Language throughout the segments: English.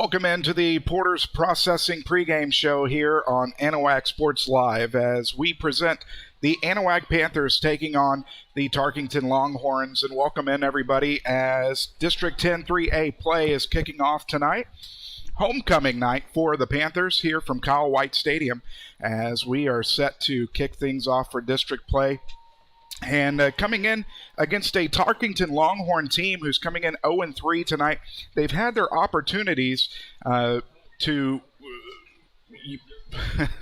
Welcome into the Porter's Processing pregame show here on Anahuac Sports Live as we present the Anahuac Panthers taking on the Tarkington Longhorns. And welcome in, everybody, as District 10 3A play is kicking off tonight. Homecoming night for the Panthers here from Kyle White Stadium as we are set to kick things off for district play. And coming in against a Tarkington Longhorn team who's coming in 0-3 tonight. They've had their opportunities to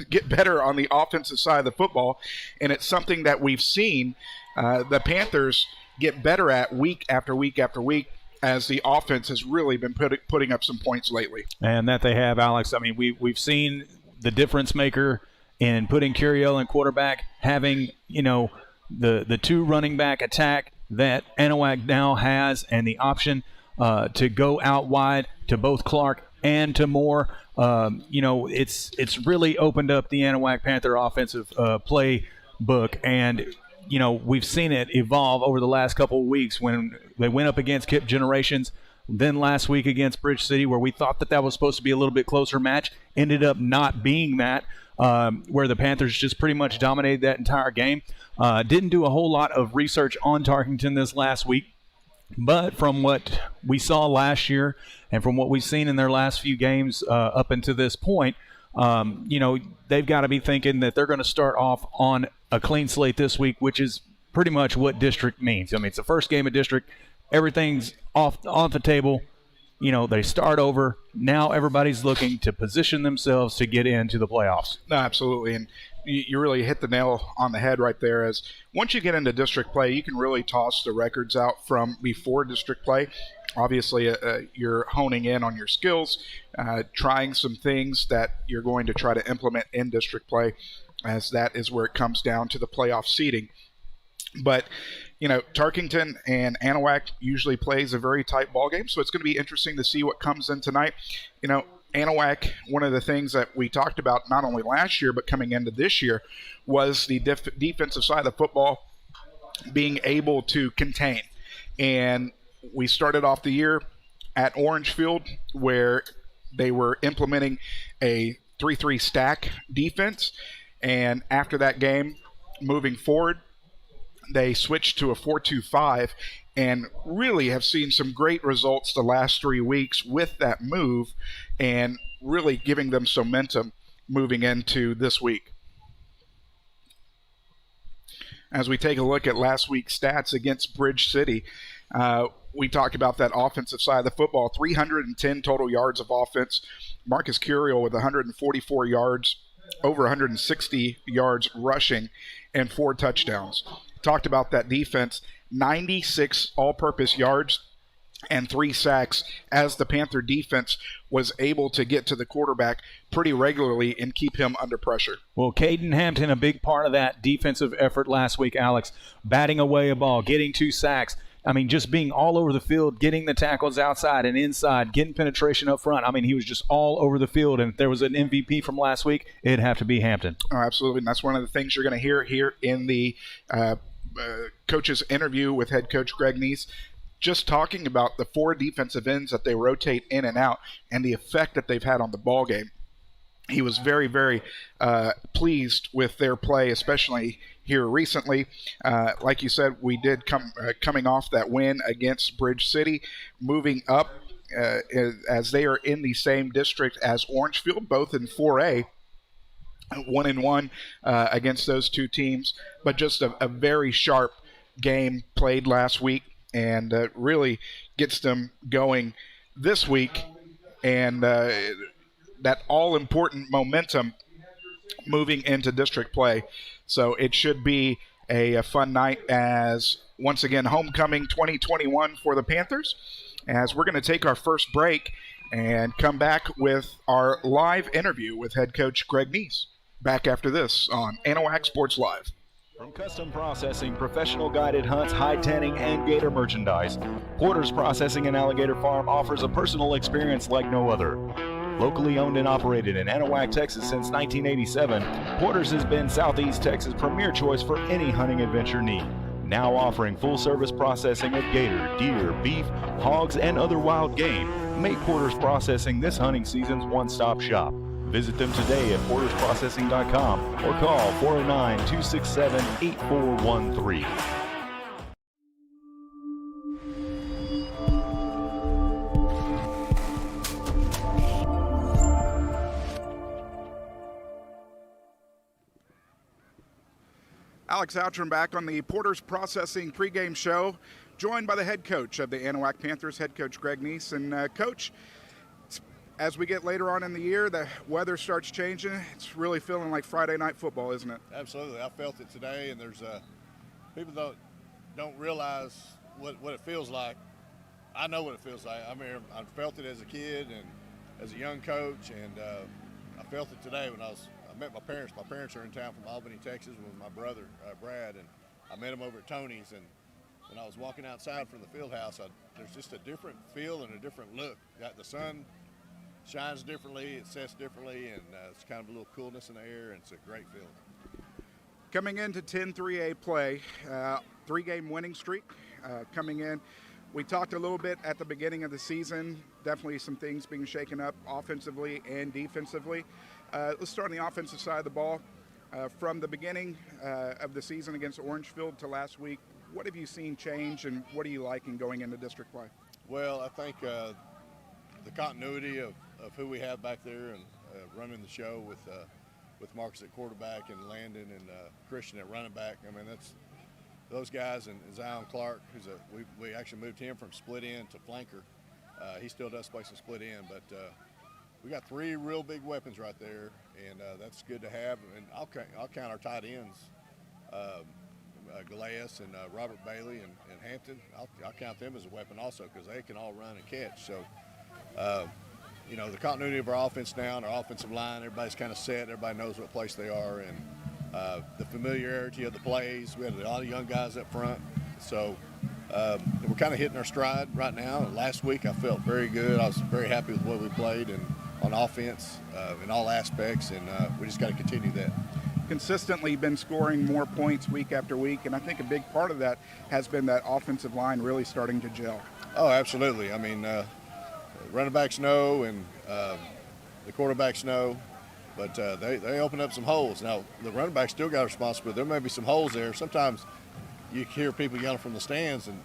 get better on the offensive side of the football, and it's something that we've seen the Panthers get better at week after week after week as the offense has really been putting up some points lately. And that they have, Alex. I mean, we've seen the difference maker in putting Curiel in quarterback, having, the two running back attack that Anahuac now has, and the option to go out wide to both Clark and to Moore. It's really opened up the Anahuac Panther offensive play book, and we've seen it evolve over the last couple of weeks when they went up against Kip Generations. Then last week against Bridge City, where we thought that was supposed to be a little bit closer match, ended up not being that, where the Panthers just pretty much dominated that entire game. Didn't do a whole lot of research on Tarkington this last week, but from what we saw last year and from what we've seen in their last few games up until this point, they've got to be thinking that they're going to start off on a clean slate this week, which is pretty much what district means. I mean, it's the first game of district. Everything's off the table. They start over. Now everybody's looking to position themselves to get into the playoffs. No, absolutely. And you really hit the nail on the head right there, as once you get into district play, you can really toss the records out from before district play. Obviously, you're honing in on your skills, trying some things that you're going to try to implement in district play, as that is where it comes down to the playoff seeding. But Tarkington and Anahuac usually plays a very tight ball game, so it's going to be interesting to see what comes in tonight. Anahuac, one of the things that we talked about not only last year but coming into this year was the defensive side of the football being able to contain. And we started off the year at Orangefield, where they were implementing a 3-3 stack defense, and after that game, moving forward, they switched to a 4-2-5 and really have seen some great results the last 3 weeks with that move, and really giving them some momentum moving into this week. As we take a look at last week's stats against Bridge City, we talked about that offensive side of the football, 310 total yards of offense. Marcus Curiel with 144 yards, over 160 yards rushing, and 4 touchdowns. Talked about that defense, 96 all-purpose yards and 3 sacks, as the Panther defense was able to get to the quarterback pretty regularly and keep him under pressure. Well, Caden Hampton, a big part of that defensive effort last week, Alex, batting away a ball, getting 2 sacks. I mean, just being all over the field, getting the tackles outside and inside, getting penetration up front. I mean, he was just all over the field. And if there was an MVP from last week, it'd have to be Hampton. Oh, absolutely. And that's one of the things you're going to hear here in the coach's interview with head coach Greg Neese, just talking about the 4 defensive ends that they rotate in and out and the effect that they've had on the ball game. He was very, very pleased with their play, especially here recently. Like you said, we did coming off that win against Bridge City, moving up as they are in the same district as Orangefield, both in 4A. 1-1 against those 2 teams, but just a very sharp game played last week, and really gets them going this week, and that all-important momentum moving into district play. So it should be a fun night, as once again homecoming 2021 for the Panthers, as we're going to take our first break and come back with our live interview with head coach Greg Neese. Back after this on Anahuac Sports Live. From custom processing, professional guided hunts, high tanning, and gator merchandise, Porter's Processing and Alligator Farm offers a personal experience like no other. Locally owned and operated in Anahuac, Texas since 1987, Porter's has been Southeast Texas' premier choice for any hunting adventure need. Now offering full-service processing of gator, deer, beef, hogs, and other wild game. Make Porter's Processing this hunting season's one-stop shop. Visit them today at portersprocessing.com or call 409-267-8413. Alex Outram back on the Porter's Processing pregame show, joined by the head coach of the Anahuac Panthers, head coach Greg Neese. And Coach, as we get later on in the year, the weather starts changing. It's really feeling like Friday night football, isn't it? Absolutely. I felt it today, and there's people don't realize what it feels like. I know what it feels like. I mean, I felt it as a kid and as a young coach, and I felt it today when I met my parents. My parents are in town from Albany, Texas, with my brother, Brad, and I met him over at Tony's. And when I was walking outside from the field house, there's just a different feel and a different look. The sun shines differently, it sets differently, and it's kind of a little coolness in the air, and it's a great feeling. Coming into 10-3A play, 3-game winning streak coming in. We talked a little bit at the beginning of the season, definitely some things being shaken up offensively and defensively. Let's start on the offensive side of the ball. From the beginning of the season against Orangefield to last week, what have you seen change, and what are you liking going into district play? Well, I think the continuity of who we have back there and running the show with Marcus at quarterback and Landon and Christian at running back. I mean, that's those guys, and Zion Clark, we actually moved him from split end to flanker. He still does play some split end, but we got 3 real big weapons right there, and that's good to have. And I'll count our tight ends, Galeas and Robert Bailey and Hampton. I'll count them as a weapon also, because they can all run and catch. So, the continuity of our offense now and our offensive line, everybody's kind of set. Everybody knows what place they are, and the familiarity of the plays. We had a lot of young guys up front, so we're kind of hitting our stride right now. Last week I felt very good. I was very happy with what we played and on offense in all aspects, and we just got to continue that. Consistently been scoring more points week after week, and I think a big part of that has been that offensive line really starting to gel. Oh, absolutely. I mean, running backs know, and the quarterbacks know, but they open up some holes. Now, the running back still got a responsibility. There may be some holes there. Sometimes you hear people yelling from the stands, and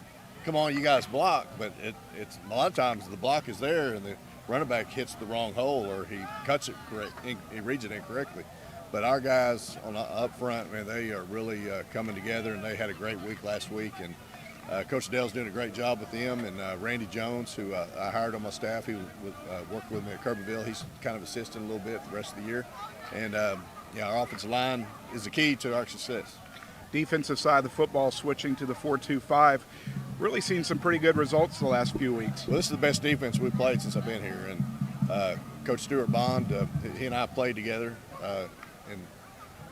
come on, you guys block, but it's a lot of times the block is there, and the running back hits the wrong hole, or he cuts it he reads it incorrectly. But our guys up front, man, they are really coming together, and they had a great week last week. And Coach Dell's doing a great job with them. And Randy Jones, who I hired on my staff, he worked with me at Kirbyville. He's kind of assisting a little bit the rest of the year. And our offensive line is the key to our success. Defensive side of the football, switching to the 4-2-5. Really seen some pretty good results the last few weeks. Well, this is the best defense we've played since I've been here. And Coach Stuart Bond, he and I played together in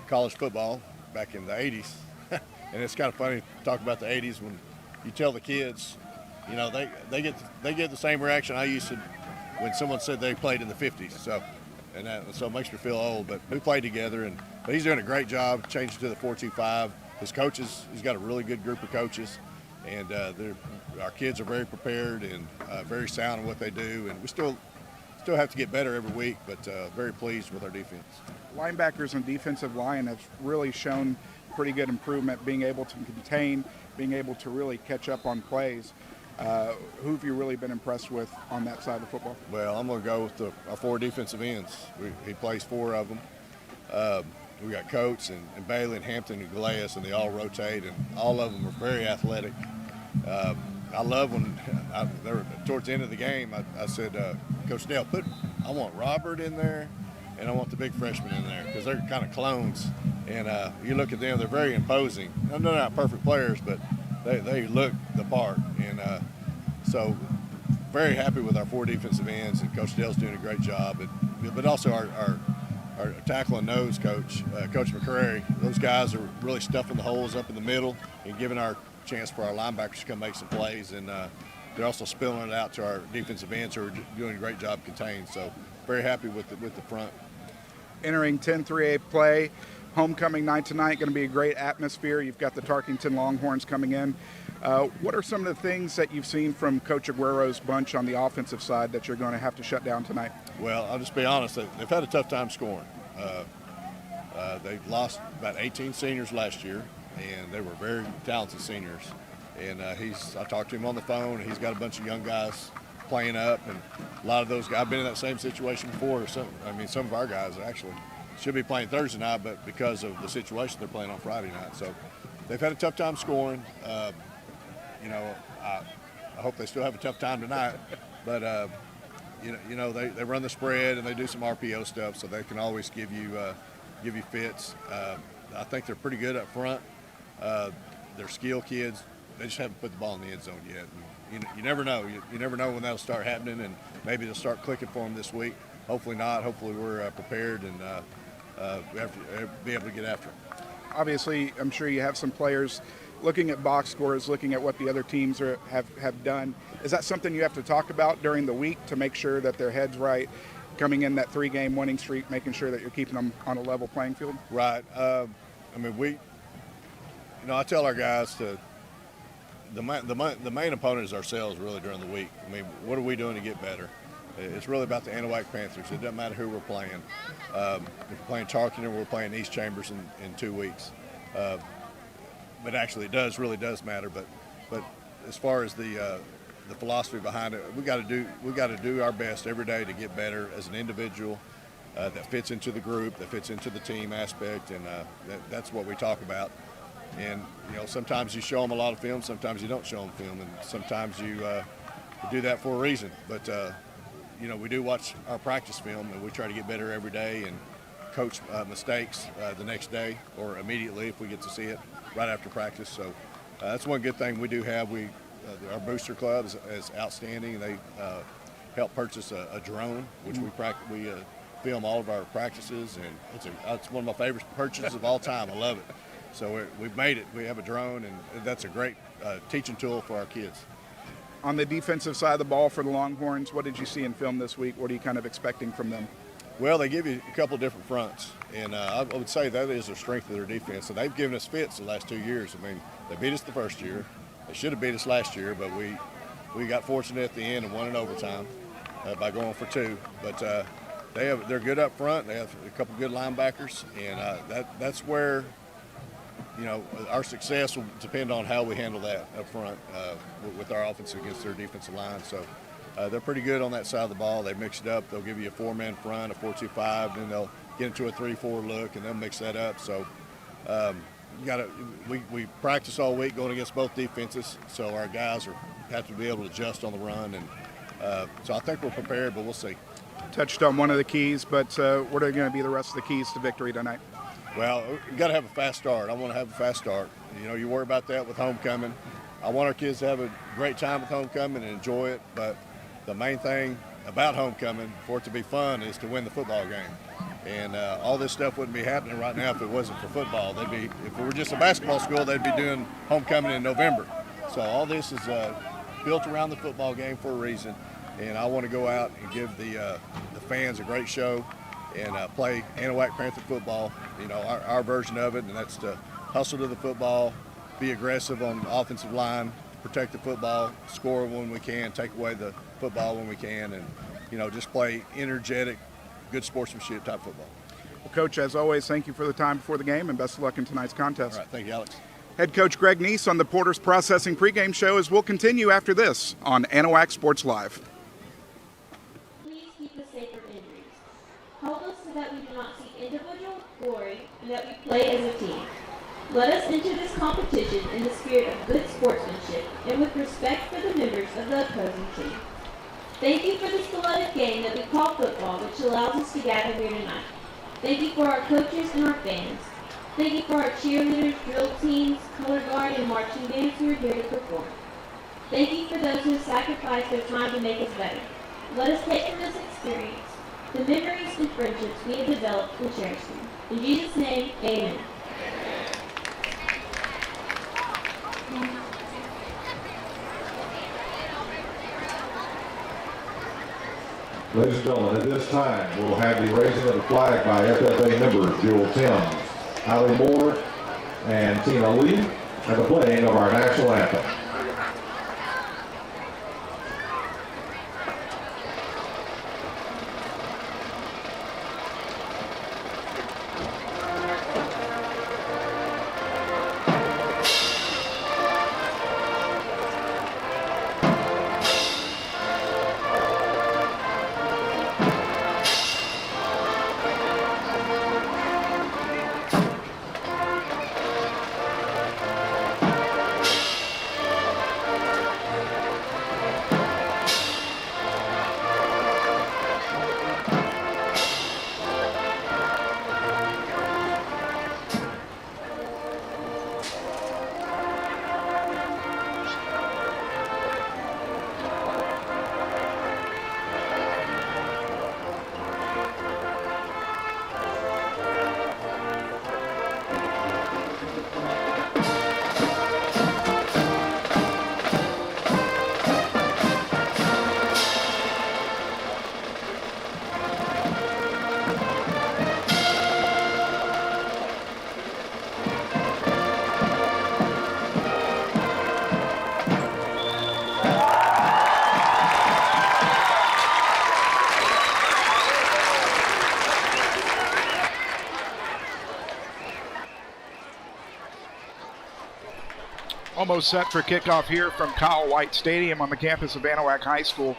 college football back in the 80s. And it's kind of funny to talk about the 80s when you tell the kids, they get the same reaction I used to when someone said they played in the 50s. So it makes me feel old. But we played together, but he's doing a great job changing to the 4-2-5. His coaches, he's got a really good group of coaches, and our kids are very prepared and very sound in what they do. And we still have to get better every week, but very pleased with our defense. Linebackers and defensive line have really shown pretty good improvement, being able to contain, being able to really catch up on plays. Who have you really been impressed with on that side of the football? Well, I'm going to go with our 4 defensive ends. He plays 4 of them. We got Coates and Bailey and Hampton and Galeas, and they all rotate, and all of them are very athletic. I love when they were towards the end of the game, I said, Coach Dell, I want Robert in there, and I want the big freshman in there, because they're kind of clones. And you look at them, they're very imposing. They're not perfect players, but they look the part. And so very happy with our 4 defensive ends, and Coach Dell's doing a great job. But also our tackle and nose coach, Coach McCrary, those guys are really stuffing the holes up in the middle and giving our chance for our linebackers to come make some plays. And they're also spilling it out to our defensive ends, who are doing a great job contained. So very happy with the front. Entering 10-3A play, homecoming night tonight. Going to be a great atmosphere. You've got the Tarkington Longhorns coming in. What are some of the things that you've seen from Coach Aguero's bunch on the offensive side that you're going to have to shut down tonight? Well, I'll just be honest. They've had a tough time scoring. They lost about 18 seniors last year, and they were very talented seniors. And I talked to him on the phone, and he's got a bunch of young guys playing up, and a lot of those guys, I've been in that same situation before. Some of our guys actually should be playing Thursday night, but because of the situation, they're playing on Friday night. So they've had a tough time scoring. I hope they still have a tough time tonight, but they run the spread and they do some RPO stuff, so they can always give you fits. I think they're pretty good up front. They're skill kids. They just haven't put the ball in the end zone yet. And you never know. You never know when that'll start happening, and maybe they'll start clicking for them this week. Hopefully not. Hopefully we're prepared and we have to be able to get after them. Obviously, I'm sure you have some players looking at box scores, looking at what the other teams have done. Is that something you have to talk about during the week to make sure that their head's right, coming in that 3-game winning streak, making sure that you're keeping them on a level playing field? Right. I tell our guys the main opponent is ourselves really during the week. I mean, what are we doing to get better? It's really about the Anahuac Panthers. It doesn't matter who we're playing. If we're playing Tarkington, we're playing East Chambers in 2 weeks. But actually, it really does matter. But as far as the philosophy behind it, we got to do our best every day to get better as an individual that fits into the group, that fits into the team aspect, and that's what we talk about. And sometimes you show them a lot of film, sometimes you don't show them film, and sometimes you do that for a reason. But we do watch our practice film, and we try to get better every day and coach mistakes the next day or immediately if we get to see it right after practice. So that's one good thing we do have. Our booster club is outstanding. They helped purchase a drone, which we film all of our practices, and it's one of my favorite purchases of all time. I love it. So we've made it. We have a drone, and that's a great teaching tool for our kids. On the defensive side of the ball for the Longhorns, what did you see in film this week? What are you kind of expecting from them? Well, they give you a couple of different fronts, and I would say that is a strength of their defense. And they've given us fits the last 2 years. I mean, they beat us the first year. They should have beat us last year, but we got fortunate at the end and won in overtime by going for 2. But they're good up front. They have a couple good linebackers, and that's where our success will depend on how we handle that up front with our offense against their defensive line. So they're pretty good on that side of the ball. They mix it up. They'll give you a 4-man front, a 4-2-5, then they'll get into a 3-4 look, and they'll mix that up. So we practice all week going against both defenses, so our guys have to be able to adjust on the run. And so I think we're prepared, but we'll see. Touched on one of the keys, but what are going to be the rest of the keys to victory tonight? Well, you got to have a fast start. I want to have a fast start. You worry about that with homecoming. I want our kids to have a great time with homecoming and enjoy it, but the main thing about homecoming, for it to be fun, is to win the football game. And all this stuff wouldn't be happening right now if it wasn't for football. If we were just a basketball school, they'd be doing homecoming in November. So all this is built around the football game for a reason. And I want to go out and give the fans a great show and play Anahuac Panther football, our version of it, and that's to hustle to the football, be aggressive on the offensive line, protect the football, score when we can, take away the football when we can, and just play energetic, good sportsmanship type football. Well, Coach, as always, thank you for the time before the game, and best of luck in tonight's contest. All right, thank you, Alex. Head Coach Greg Neese on the Porter's Processing pregame show, as we'll continue after this on Anahuac Sports Live. Please keep us safe from injuries. Help us so that we do not seek individual glory and that we play as a team. Let us enter this competition in the spirit of good sportsmanship and with respect for the members of the opposing team. Thank you for this beloved game that we call football, which allows us to gather here tonight. Thank you for our coaches and our fans. Thank you for our cheerleaders, drill teams, color guard, and marching bands who are here to perform. Thank you for those who have sacrificed their time to make us better. Let us take from this experience the memories and friendships we have developed and cherished them. In Jesus' name, amen. Ladies and gentlemen, at this time, we'll have the raising of the flag by FFA member Jewel Timms. Ali Moore, and Tina Lee, and the playing of our national anthem. Almost set for kickoff here from Kyle White Stadium on the campus of Anahuac High School.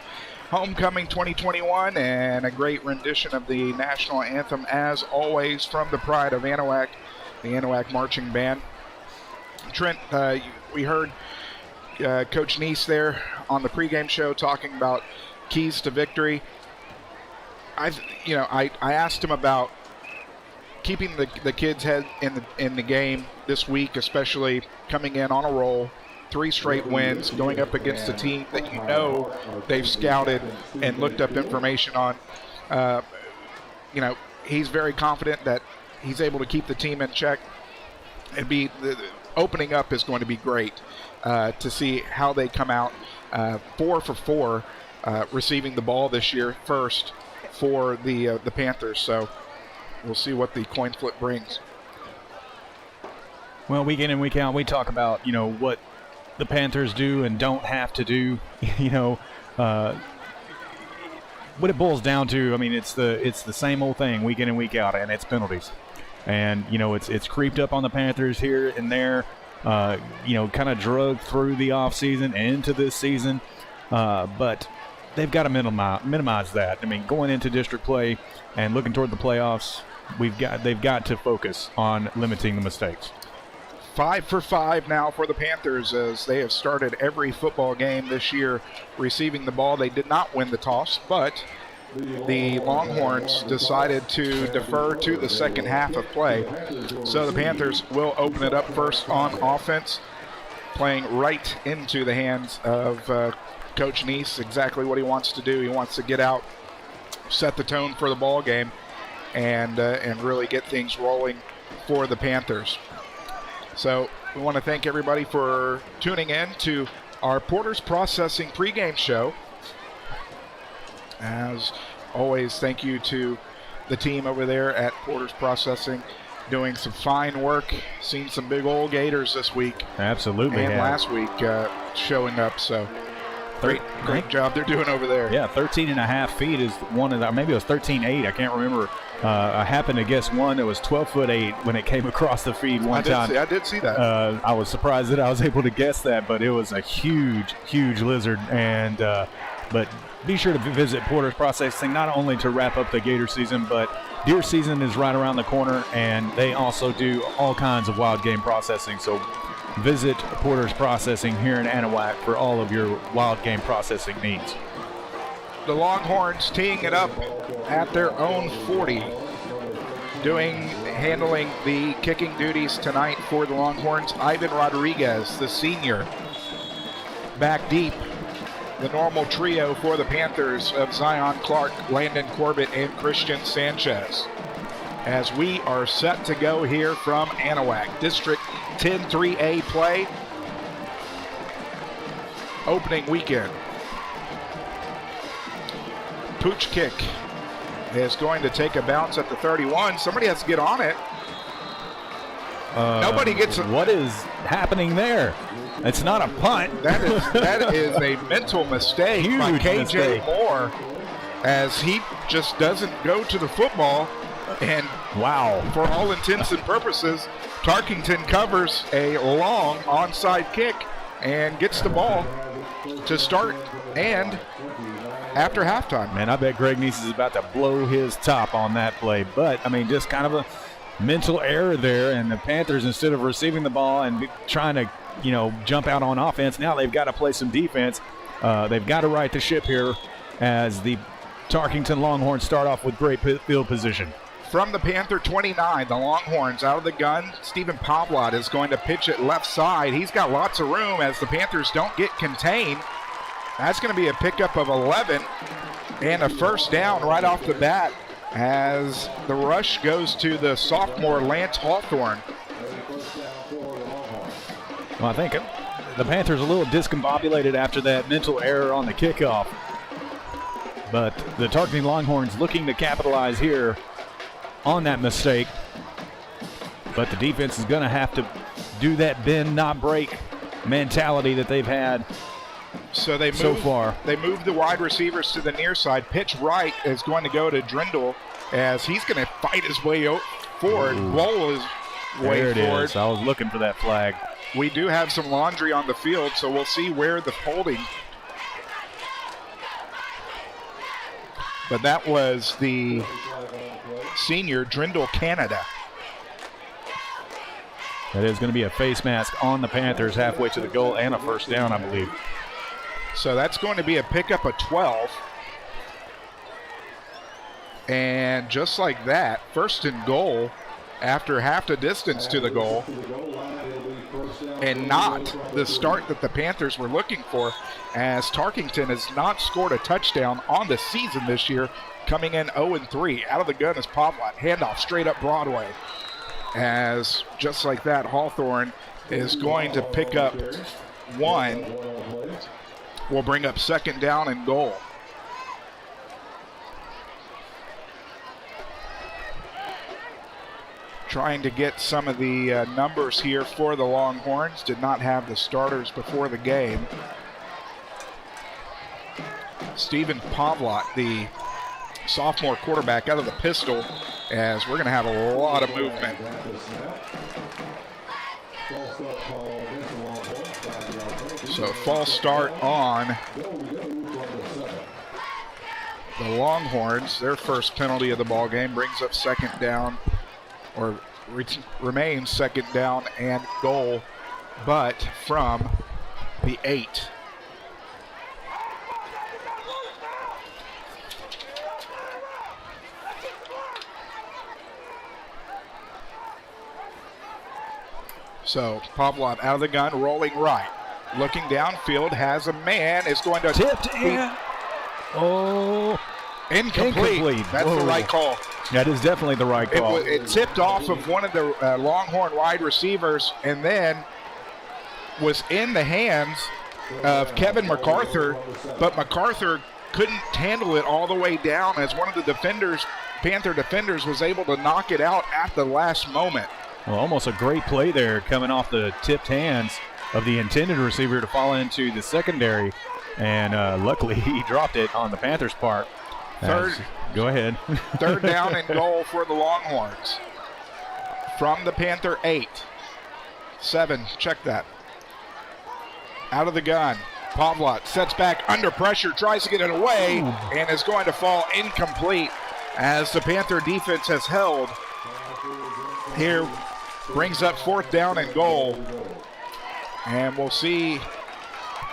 Homecoming 2021, and a great rendition of the national anthem, as always, from the pride of Anahuac, the Anahuac Marching Band. Trent, we heard Coach Neese there on the pregame show talking about keys to victory. I asked him about keeping the kids' head in the game this week, especially coming in on a roll, 3 straight wins, going up against a team that you know they've scouted and looked up information on. He's very confident that he's able to keep the team in check. The opening up is going to be great to see how they come out 4 for 4 receiving the ball this year first for the Panthers. So we'll see what the coin flip brings. Well, week in and week out, we talk about, what the Panthers do and don't have to do. What it boils down to, it's the same old thing week in and week out, and it's penalties. And, it's creeped up on the Panthers here and there, kind of drugged through the offseason and into this season. But they've got to minimize that. Going into district play and looking toward the playoffs, they've got to focus on limiting the mistakes. 5 for 5 now for the Panthers, as they have started every football game this year receiving the ball. They did not win the toss, but the Longhorns decided to defer to the second half of play. So the Panthers will open it up first on offense, playing right into the hands of Coach Neese, exactly what he wants to do. He wants to get out, set the tone for the ball game, and really get things rolling for the Panthers. So we want to thank everybody for tuning in to our Porter's Processing pregame show. As always, thank you to the team over there at Porter's Processing, doing some fine work. Seen some big old gators this week. Absolutely. And last week showing up. So great job they're doing over there. Yeah, 13.5 feet is one of the, maybe it was 13.8. I can't remember. I happened to guess one that was 12'8" when it came across the feed one time. I did see that. I was surprised that I was able to guess that, but it was a huge, huge lizard. And but be sure to visit Porter's Processing, not only to wrap up the gator season, but deer season is right around the corner, and they also do all kinds of wild game processing. So visit Porter's Processing here in Anahuac for all of your wild game processing needs. The Longhorns teeing it up at their own 40, handling the kicking duties tonight for the Longhorns. Ivan Rodriguez, the senior, back deep. The normal trio for the Panthers of Zion Clark, Landon Corbett, and Christian Sanchez. As we are set to go here from Anahuac, District 10-3A play, opening weekend. Pooch kick is going to take a bounce at the 31. Somebody has to get on it. Nobody gets a, what is happening there? It's not a punt. That is a mental mistake by Huge KJ mistake. Moore, as he just doesn't go to the football. And Wow. for all intents and purposes, Tarkington covers a long onside kick and gets the ball to start and after halftime. Man, I bet Greg Neese is about to blow his top on that play. But, I mean, just kind of a mental error there. And the Panthers, instead of receiving the ball and trying to, jump out on offense, now they've got to play some defense. They've got to right the ship here as the Tarkington Longhorns start off with great field position. From the Panther 29, the Longhorns out of the gun. Stephen Pavlot is going to pitch it left side. He's got lots of room as the Panthers don't get contained. That's going to be a pickup of 11 and a first down right off the bat as the rush goes to the sophomore Lance Hawthorne. Well, I think the Panthers are a little discombobulated after that mental error on the kickoff. But the Tarkington Longhorns looking to capitalize here on that mistake. But the defense is going to have to do that bend, not break mentality that they've had so far. They move the wide receivers to the near side. Pitch right is going to go to Drindle as he's going to fight his way forward. Roll his way there it forward. Is. I was looking for that flag. We do have some laundry on the field, so we'll see where the holding. But that was the senior, Drindle Canada. That is going to be a face mask on the Panthers halfway to the goal and a first down, I believe. So that's going to be a pickup of 12. And just like that, first and goal after half the distance to the goal. And not the start that the Panthers were looking for, as Tarkington has not scored a touchdown on the season this year, coming in 0-3. Out of the gun is Pavlot. Handoff straight up Broadway. As just like that, Hawthorne is going to pick up one. Will bring up second down and goal. Trying to get some of the numbers here for the Longhorns. Did not have the starters before the game. Stephen Pavlot, the sophomore quarterback, out of the pistol, as we're going to have a lot of movement. So false start on the Longhorns. Their first penalty of the ball game brings up second down, or remains second down and goal, but from the 8. So Pavlot out of the gun, rolling right. Looking downfield, has a man, is going to tipped in. Oh, incomplete. That's the right call. That is definitely the right call. It tipped off of one of the Longhorn wide receivers and then was in the hands of Kevin MacArthur, but MacArthur couldn't handle it all the way down as one of the defenders, Panther defenders, was able to knock it out at the last moment. Well, almost a great play there coming off the tipped hands of the intended receiver to fall into the secondary, and luckily he dropped it on the Panthers' part. Go ahead. Third down and goal for the Longhorns. From the Panther 8. 7, check that. Out of the gun. Pavlot sets back under pressure, tries to get it away, and is going to fall incomplete as the Panther defense has held. Here brings up fourth down and goal. And we'll see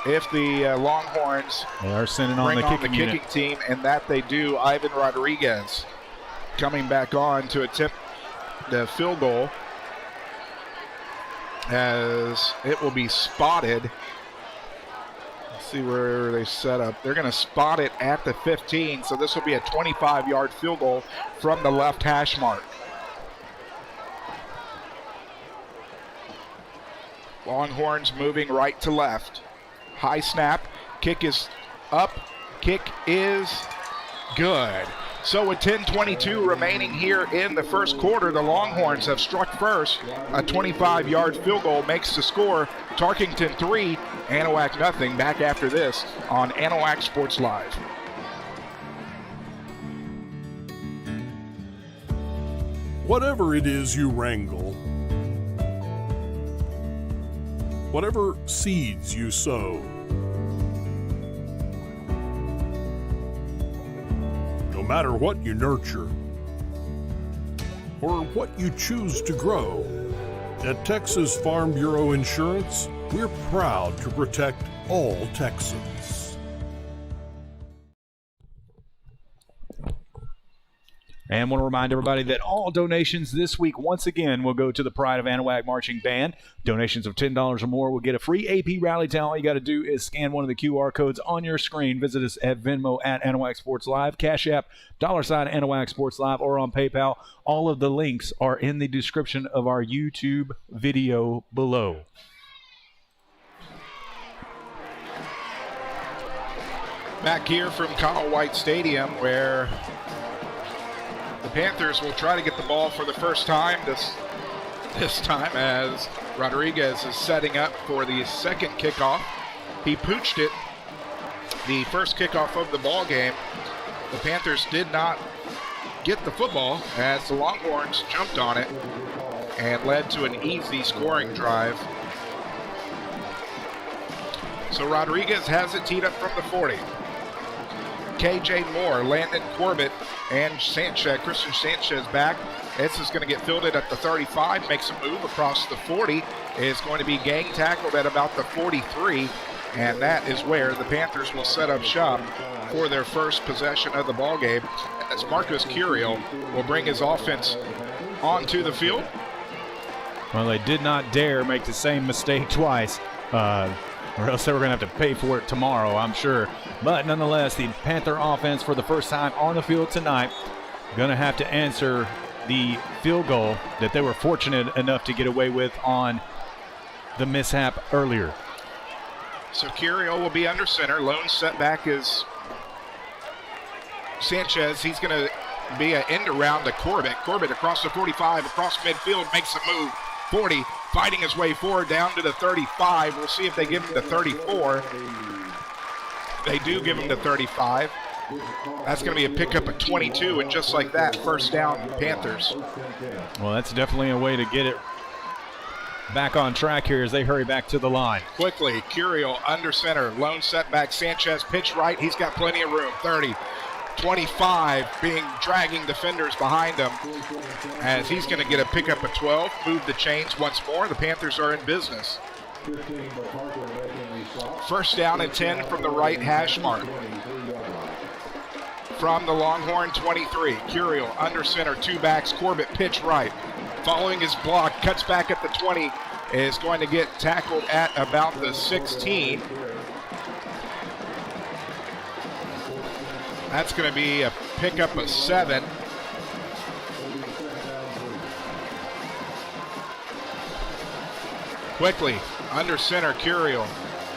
if the Longhorns are sending on the kicking team, and that they do. Ivan Rodriguez coming back on to attempt the field goal, as it will be spotted. Let's see where they set up. They're going to spot it at the 15, so this will be a 25-yard field goal from the left hash mark. Longhorns moving right to left. High snap. Kick is up. Kick is good. So with 10:22 remaining here in the first quarter, the Longhorns have struck first. A 25-yard field goal makes the score. Tarkington 3, Anahuac nothing. Back after this on Anahuac Sports Live. Whatever it is you wrangle, whatever seeds you sow, no matter what you nurture or what you choose to grow, at Texas Farm Bureau Insurance, we're proud to protect all Texans. And want to remind everybody that all donations this week, once again, will go to the Pride of Anahuac Marching Band. Donations of $10 or more will get a free AP Rally Towel. All you got to do is scan one of the QR codes on your screen. Visit us at Venmo at AnahuacSportsLive, CashApp, $AnahuacSportsLive, or on PayPal. All of the links are in the description of our YouTube video below. Back here from Kyle White Stadium, where the Panthers will try to get the ball for the first time this time, as Rodriguez is setting up for the second kickoff. He pooched it the first kickoff of the ball game. The Panthers did not get the football as the Longhorns jumped on it and led to an easy scoring drive. So Rodriguez has it teed up from the 40. KJ Moore, Landon Corbett, and Sanchez, Christian Sanchez back. This is going to get fielded at the 35, makes a move across the 40, is going to be gang tackled at about the 43, and that is where the Panthers will set up shop for their first possession of the ball game, as Marcus Curiel will bring his offense onto the field. Well, they did not dare make the same mistake twice, or else they were going to have to pay for it tomorrow, I'm sure. But nonetheless, the Panther offense for the first time on the field tonight going to have to answer the field goal that they were fortunate enough to get away with on the mishap earlier. So Curiel will be under center. Lone setback is Sanchez. He's going to be an end around to Corbett. Corbett across the 45, across midfield, makes a move. 40, fighting his way forward down to the 35. We'll see if they give him the 34. They do give him the 35. That's going to be a pickup at 22, and just like that, first down, Panthers. Well, that's definitely a way to get it back on track here as they hurry back to the line. Quickly, Curiel under center, lone setback, Sanchez pitch right. He's got plenty of room. 30, 25, dragging defenders behind him, as he's going to get a pickup at 12. Move the chains once more. The Panthers are in business. First down and 10 from the right hash mark. From the Longhorn 23, Curiel under center, two backs, Corbett pitch right. Following his block, cuts back at the 20, is going to get tackled at about the 16. That's going to be a pickup of 7. Quickly, under center, Curiel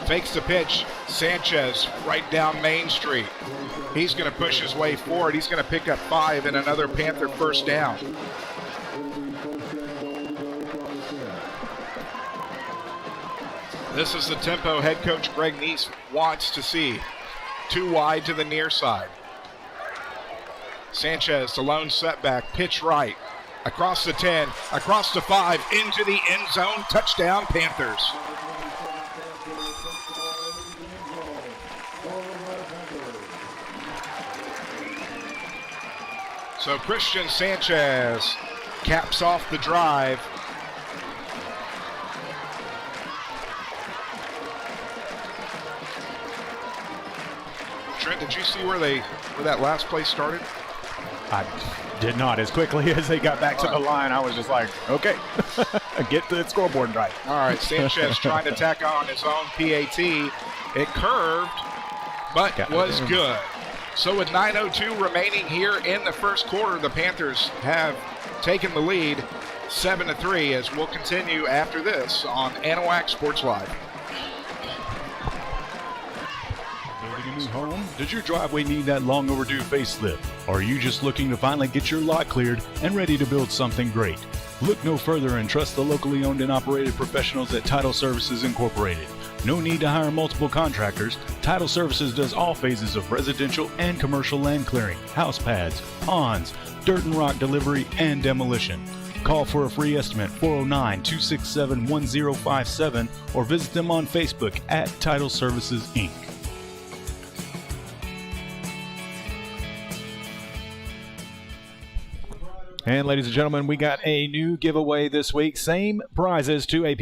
fakes the pitch. Sanchez right down Main Street. He's going to push his way forward. He's going to pick up 5 and another Panther first down. This is the tempo head coach Greg Neese wants to see. Too wide to the near side. Sanchez, the lone setback, pitch right. Across the 10, across the 5, into the end zone. Touchdown, Panthers. So Christian Sanchez caps off the drive. Trent, did you see where that last play started? I did not. As quickly as they got back to the line, I was just like, okay, get the scoreboard right. All right, Sanchez trying to tack on his own PAT. It curved, but was good. So with 9:02 remaining here in the first quarter, the Panthers have taken the lead 7-3, as we'll continue after this on Anahuac Sports Live. Buying a new home? Does your driveway need that long overdue facelift? Or are you just looking to finally get your lot cleared and ready to build something great? Look no further and trust the locally owned and operated professionals at Title Services Incorporated. No need to hire multiple contractors. Title Services does all phases of residential and commercial land clearing, house pads, ponds, dirt and rock delivery, and demolition. Call for a free estimate, 409-267-1057, or visit them on Facebook at Title Services, Inc. And ladies and gentlemen, we got a new giveaway this week. Same prizes, 2 AP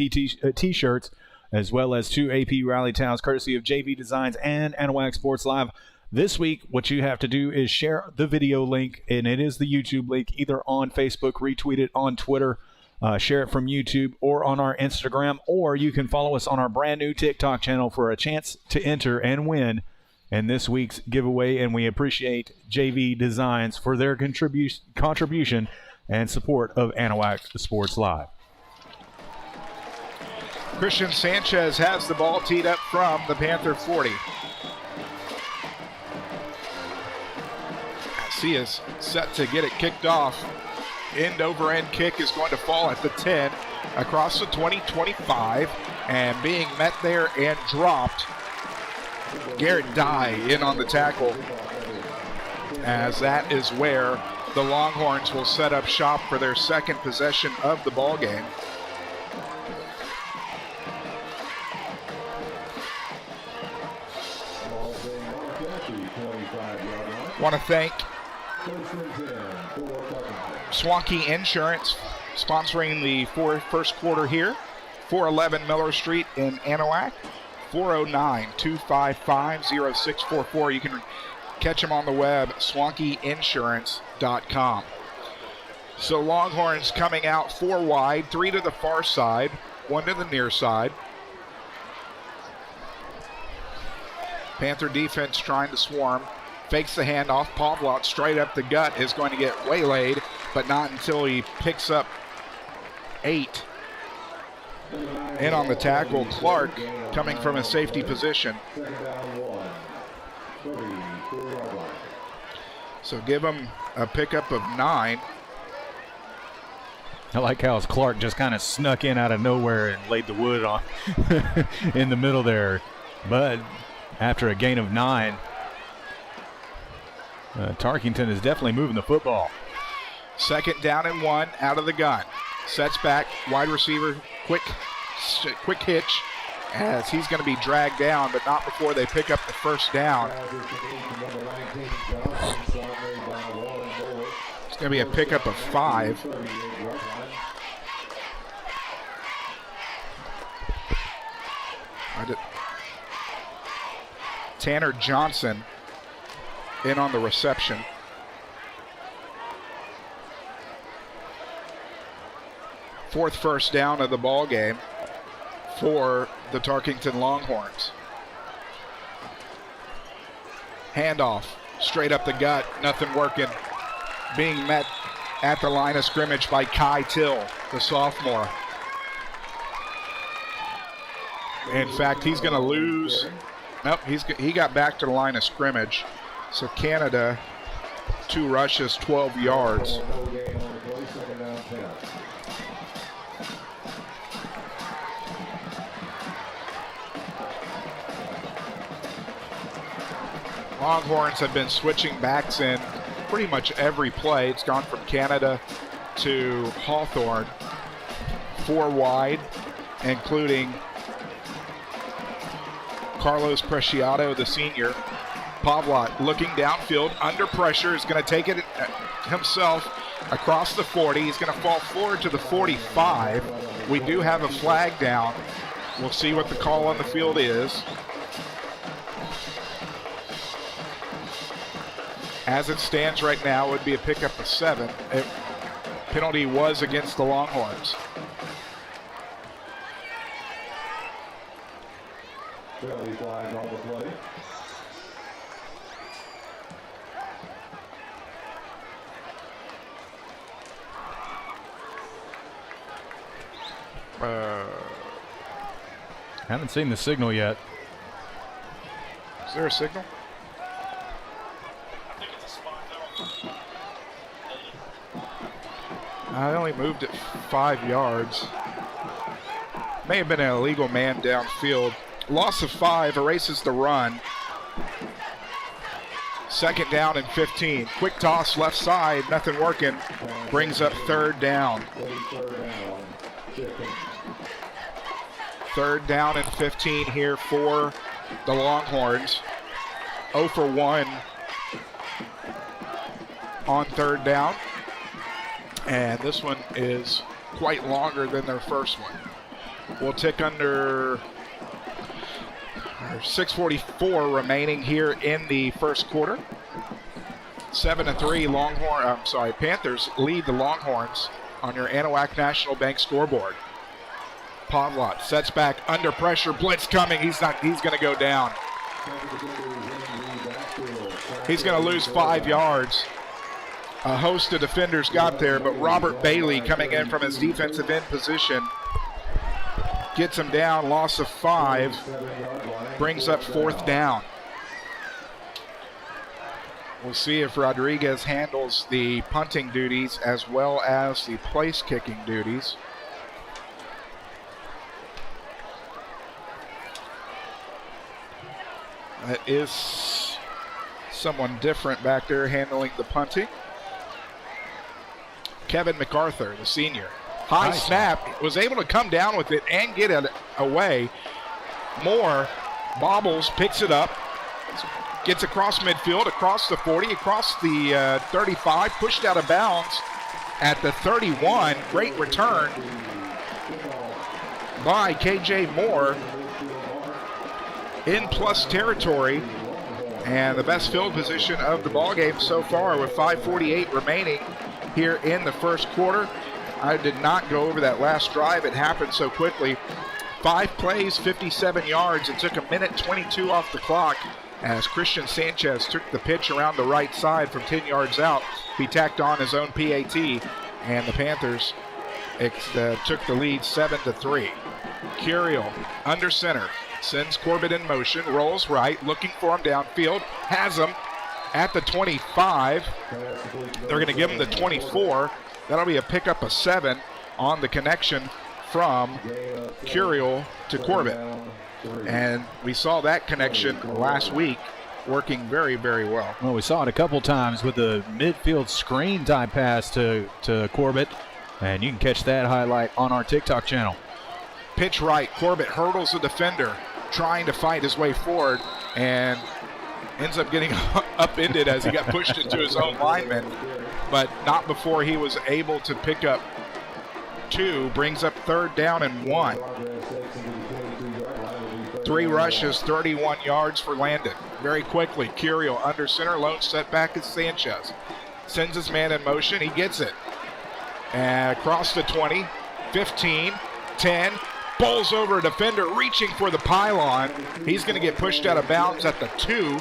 t-shirts, as well as 2 AP Rally Towels, courtesy of JV Designs and Anahuac Sports Live. This week, what you have to do is share the video link, and it is the YouTube link, either on Facebook, retweet it on Twitter, share it from YouTube, or on our Instagram, or you can follow us on our brand new TikTok channel for a chance to enter and win in this week's giveaway. And we appreciate JV Designs for their contribution and support of Anahuac Sports Live. Christian Sanchez has the ball teed up from the Panther 40. He is set to get it kicked off. End-over-end kick is going to fall at the 10, across the 20-25, and being met there and dropped. Garrett Dye in on the tackle, as that is where the Longhorns will set up shop for their second possession of the ball game. Want to thank Swanky Insurance sponsoring the first quarter here. 411 Miller Street in Anahuac. 409-255-0644. You can catch them on the web, swankyinsurance.com. So Longhorns coming out 4 wide, 3 to the far side, 1 to the near side. Panther defense trying to swarm. Fakes the handoff. Pavlot straight up the gut is going to get waylaid, but not until he picks up 8. In on the tackle, Clark coming from a safety position. So give him a pickup of 9. I like how Clark just kind of snuck in out of nowhere and laid the wood on in the middle there. But after a gain of 9, Tarkington is definitely moving the football. 2nd down and 1 out of the gun. Sets back, wide receiver, quick hitch, as he's going to be dragged down, but not before they pick up the first down. It's going to be a pickup of 5. Tanner Johnson in on the reception. Fourth first down of the ball game for the Tarkington Longhorns. Handoff, straight up the gut, nothing working. Being met at the line of scrimmage by Kai Till, the sophomore. In fact, he's going to lose. Nope, he got back to the line of scrimmage. So Canada, 2 rushes, 12 yards. Longhorns have been switching backs in pretty much every play. It's gone from Canada to Hawthorne. 4 wide, including Carlos Preciado, the senior. Pavlot looking downfield, under pressure, is going to take it himself across the 40. He's going to fall forward to the 45. We do have a flag down. We'll see what the call on the field is. As it stands right now, it would be a pickup of 7. Penalty was against the Longhorns. Penalty flag on the play. Haven't seen the signal yet. Is there a signal? I only moved it 5 yards. May have been an illegal man downfield. Loss of 5, erases the run. 2nd down and 15. Quick toss left side, nothing working. Brings up 3rd down. 3rd down and 15 here for the Longhorns. 0 for 1 on 3rd down. And this one is quite longer than their first one. We'll tick under 6:44 remaining here in the first quarter. 7-3 Panthers lead the Longhorns on your Anahuac National Bank scoreboard. Pavlot sets back under pressure, blitz coming. He's going to go down. He's going to lose 5 yards. A host of defenders got there, but Robert Bailey coming in from his defensive end position gets him down, loss of 5, brings up 4th down. We'll see if Rodriguez handles the punting duties as well as the place kicking duties. That is someone different back there handling the punting. Kevin MacArthur, the senior. High snap, was able to come down with it and get it away. Moore bobbles, picks it up, gets across midfield, across the 40, across the 35, pushed out of bounds at the 31. Great return by KJ Moore in plus territory, and the best field position of the ballgame so far with 5:48 remaining here in the first quarter. I did not go over that last drive. It happened so quickly. 5 plays, 57 yards. It took 1:22 off the clock as Christian Sanchez took the pitch around the right side from 10 yards out. He tacked on his own PAT, and the Panthers took the lead 7-3. Curiel under center, sends Corbett in motion, rolls right, looking for him downfield, has him at the 25. They're going to give him the 24. That'll be a pickup of 7 on the connection from Curiel to Corbett. And we saw that connection last week working very, very well. Well, we saw it a couple times with the midfield screen type pass to Corbett, and you can catch that highlight on our TikTok channel. Pitch right, Corbett hurdles the defender, trying to fight his way forward, and ends up getting upended as he got pushed into his own lineman, but not before he was able to pick up 2, brings up 3rd down and 1. 3 rushes, 31 yards for Landon. Very quickly, Curiel under center, lone setback is Sanchez. Sends his man in motion, he gets it. And across the 20, 15, 10, bowls over a defender, reaching for the pylon. He's going to get pushed out of bounds at the 2.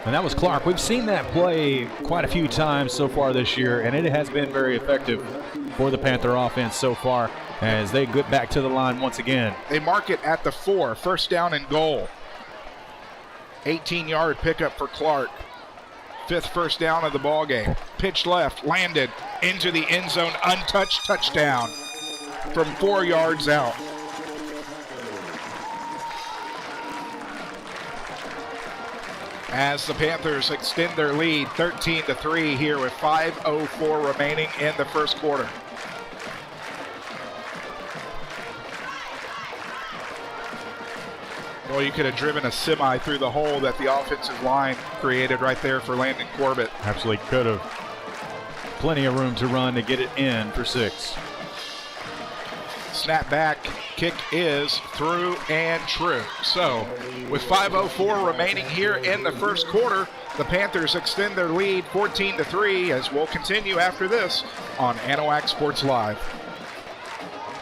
And that was Clark. We've seen that play quite a few times so far this year, and it has been very effective for the Panther offense so far as they get back to the line once again. They mark it at the 4, 1st down and goal. 18-yard pickup for Clark. 5th first down of the ball game. Pitch left, landed into the end zone, untouched touchdown from 4 yards out. As the Panthers extend their lead 13-3 here with 5:04 remaining in the first quarter. Well, you could have driven a semi through the hole that the offensive line created right there for Landon Corbett. Absolutely could have. Plenty of room to run to get it in for 6. Snap back, kick is through and true. So, with 5:04 remaining here in the first quarter, the Panthers extend their lead 14-3 as we'll continue after this on Anahuac Sports Live.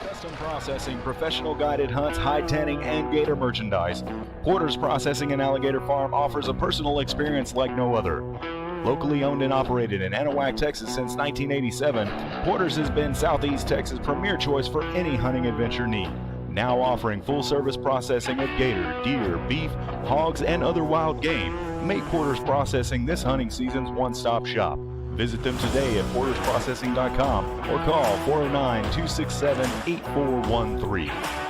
Custom processing, professional guided hunts, hide tanning, and gator merchandise. Porter's Processing and Alligator Farm offers a personal experience like no other. Locally owned and operated in Anahuac, Texas since 1987, Porter's has been Southeast Texas' premier choice for any hunting adventure need. Now offering full-service processing of gator, deer, beef, hogs, and other wild game, make Porter's Processing this hunting season's one-stop shop. Visit them today at portersprocessing.com or call 409-267-8413.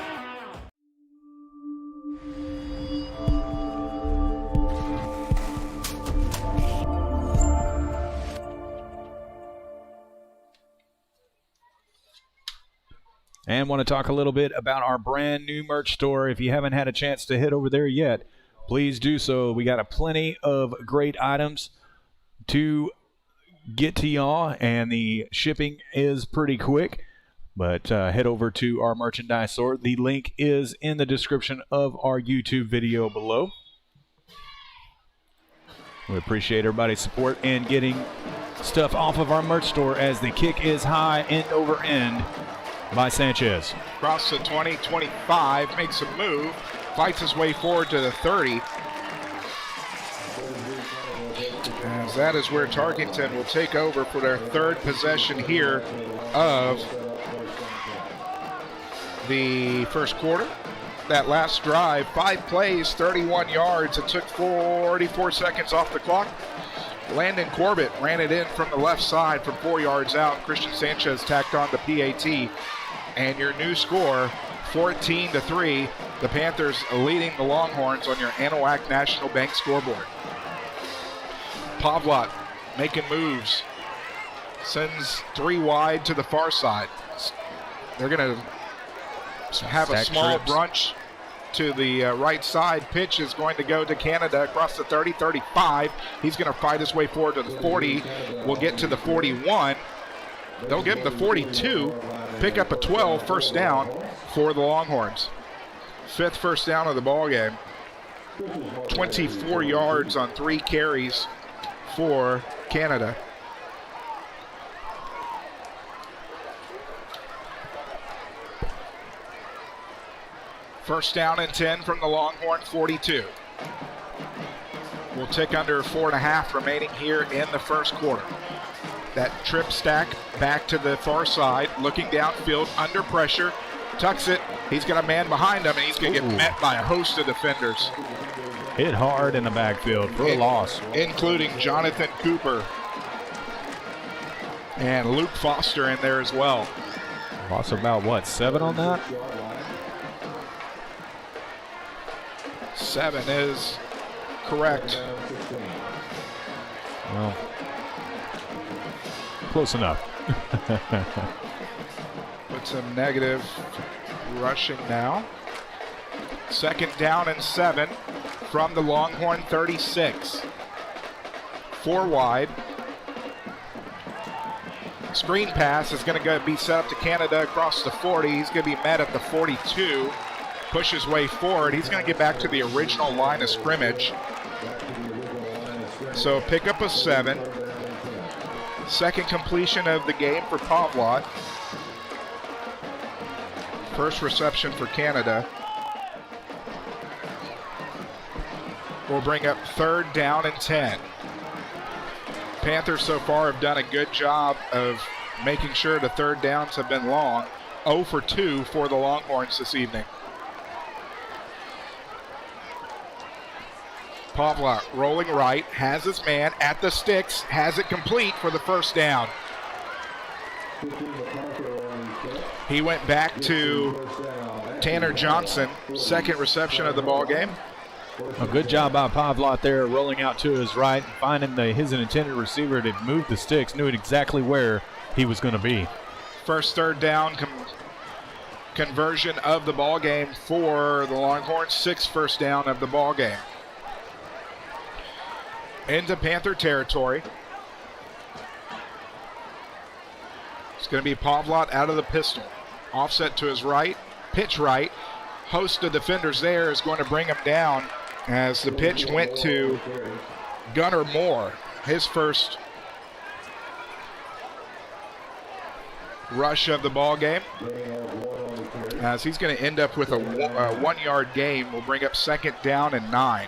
And want to talk a little bit about our brand new merch store. If you haven't had a chance to hit over there yet, please do so. We got a plenty of great items to get to y'all, and the shipping is pretty quick. But head over to our merchandise store. The link is in the description of our YouTube video below. We appreciate everybody's support and getting stuff off of our merch store as the kick is high, end over end by Sanchez. Across the 20, 25, makes a move, fights his way forward to the 30. As that is where Tarkington will take over for their third possession here of the first quarter. That last drive, 5 plays, 31 yards. It took 44 seconds off the clock. Landon Corbett ran it in from the left side from 4 yards out. Christian Sanchez tacked on the PAT. And your new score, 14-3. The Panthers leading the Longhorns on your Anahuac National Bank scoreboard. Pavlot making moves. Sends 3 wide to the far side. They're going to have a small brunch to the right side. Pitch is going to go to Canada across the 30, 35. He's going to fight his way forward to the 40. We'll get to the 41. They'll give him the 42. Pick up a 12, first down for the Longhorns. 5th first down of the ball game. 24 yards on 3 carries for Canada. First down and 10 from the Longhorn 42. We'll tick under 4.5 remaining here in the first quarter. That trip stack back to the far side, looking downfield, under pressure, tucks it. He's got a man behind him, and he's going to get met by a host of defenders. Hit hard in the backfield for a loss. Including Jonathan Cooper and Luke Foster in there as well. Loss about, what, 7 on that? 7 is correct. Well, close enough. Put some negative rushing now. 2nd down and 7 from the Longhorn 36. 4 wide. Screen pass is going to be set up to Canada across the 40. He's going to be met at the 42. Push his way forward. He's going to get back to the original line of scrimmage. So pick up a 7. Second completion of the game for Pavlot. First reception for Canada. We'll bring up 3rd down and 10. Panthers so far have done a good job of making sure the 3rd downs have been long. 0 for 2 for the Longhorns this evening. Pavlot rolling right, has his man at the sticks, has it complete for the first down. He went back to Tanner Johnson, 2nd reception of the ball game. A good job by Pavlot there, rolling out to his right, finding his intended receiver to move the sticks, knew exactly where he was going to be. First 3rd down conversion of the ball game for the Longhorns, 6th first down of the ball game. Into Panther territory. It's going to be Pavlot out of the pistol. Offset to his right, pitch right. Host of defenders there is going to bring him down as the pitch went to Gunnar Moore. His first rush of the ball game. As he's going to end up with a 1-yard gain. We'll bring up 2nd down and 9.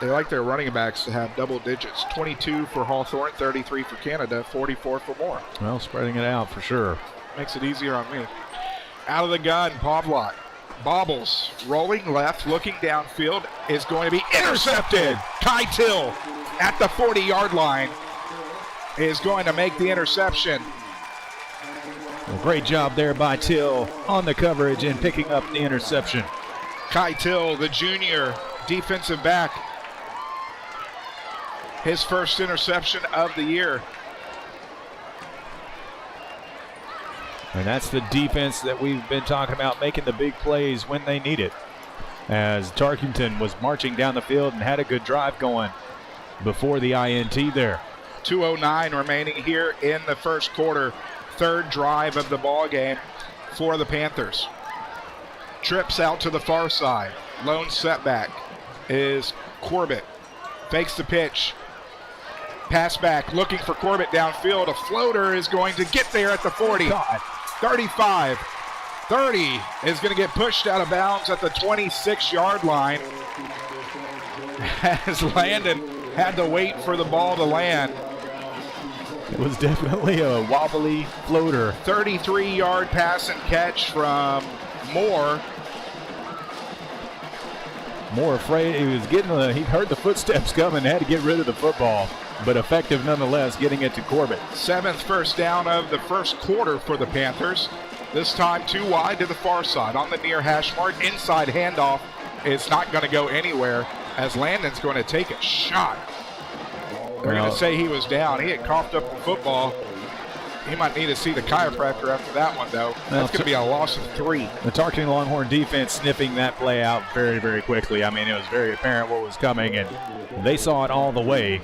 They like their running backs to have double digits. 22 for Hawthorne, 33 for Canada, 44 for Moore. Well, spreading it out for sure. Makes it easier on me. Out of the gun, Pavlak bobbles, rolling left, looking downfield, is going to be intercepted. Kai Till at the 40-yard line is going to make the interception. Well, great job there by Till on the coverage and picking up the interception. Kai Till, the junior defensive back, his first interception of the year. And that's the defense that we've been talking about, making the big plays when they need it. As Tarkington was marching down the field and had a good drive going before the INT there. 2:09 remaining here in the first quarter. Third drive of the ball game for the Panthers. Trips out to the far side. Lone setback is Corbett. Fakes the pitch. Pass back, looking for Corbett downfield. A floater is going to get there at the 40. 35. 30 is going to get pushed out of bounds at the 26-yard line. As Landon had to wait for the ball to land. It was definitely a wobbly floater. 33-yard pass and catch from Moore. Moore afraid he was getting he heard the footsteps coming, had to get rid of the football, but effective nonetheless, getting it to Corbett. 7th first down of the first quarter for the Panthers. This time too wide to the far side on the near hash mark. Inside handoff. It's not going to go anywhere as Landon's going to take a shot. They're going to say he was down. He had coughed up the football. He might need to see the chiropractor after that one, though. That's going to be a loss of 3. The Tarkington Longhorn defense sniffing that play out very, very quickly. I mean, it was very apparent what was coming, and they saw it all the way.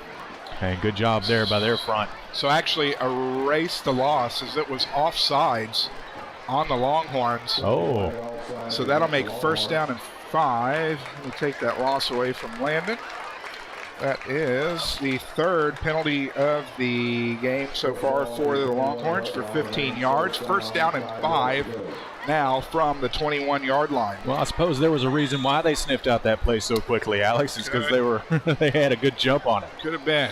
And good job there by their front. So actually erase the loss as it was offsides on the Longhorns. Oh. So that'll make first down and 5. We'll take that loss away from Landon. That is the third penalty of the game so far for the Longhorns for 15 yards. First down and 5 now from the 21-yard line. Well, I suppose there was a reason why they sniffed out that play so quickly, Alex. It's because they had a good jump on it. Could have been.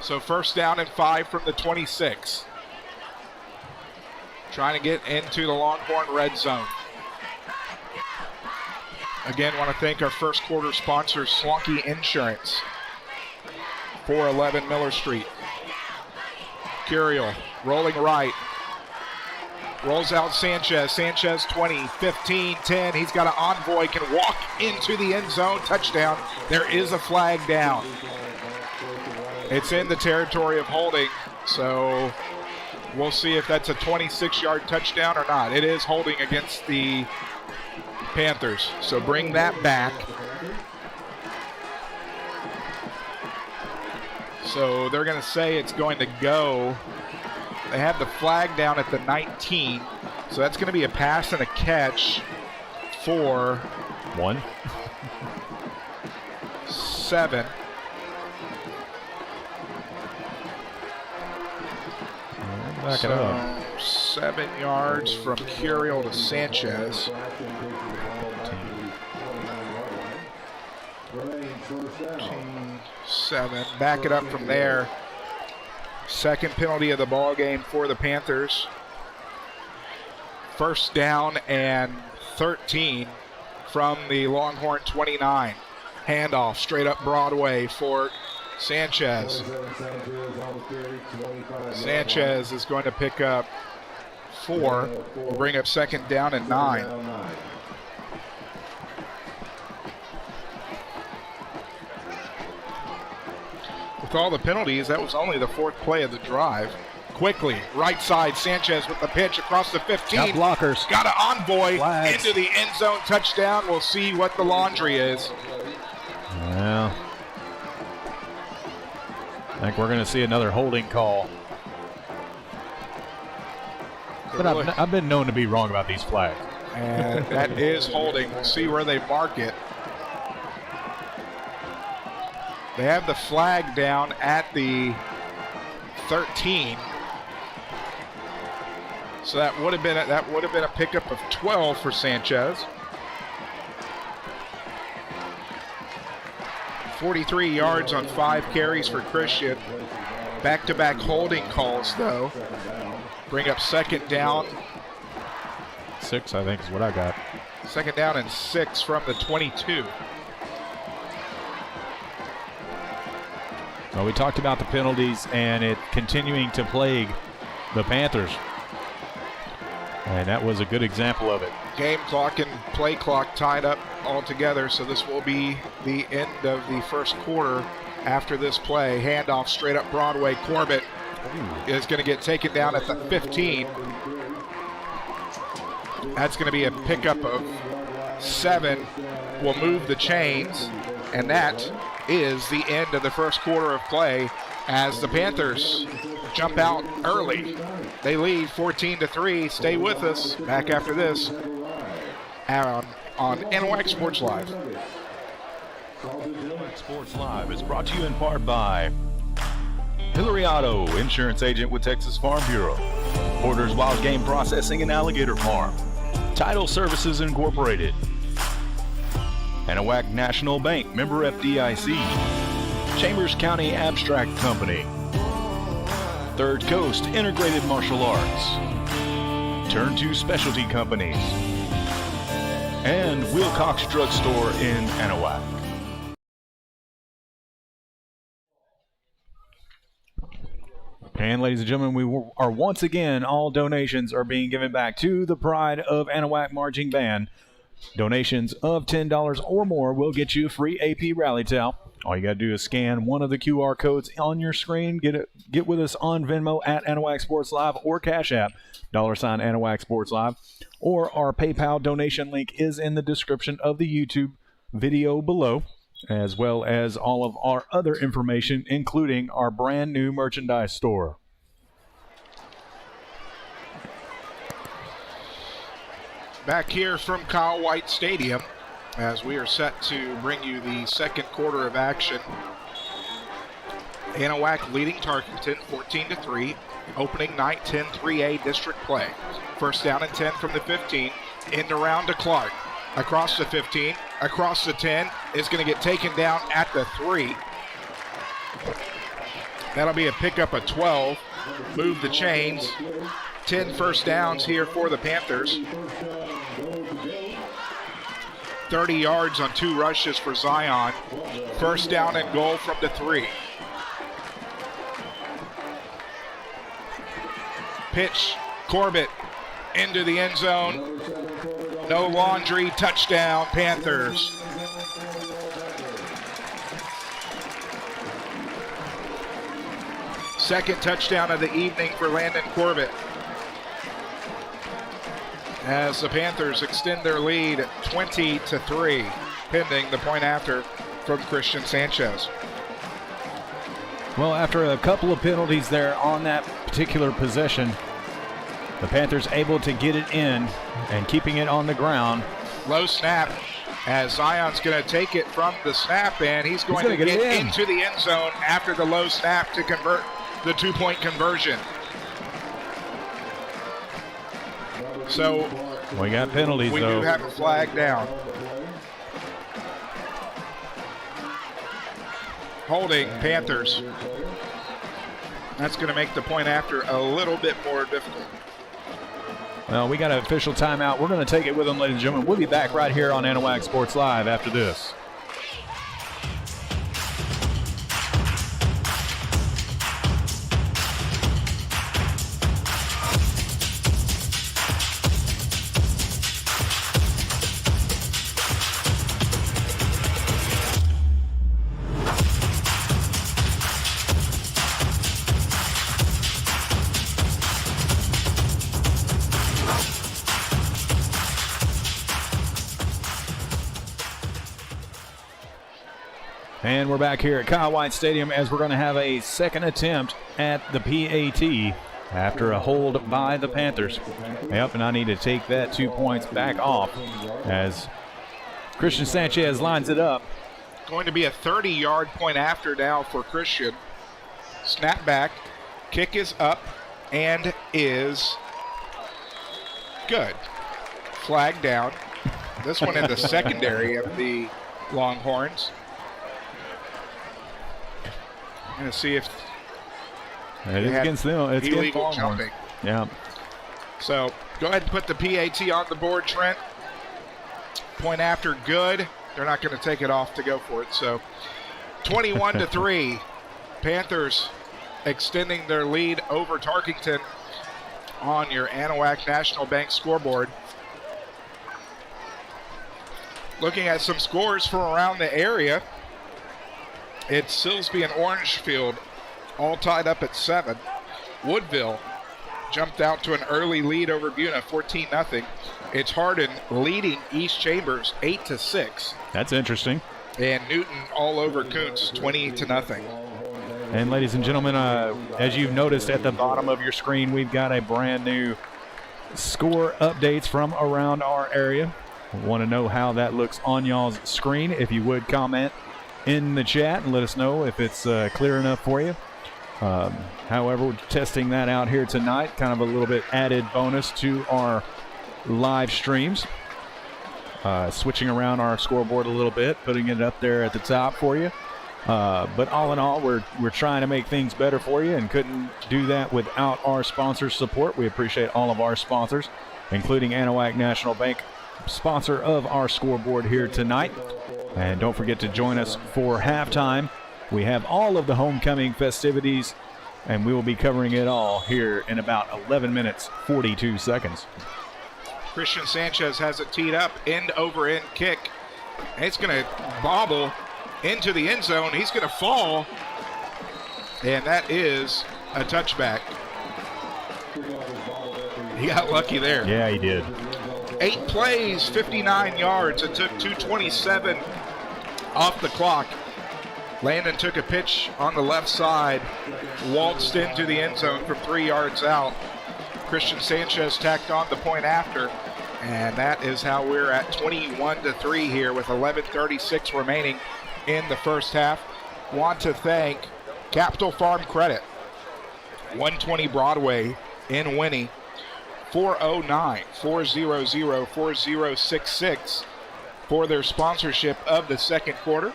So first down and 5 from the 26. Trying to get into the Longhorn red zone. Again, want to thank our first quarter sponsor, Slonky Insurance, 411 Miller Street. Curiel rolling right. Rolls out Sanchez. Sanchez 20, 15, 10. He's got an envoy, can walk into the end zone. Touchdown. There is a flag down. It's in the territory of holding, so we'll see if that's a 26-yard touchdown or not. It is holding against the Panthers, so bring that back. So they're going to say it's going to go. They have the flag down at the 19, so that's going to be a pass and a catch for 7. Back it up. 7 yards from Curiel to Sanchez. 7. Back it up from there. Second penalty of the ball game for the Panthers. First down and 13 from the Longhorn 29. Handoff straight up Broadway for Sanchez. Sanchez is going to pick up 4. Will bring up second down and 9. With all the penalties, that was only the 4th play of the drive. Quickly, right side, Sanchez with the pitch across the 15. Got blockers. Got an envoy Flags. into the end zone, touchdown. We'll see what the laundry is. Well, I think we're going to see another holding call. But I've been known to be wrong about these flags. And that is holding. We'll see where they mark it. They have the flag down at the 13. So that would have been a pickup of 12 for Sanchez. 43 yards on 5 carries for Christian. Back-to-back holding calls, though. Bring up second down 6, I think, is what I got. 2nd down and 6 from the 22. Well, we talked about the penalties and it continuing to plague the Panthers. And that was a good example of it. Game clock and play clock tied up all together, so this will be the end of the first quarter. After this play, handoff straight up Broadway. Corbett is going to get taken down at the 15. That's going to be a pickup of 7. We'll move the chains, and that is the end of the first quarter of play as the Panthers jump out early. They lead 14-3. Stay with us. Back after this on Anahuac Sports Live. Anahuac Sports Live is brought to you in part by Hillary Auto, insurance agent with Texas Farm Bureau. Porter's Wild Game Processing and Alligator Farm. Title Services Incorporated. Anahuac National Bank, member FDIC. Chambers County Abstract Company. Third Coast Integrated Martial Arts. Turn 2 Specialty Companies. And Wilcox Drug Store in Anahuac. And ladies and gentlemen, we are once again, all donations are being given back to the Pride of Anahuac Marching Band. Donations of $10 or more will get you a free AP Rally Towel. All you got to do is scan one of the QR codes on your screen. Get with us on Venmo at Anahuac Sports Live or Cash App, $ Anahuac Sports Live. Or our PayPal donation link is in the description of the YouTube video below, as well as all of our other information, including our brand new merchandise store. Back here from Kyle White Stadium as we are set to bring you the second quarter of action. Anahuac leading Tarkington 14-3. Opening night 10-3A district play. First down and 10 from the 15. End around to Clark. Across the 15, across the 10, is going to get taken down at the 3. That'll be a pickup of 12. Move the chains. 10 first downs here for the Panthers. 30 yards on 2 rushes for Zion. First down and goal from the 3. Pitch, Corbett into the end zone. No laundry, touchdown, Panthers. Second touchdown of the evening for Landon Corbett, as the Panthers extend their lead 20-3, pending the point after from Christian Sanchez. Well, after a couple of penalties there on that particular possession, the Panthers able to get it in and keeping it on the ground. Low snap as Zion's going to take it from the snap, and he's going to get into the end zone after the low snap to convert the 2-point conversion. So we got penalties, we though. do have a flag down. Holding Panthers. That's going to make the point after a little bit more difficult. Well, we got an official timeout. We're going to take it with them, ladies and gentlemen. We'll be back right here on Anahuac Sports Live after this. And we're back here at Kyle White Stadium as we're going to have a second attempt at the PAT after a hold by the Panthers. Yep, and I need to take that 2 points back off as Christian Sanchez lines it up. Going to be a 30-yard point after now for Christian. Snap back, kick is up and is good. Flag down. This one in the secondary of the Longhorns. I'm going to see if it is against them. It's illegal jumping. Yeah. So Go ahead and put the PAT on the board, Trent. Point after, good. They're not going to take it off to go for it. So 21-3, Panthers extending their lead over Tarkington on your Anahuac National Bank scoreboard. Looking at some scores from around the area, it's Silsbee and Orangefield all tied up at 7. Woodville jumped out to an early lead over Buna, 14-0. It's Hardin leading East Chambers 8-6. That's interesting. And Newton all over Kuntz 20-0. And ladies and gentlemen, as you've noticed at the bottom of your screen, we've got a brand new score updates from around our area. Want to know how that looks on y'all's screen? If you would comment in the chat and let us know if it's clear enough for you. However, we're testing that out here tonight, kind of a little bit added bonus to our live streams. Switching around our scoreboard a little bit, putting it up there at the top for you. But all in all, we're trying to make things better for you and couldn't do that without our sponsors' support. We appreciate all of our sponsors, including Anahuac National Bank, sponsor of our scoreboard here tonight. And don't forget to join us for halftime. We have all of the homecoming festivities, and we will be covering it all here in about 11 minutes, 42 seconds. Christian Sanchez has it teed up, end over end kick. And it's going to bobble into the end zone. He's going to fall, and that is a touchback. He got lucky there. Yeah, he did. 8 plays, 59 yards. It took 2:27 off the clock. Landon took a pitch on the left side, waltzed into the end zone from 3 yards out. Christian Sanchez tacked on the point after, and that is how we're at 21-3 here with 11:36 remaining in the first half. Want to thank Capital Farm Credit, 120 Broadway in Winnie, 409-400-4066 for their sponsorship of the second quarter.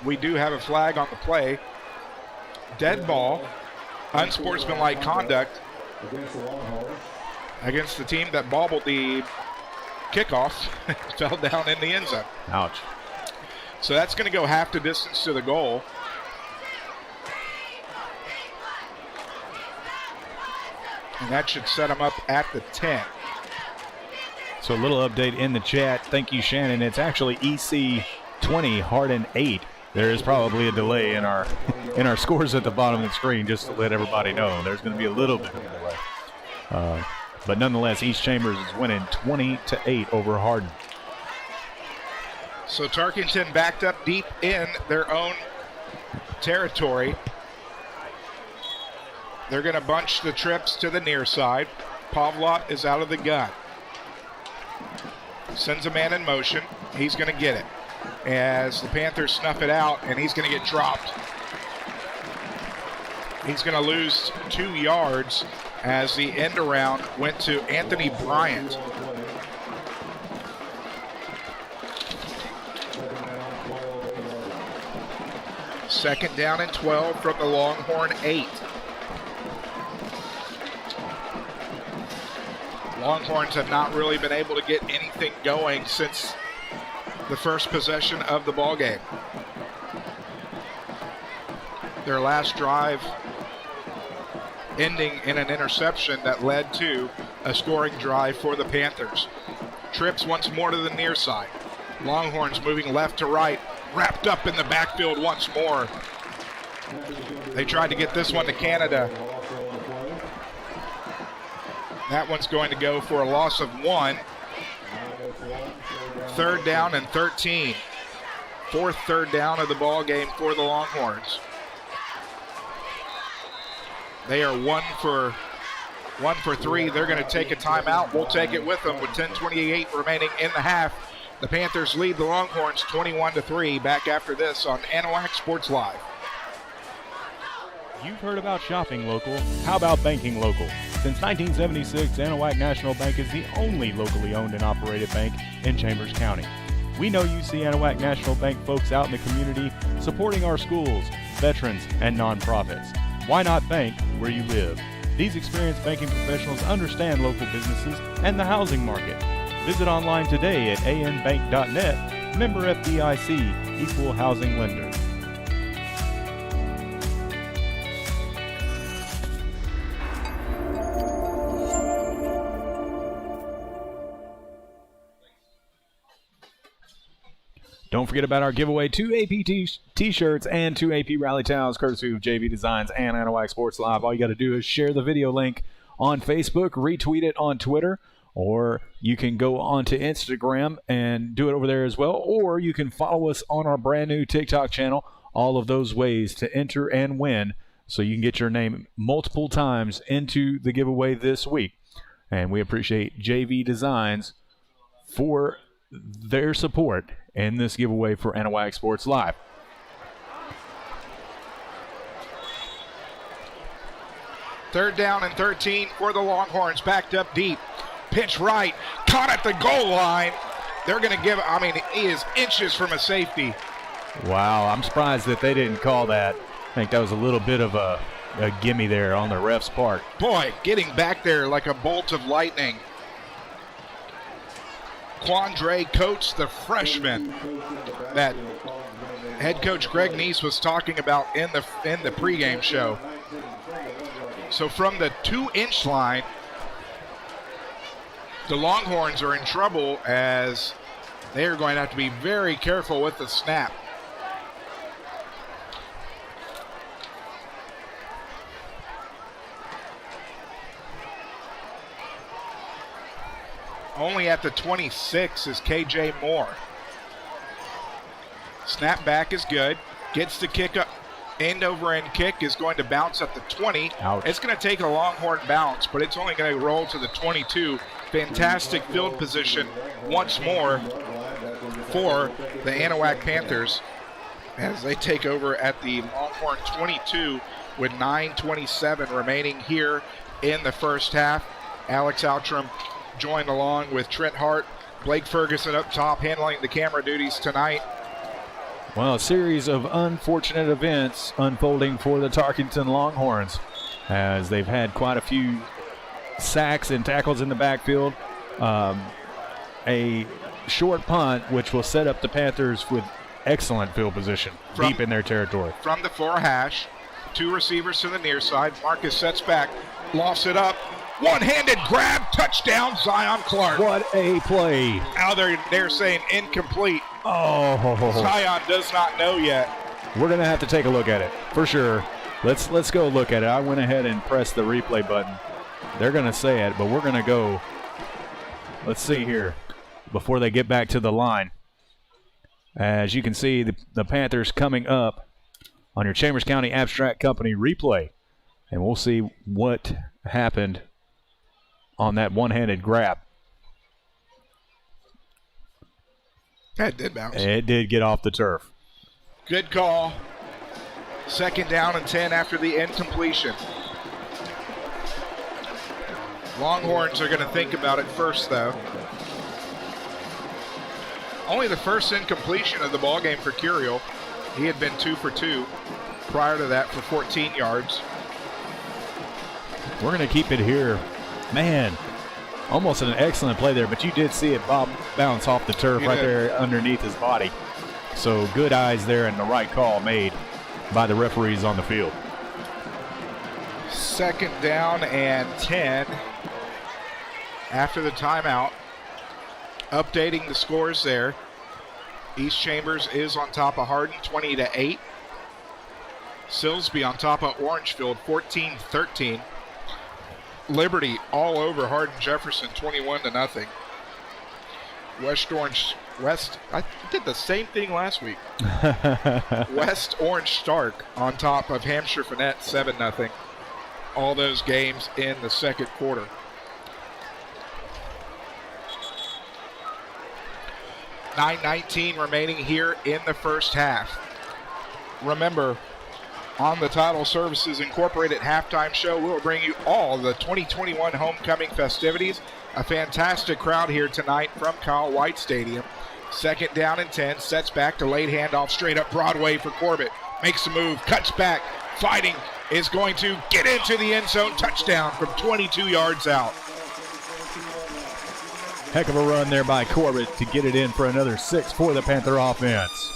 We do have a flag on the play. Dead ball, unsportsmanlike conduct against the team that bobbled the kickoff, fell down in the end zone. Ouch. So that's going to go half the distance to the goal. And that should set them up at the 10. So a little update in the chat. Thank you, Shannon. It's actually EC 20, Hardin 8. There is probably a delay in our scores at the bottom of the screen, just to let everybody know. There's going to be a little bit of a delay. But nonetheless, East Chambers is winning 20-8 over Hardin. So Tarkington backed up deep in their own territory. They're going to bunch the trips to the near side. Pavlot is out of the gun. Sends a man in motion. He's going to get it as the Panthers snuff it out, and he's going to get dropped. He's going to lose 2 yards as the end around went to Anthony Bryant. Second down and 12 from the Longhorn 8. Longhorns have not really been able to get anything going since the first possession of the ball game. Their last drive ending in an interception that led to a scoring drive for the Panthers. Trips once more to the near side. Longhorns moving left to right, wrapped up in the backfield once more. They tried to get this one to Canada. That one's going to go for a loss of 1. Third down and 13. Fourth third down of the ball game for the Longhorns. They are 1 for 3. They're going to take a timeout. We'll take it with them with 10:28 remaining in the half. The Panthers lead the Longhorns 21-3. Back after this on Anahuac Sports Live. You've heard about shopping local. How about banking local? Since 1976, Anahuac National Bank is the only locally owned and operated bank in Chambers County. We know you see Anahuac National Bank folks out in the community supporting our schools, veterans, and nonprofits. Why not bank where you live? These experienced banking professionals understand local businesses and the housing market. Visit online today at anbank.net, member FDIC, equal housing lender. Don't forget about our giveaway, 2 AP t-shirts and 2 AP rally towels, courtesy of JV Designs and Anahuac Sports Live. All you got to do is share the video link on Facebook, retweet it on Twitter, or you can go onto Instagram and do it over there as well, or you can follow us on our brand new TikTok channel. All of those ways to enter and win, so you can get your name multiple times into the giveaway this week. And we appreciate JV Designs for their support in this giveaway for Anahuac Sports Live. Third down and 13 for the Longhorns, backed up deep. Pitch right, caught at the goal line. They're going to give, he is inches from a safety. Wow, I'm surprised that they didn't call that. I think that was a little bit of a gimme there on the ref's part. Boy, getting back there like a bolt of lightning. Quandre Coates, the freshman that head coach Greg Neese was talking about in the pregame show. So from the 2-inch line, the Longhorns are in trouble as they are going to have to be very careful with the snap. Only at the 26 is KJ Moore. Snap back is good. Gets the kick up. End over end kick is going to bounce at the 20. Ouch. It's going to take a Longhorn bounce, but it's only going to roll to the 22. Fantastic field position once more for the Anahuac Panthers as they take over at the Longhorn 22 with 9:27 remaining here in the first half. Alex Outram joined along with Trent Hart, Blake Ferguson up top handling the camera duties tonight. Well, a series of unfortunate events unfolding for the Tarkington Longhorns as they've had quite a few sacks and tackles in the backfield. A short punt, which will set up the Panthers with excellent field position deep in their territory. From the 4 hash, 2 receivers to the near side. Marcus sets back, lofts it up. One-handed grab, touchdown, Zion Clark. What a play. Now they're saying incomplete. Oh. Zion does not know yet. We're going to have to take a look at it, for sure. Let's go look at it. I went ahead and pressed the replay button. They're going to say it, but we're going to go. Let's see here before they get back to the line. As you can see, the Panthers coming up on your Chambers County Abstract Company replay. And we'll see what happened on that one-handed grab. That did bounce. It did get off the turf. Good call. 2nd down and 10 after the incompletion. Longhorns are going to think about it first, though. Only the first incompletion of the ballgame for Curiel. He had been 2 for 2 prior to that for 14 yards. We're going to keep it here. Man, almost an excellent play there, but you did see it bounce off the turf right there underneath his body. So good eyes there and the right call made by the referees on the field. 2nd down and 10 after the timeout. Updating the scores there. East Chambers is on top of Hardin 20-8. Silsbee on top of Orangefield 14-13. Liberty all over Hardin Jefferson 21-0. West, I did the same thing last week. West Orange Stark on top of Hampshire Finette 7-0. All those games in the second quarter. $9:19 remaining here in the first half. Remember, on the Title Services Incorporated halftime show, we'll bring you all the 2021 homecoming festivities. A fantastic crowd here tonight from Kyle White Stadium. 2nd down and 10, sets back to late handoff straight up Broadway for Corbett. Makes a move, cuts back, fighting is going to get into the end zone. Touchdown from 22 yards out. Heck of a run there by Corbett to get it in for another 6 for the Panther offense.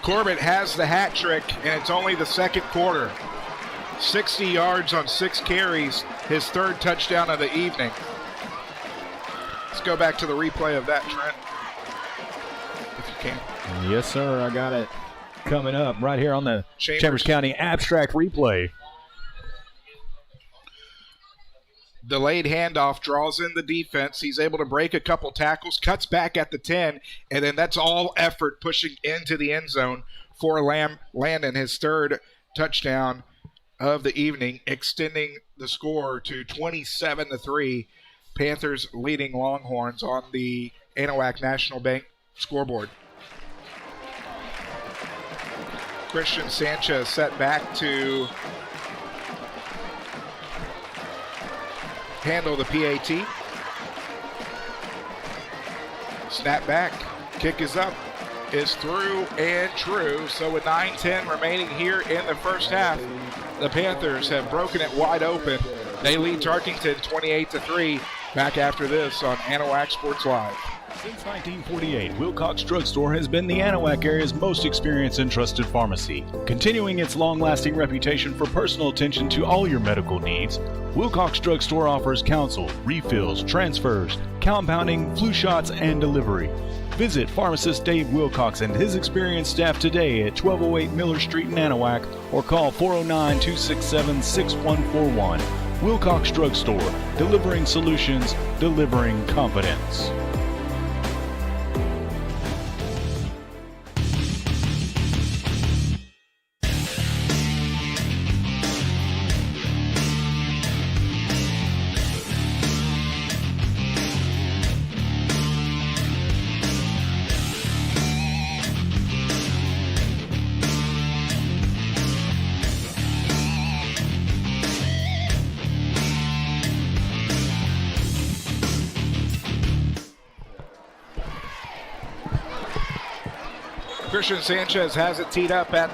Corbett has the hat trick, and it's only the second quarter. 60 yards on 6 carries, his third touchdown of the evening. Let's go back to the replay of that, Trent, if you can. Yes, sir. I got it coming up right here on the Chambers County Abstract replay. Delayed handoff draws in the defense. He's able to break a couple tackles, cuts back at the 10, and then that's all effort pushing into the end zone for Landon, his third touchdown of the evening, extending the score to 27-3. Panthers leading Longhorns on the Anahuac National Bank scoreboard. Christian Sanchez set back to handle the PAT. Snap back. Kick is up. Is through and true. So with 9:10 remaining here in the first half, the Panthers have broken it wide open. They lead Tarkington 28-3. Back after this on Anahuac Sports Live. Since 1948, Wilcox Drug Store has been the Anahuac area's most experienced and trusted pharmacy. Continuing its long-lasting reputation for personal attention to all your medical needs, Wilcox Drug Store offers counsel, refills, transfers, compounding, flu shots, and delivery. Visit pharmacist Dave Wilcox and his experienced staff today at 1208 Miller Street in Anahuac or call 409-267-6141. Wilcox Drug Store, delivering solutions, delivering confidence. Christian Sanchez has it teed up at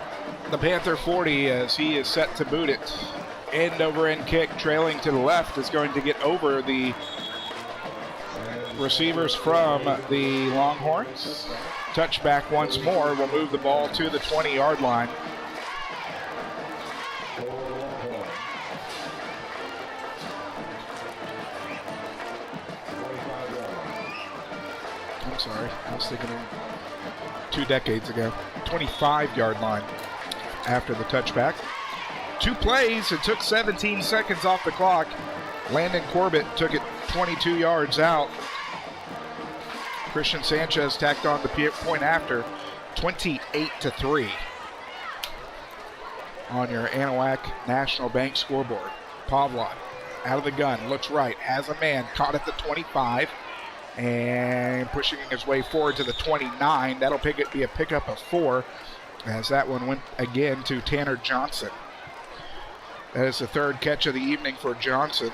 the Panther 40 as he is set to boot it. End over end kick trailing to the left is going to get over the receivers from the Longhorns. Touchback once more will move the ball to the 20-yard line. I'm sorry, I was thinking of 2 decades ago. 25-yard line after the touchback. 2 plays, it took 17 seconds off the clock. Landon Corbett took it 22 yards out. Christian Sanchez tacked on the point after. 28-3 on your Anahuac National Bank scoreboard. Pavlov out of the gun, looks right, has a man, caught at the 25. And pushing his way forward to the 29. That'll be a pickup of 4 as that one went again to Tanner Johnson. That is the 3rd catch of the evening for Johnson.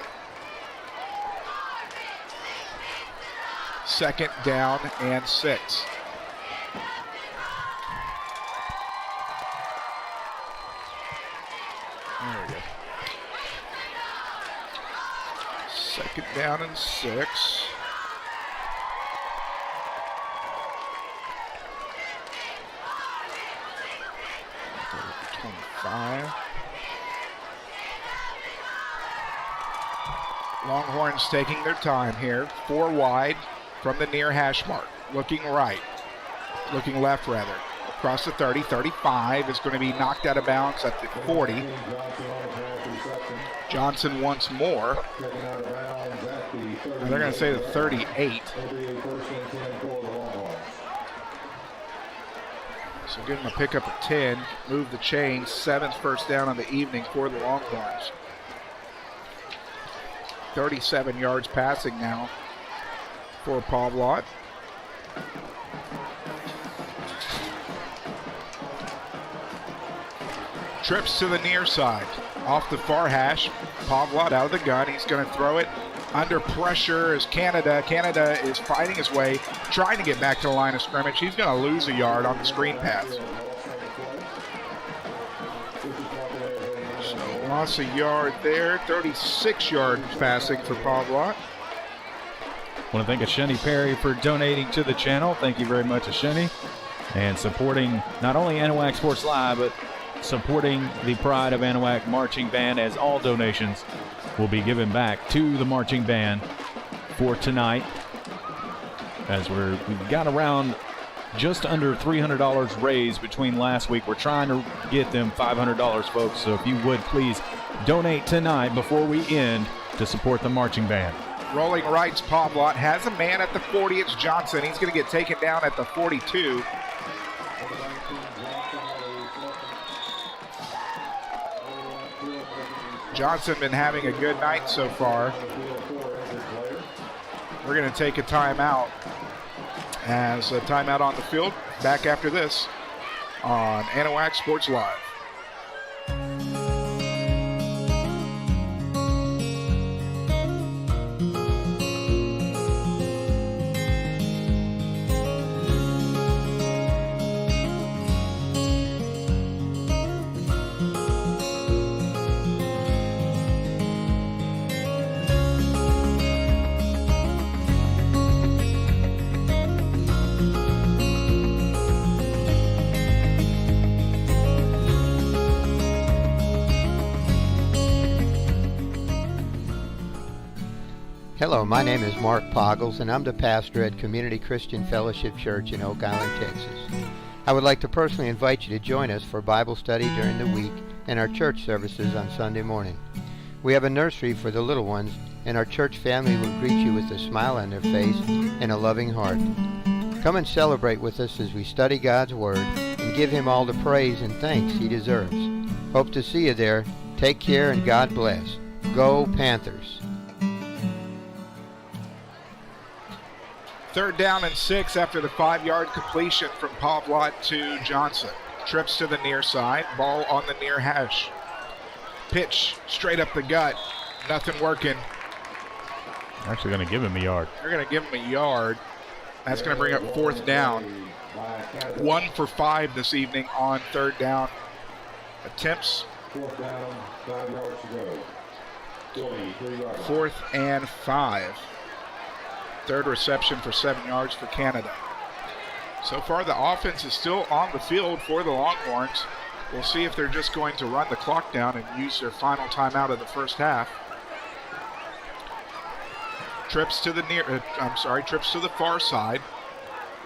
2nd down and 6. There we go. 2nd down and 6. Longhorns taking their time here. 4 wide from the near hash mark. Looking right. Looking left, rather. Across the 30. 35 is going to be knocked out of bounds at the 40. Johnson once more. And they're going to say the 38. So give him a pickup of 10. Move the chain. 7th first down of the evening for the Longhorns. 37 yards passing now for Pavlov. Trips to the near side. Off the far hash. Pavlov out of the gun. He's going to throw it under pressure as Canada. Canada is fighting his way, trying to get back to the line of scrimmage. He's going to lose a yard on the screen pass. Loss a yard there, 36-yard passing for Pavlot. I want to thank Asheni Perry for donating to the channel. Thank you very much, Asheni. And supporting not only Anahuac Sports Live, but supporting the Pride of Anahuac Marching Band, as all donations will be given back to the marching band for tonight. As we've got around just under $300 raised between last week. We're trying to get them $500, folks. So if you would please donate tonight before we end to support the marching band. Rolling rights, Pavlot has a man at the 40. It's Johnson. He's going to get taken down at the 42. Johnson been having a good night so far. We're going to take a timeout. As a timeout on the field. Back after this on Anahuac Sports Live. Hello, my name is Mark Poggles, and I'm the pastor at Community Christian Fellowship Church in Oak Island, Texas. I would like to personally invite you to join us for Bible study during the week and our church services on Sunday morning. We have a nursery for the little ones, and our church family will greet you with a smile on their face and a loving heart. Come and celebrate with us as we study God's Word and give Him all the praise and thanks He deserves. Hope to see you there. Take care and God bless. Go Panthers! 3rd down and 6 after the 5-yard completion from Pavlot to Johnson. Trips to the near side, ball on the near hash. Pitch straight up the gut, nothing working. Actually going to give him a yard. They're going to give him a yard. That's going to bring up 4th down. 1 for 5 this evening on 3rd down attempts. 4th down, 5 yards to go. 4th and 5. 3rd reception for 7 yards for Canada. So far, the offense is still on the field for the Longhorns. We'll see if they're just going to run the clock down and use their final timeout of the first half. Trips to the far side.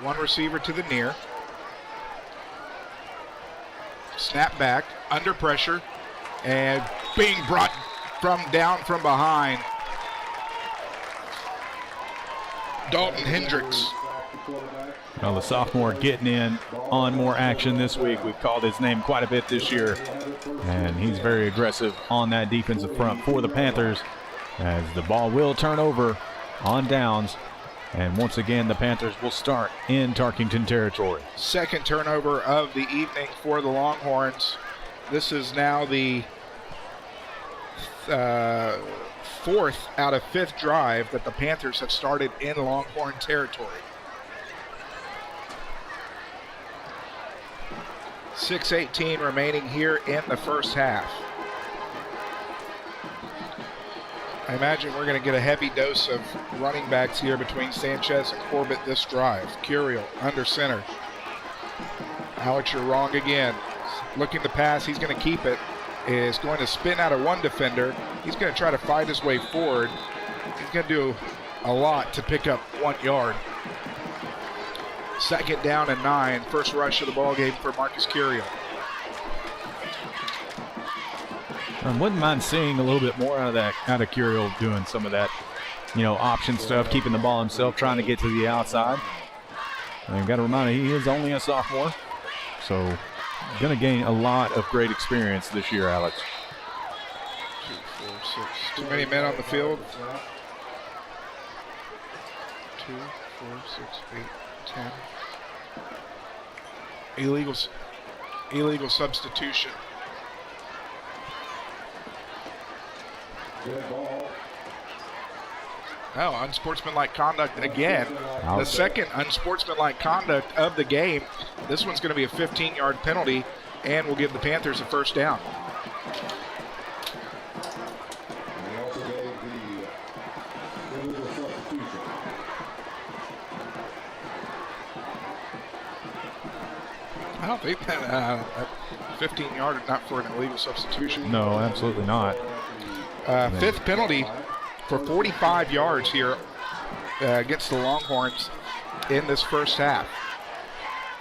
One receiver to the near. Snap back, under pressure, and being brought down from behind. Dalton Hendricks. Well, the sophomore getting in on more action this week. We've called his name quite a bit this year, and he's very aggressive on that defensive front for the Panthers, as the ball will turn over on downs. And once again, the Panthers will start in Tarkington territory. 2nd turnover of the evening for the Longhorns. This is now the 4th out of 5th drive that the Panthers have started in Longhorn territory. 6:18 remaining here in the first half. I imagine we're going to get a heavy dose of running backs here between Sanchez and Corbett this drive. Curiel under center. Alex, you're wrong again. Looking to pass, he's going to keep it. Is going to spin out of one defender. He's going to try to fight his way forward. He's going to do a lot to pick up 1 yard. 2nd down and 9. First rush of the ball game for Marcus Curiel. I wouldn't mind seeing a little bit more out of Curiel, doing some of that, option stuff, keeping the ball himself, trying to get to the outside. And you've got to remind him, he is only a sophomore, so going to gain a lot of great experience this year, Alex. 2, 4, 6. Too many men on the field. 2, 4, 6, 8, 10. Illegal substitution. Oh, unsportsmanlike conduct again. The second unsportsmanlike conduct of the game. This one's going to be a 15-yard penalty, and will give the Panthers a first down. I don't think that 15-yard is not for an illegal substitution. No, absolutely not. Fifth penalty for 45 yards here against the Longhorns in this first half.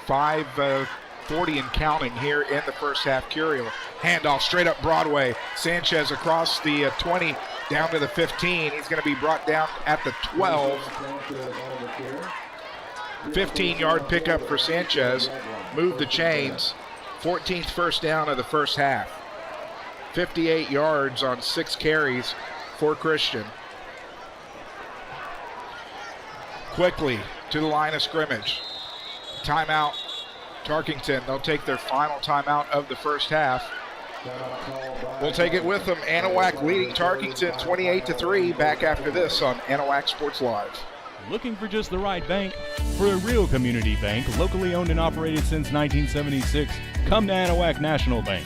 5:40 and counting here in the first half. Curiel, handoff straight up Broadway. Sanchez across the 20 down to the 15. He's going to be brought down at the 12. 15-yard pickup for Sanchez. Move the chains. 14th first down of the first half. 58 yards on 6 carries for Christian. Quickly to the line of scrimmage. Timeout, Tarkington. They'll take their final timeout of the first half. We'll take it with them. Anahuac leading Tarkington 28-3. Back after this on Anahuac Sports Live. Looking for just the right bank? For a real community bank, locally owned and operated since 1976, come to Anahuac National Bank.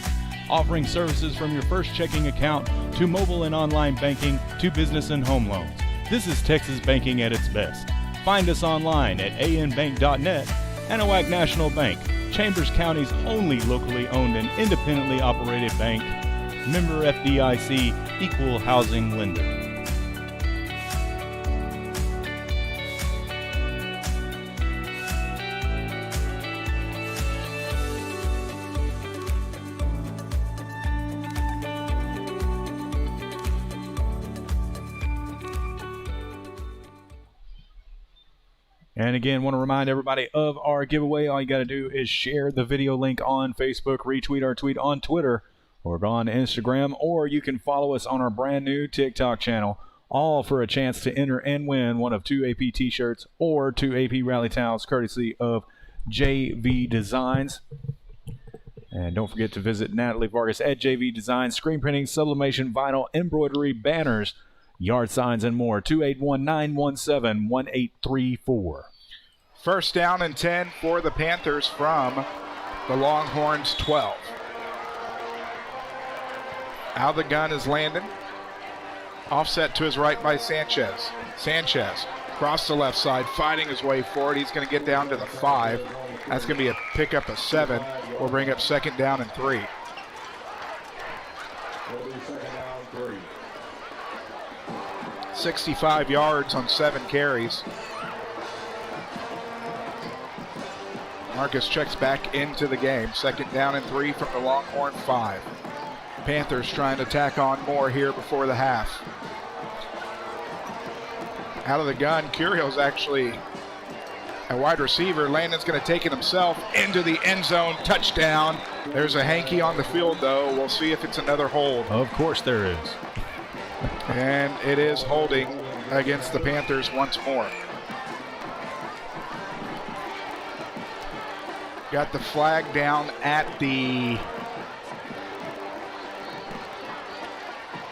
Offering services from your first checking account to mobile and online banking to business and home loans. This is Texas banking at its best. Find us online at anbank.net. Anahuac National Bank, Chambers County's only locally owned and independently operated bank. Member FDIC, equal housing lender. And again, want to remind everybody of our giveaway. All you got to do is share the video link on Facebook, retweet our tweet on Twitter, or on Instagram, or you can follow us on our brand new TikTok channel, all for a chance to enter and win one of 2 AP t-shirts or 2 AP rally towels, courtesy of JV Designs. And don't forget to visit Natalie Vargas at JV Designs, screen printing, sublimation, vinyl, embroidery, banners, yard signs, and more. 281-917-1834. First down and 10 for the Panthers from the Longhorns 12. Out of the gun is Landon. Offset to his right by Sanchez. Sanchez across the left side, fighting his way forward. He's going to get down to the 5. That's going to be a pickup of 7. We'll bring up second down and 3. 65 yards on 7 carries. Marcus checks back into the game. Second down and 3 from the Longhorn 5. Panthers trying to tack on more here before the half. Out of the gun, Curiel's actually a wide receiver. Landon's going to take it himself into the end zone. Touchdown. There's a hanky on the field, though. We'll see if it's another hold. Of course there is. And it is holding against the Panthers once more. Got the flag down at the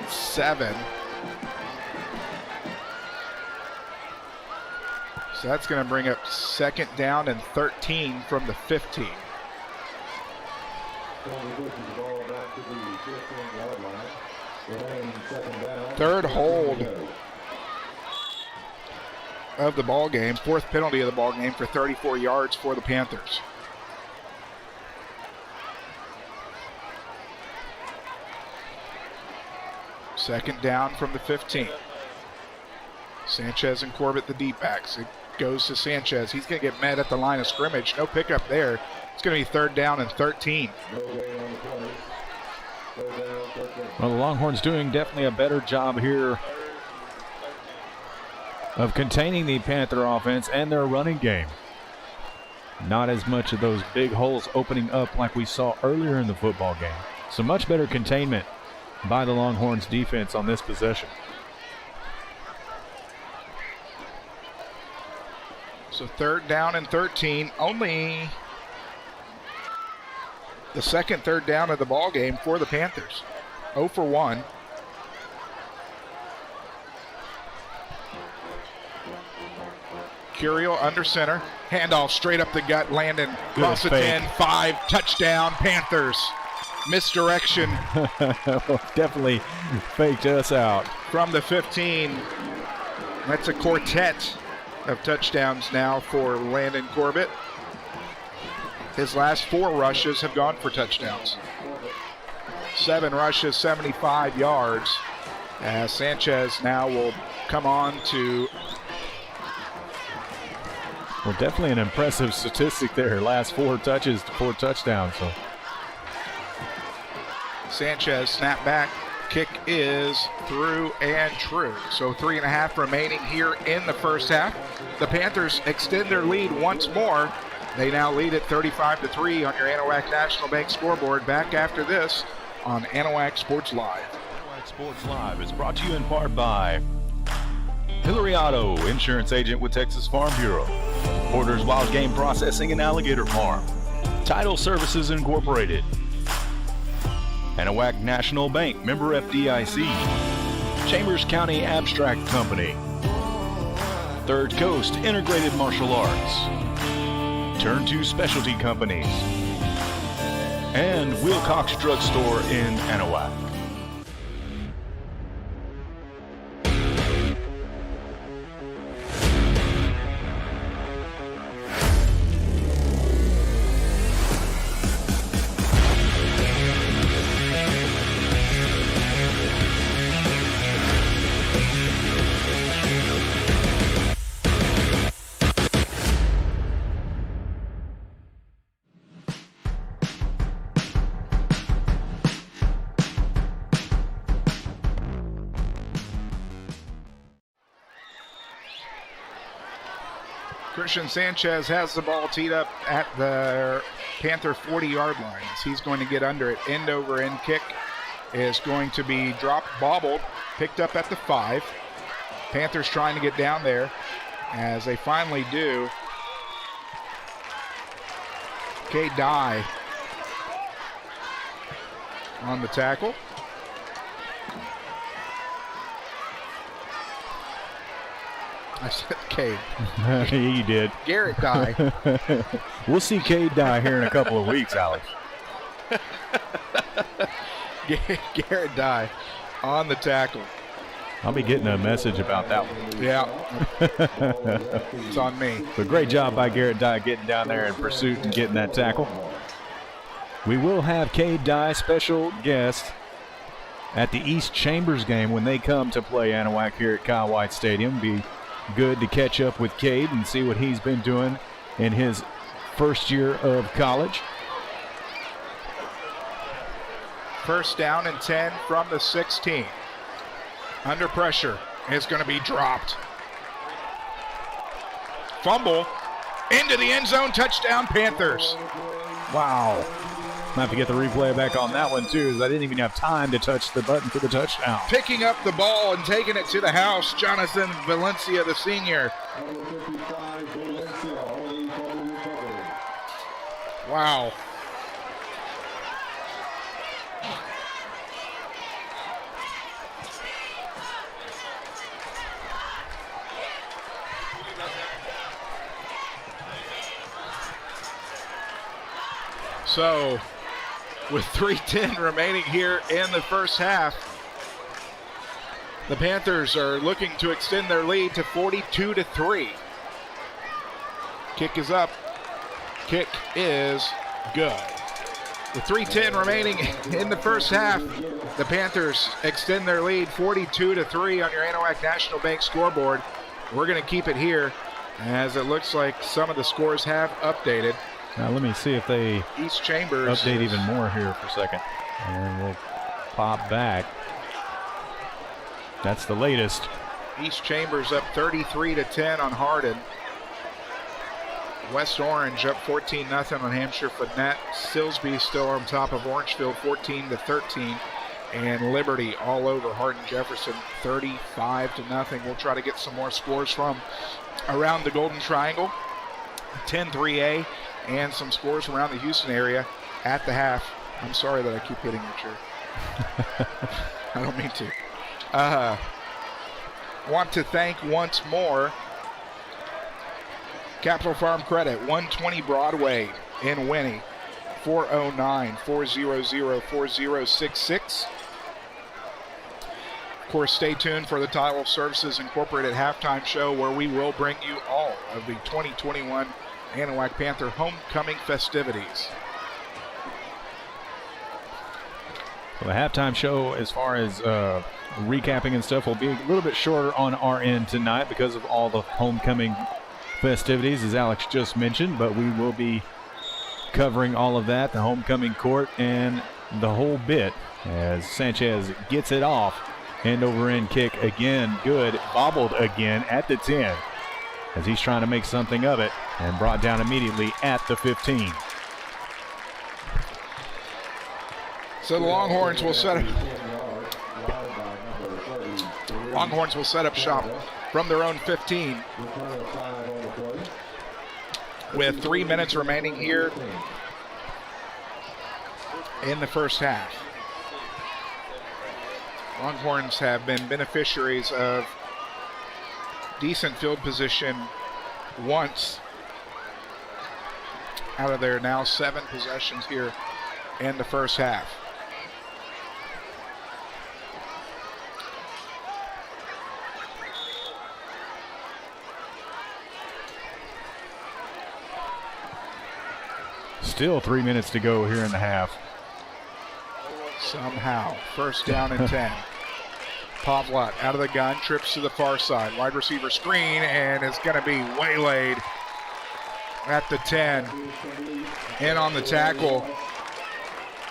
7. So that's going to bring up second down and 13 from the 15. Third hold of the ball game. Fourth penalty of the ball game for 34 yards for the Panthers. Second down from the 15. Sanchez and Corbett, the deep backs. It goes to Sanchez. He's going to get met at the line of scrimmage. No pickup there. It's going to be third down and 13. Well, the Longhorns doing definitely a better job here of containing the Panther offense and their running game. Not as much of those big holes opening up like we saw earlier in the football game. So much better containment by the Longhorns defense on this possession. So third down and 13. Only the second third down of the ball game for the Panthers. 0 for 1. Curiel under center. Handoff straight up the gut. Landon across the 10, 5. Touchdown, Panthers. Misdirection. Definitely faked us out. From the 15. That's a quartet of touchdowns now for Landon Corbett. His last 4 rushes have gone for touchdowns. 7 rushes, 75 yards. As Sanchez now will come on to... Well, definitely an impressive statistic there. Last 4 touches to 4 touchdowns. So Sanchez snap back. Kick is through and true. So 3.5 remaining here in the first half. The Panthers extend their lead once more. They now lead at 35-3 on your Anahuac National Bank scoreboard. Back after this on Anahuac Sports Live. Anahuac Sports Live is brought to you in part by Hillary Auto, insurance agent with Texas Farm Bureau. Porter's Wild Game Processing and Alligator Farm. Title Services Incorporated. Anahuac National Bank, member FDIC. Chambers County Abstract Company. Third Coast Integrated Martial Arts. Turn 2 Specialty Companies. And Wilcox Drug Store in Anahuac. Christian Sanchez has the ball teed up at the Panther 40-yard line. He's going to get under it. End over end kick is going to be dropped, bobbled, picked up at the 5. Panthers trying to get down there. As they finally do, Cade Dye on the tackle. I said Cade. You did. Garrett Dye. We'll see Cade Dye here in a couple of weeks, Alex. Garrett Dye on the tackle. I'll be getting a message about that one. Yeah. It's on me. But great job by Garrett Dye getting down there in pursuit and getting that tackle. We will have Cade Dye, special guest, at the East Chambers game when they come to play Anahuac here at Kyle White Stadium. Be good to catch up with Cade and see what he's been doing in his first year of college. First down and 10 from the 16. Under pressure is going to be dropped. Fumble into the end zone, touchdown Panthers. Wow. I have to get the replay back on that one too, as I didn't even have time to touch the button for the touchdown. Picking up the ball and taking it to the house, Jonathan Valencia, the senior. Wow. So, with 3:10 remaining here in the first half, the Panthers are looking to extend their lead to 42-3. Kick is up. Kick is good. With 3:10 remaining in the first half, the Panthers extend their lead 42-3 on your Anahuac National Bank scoreboard. We're going to keep it here as it looks like some of the scores have updated. Now let me see if they East Chambers update even more here for a second. And we'll pop back. That's the latest. East Chambers up 33-10 on Hardin. West Orange up 14-0 on Hampshire Fournette. Silsby still on top of Orangefield 14-13. And Liberty all over Hardin Jefferson 35-0. We'll try to get some more scores from around the Golden Triangle. 10-3A. And some scores around the Houston area at the half. I'm sorry that I keep hitting your chair. I don't mean to. Want to thank once more Capital Farm Credit, 120 Broadway in Winnie, 409-400-4066. Of course, stay tuned for the Title Services Incorporated halftime show where we will bring you all of the 2021 Anahuac Panther homecoming festivities. Well, the halftime show, as far as recapping and stuff, will be a little bit shorter on our end tonight because of all the homecoming festivities, as Alex just mentioned, but we will be covering all of that, the homecoming court and the whole bit, as Sanchez gets it off. End over end kick again, good, bobbled again at the 10, as he's trying to make something of it, and brought down immediately at the 15. So the Longhorns will set up shop from their own 15 with 3 minutes remaining here in the first half. Longhorns have been beneficiaries of decent field position once out of their now 7 possessions here in the first half. Still 3 minutes to go here in the half. Somehow, first down and 10. Pavlat out of the gun, trips to the far side. Wide receiver screen, and is going to be waylaid at the 10. In on the tackle,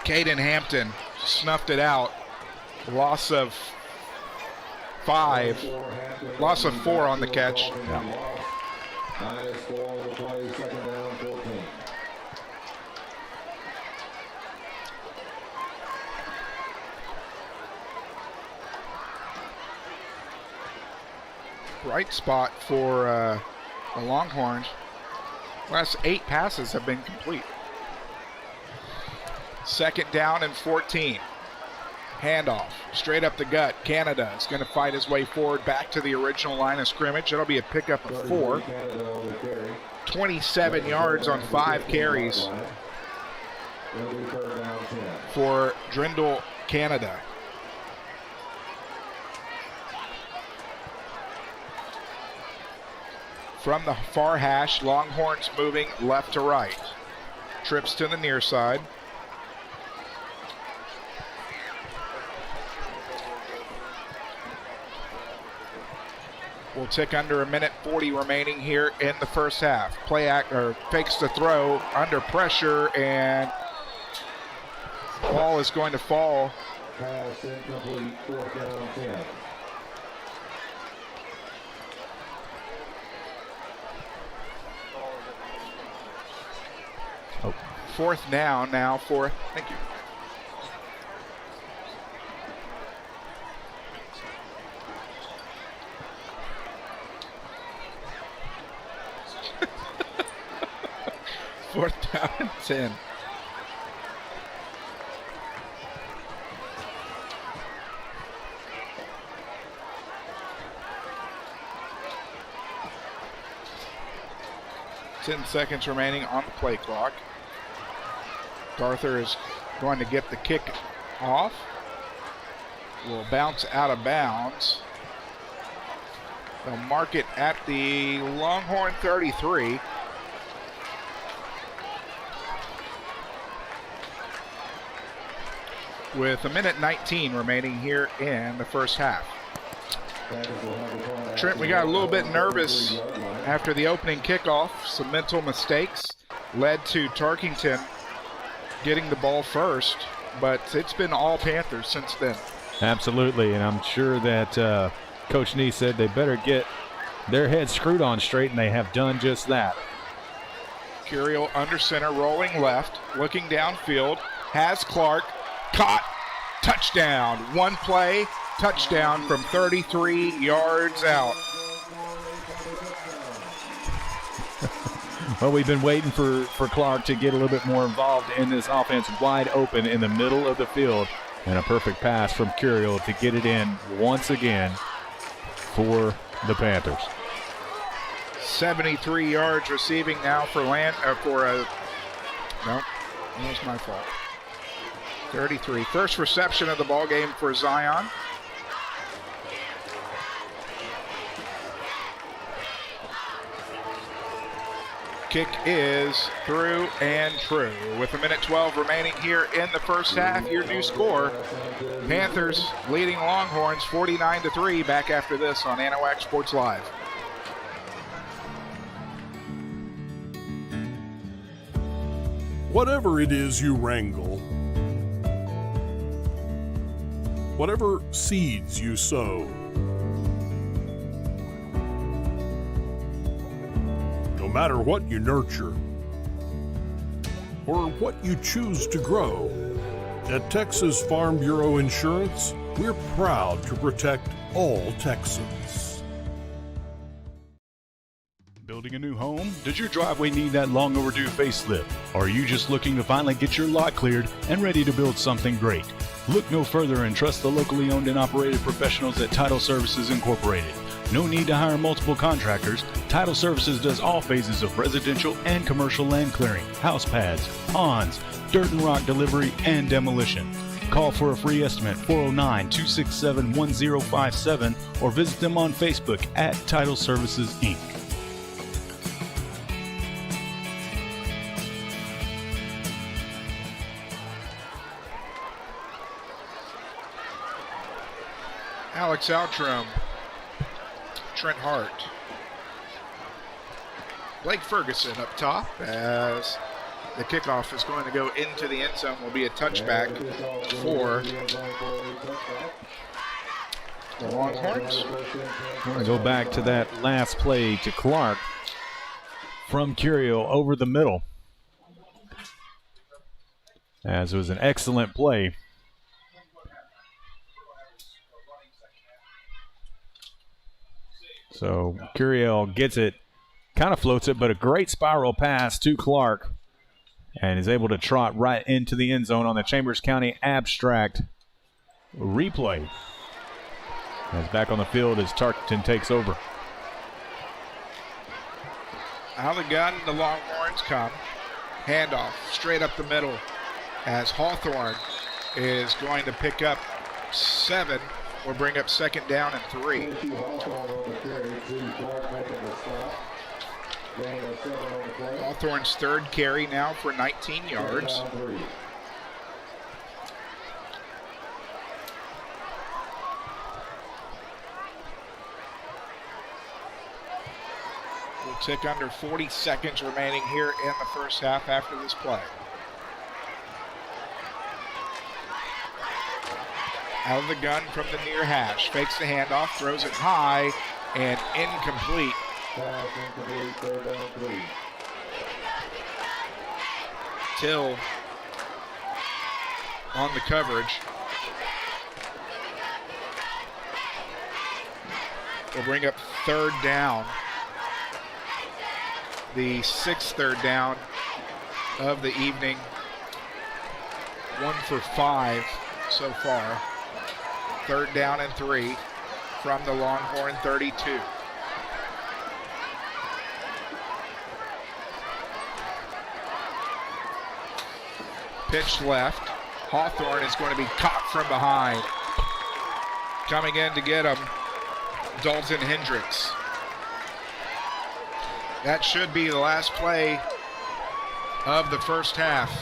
Caden Hampton snuffed it out. Loss of 4 on the catch. Yeah. Bright spot for the Longhorns. Last 8 passes have been complete. Second down and 14. Handoff, straight up the gut. Canada is going to fight his way forward back to the original line of scrimmage. It'll be a pickup of 4. 27 yards on 5 carries for Drindle Canada. From the far hash, Longhorns moving left to right. Trips to the near side. We'll tick under 1:40 remaining here in the first half. Fakes the throw under pressure, and ball is going to fall. Pass incomplete, 4th down 10. Oh. 4th down now for, thank you. Fourth down and 10. Ten seconds remaining on the play clock. Garther is going to get the kick off. Will bounce out of bounds. They'll mark it at the Longhorn 33. With 1:19 remaining here in the first half. Trent, we got a little bit nervous after the opening kickoff. Some mental mistakes led to Tarkington getting the ball first, but it's been all Panthers since then. Absolutely, and I'm sure that Coach Neese said they better get their heads screwed on straight, and they have done just that. Curiel under center, rolling left, looking downfield, has Clark, caught, touchdown. One play, touchdown from 33 yards out. Well, we've been waiting for Clark to get a little bit more involved in this offense, wide open in the middle of the field, and a perfect pass from Curiel to get it in once again for the Panthers. 73 yards receiving now for no, that was my fault. 33. First reception of the ball game for Zion. Kick is through and true. With 1:12 remaining here in the first half, your new score, Panthers leading Longhorns 49-3. Back after this on Anahuac Sports Live. Whatever it is you wrangle, whatever seeds you sow, no matter what you nurture or what you choose to grow, at Texas Farm Bureau Insurance, we're proud to protect all Texans. Building a new home? Does your driveway need that long overdue facelift? Or are you just looking to finally get your lot cleared and ready to build something great? Look no further and trust the locally owned and operated professionals at Title Services Incorporated. No need to hire multiple contractors. Title Services does all phases of residential and commercial land clearing, house pads, ponds, dirt and rock delivery, and demolition. Call for a free estimate 409-267-1057 or visit them on Facebook at Title Services Inc. Alex Outram, Trent Hart, Blake Ferguson up top as the kickoff is going to go into the end zone. Will be a touchback for the Longhorns. We're going to go back to that last play to Clark from Curio over the middle. As it was an excellent play. So Curiel gets it, kind of floats it, but a great spiral pass to Clark and is able to trot right into the end zone on the Chambers County abstract replay. As back on the field as Tarkington takes over. Out of the gun, the Longhorns come. Handoff straight up the middle as Hawthorne is going to pick up 7 or bring up second down and 3. Hawthorne's third carry now for 19 yards. We'll tick under 40 seconds remaining here in the first half after this play. Out of the gun from the near hash. Fakes the handoff, throws it high, and incomplete. Till on the coverage. Will bring up third down. The 6th third down of the evening. 1 for 5 so far. Third down and 3 from the Longhorn 32. Pitch left. Hawthorne is going to be caught from behind. Coming in to get him, Dalton Hendricks. That should be the last play of the first half,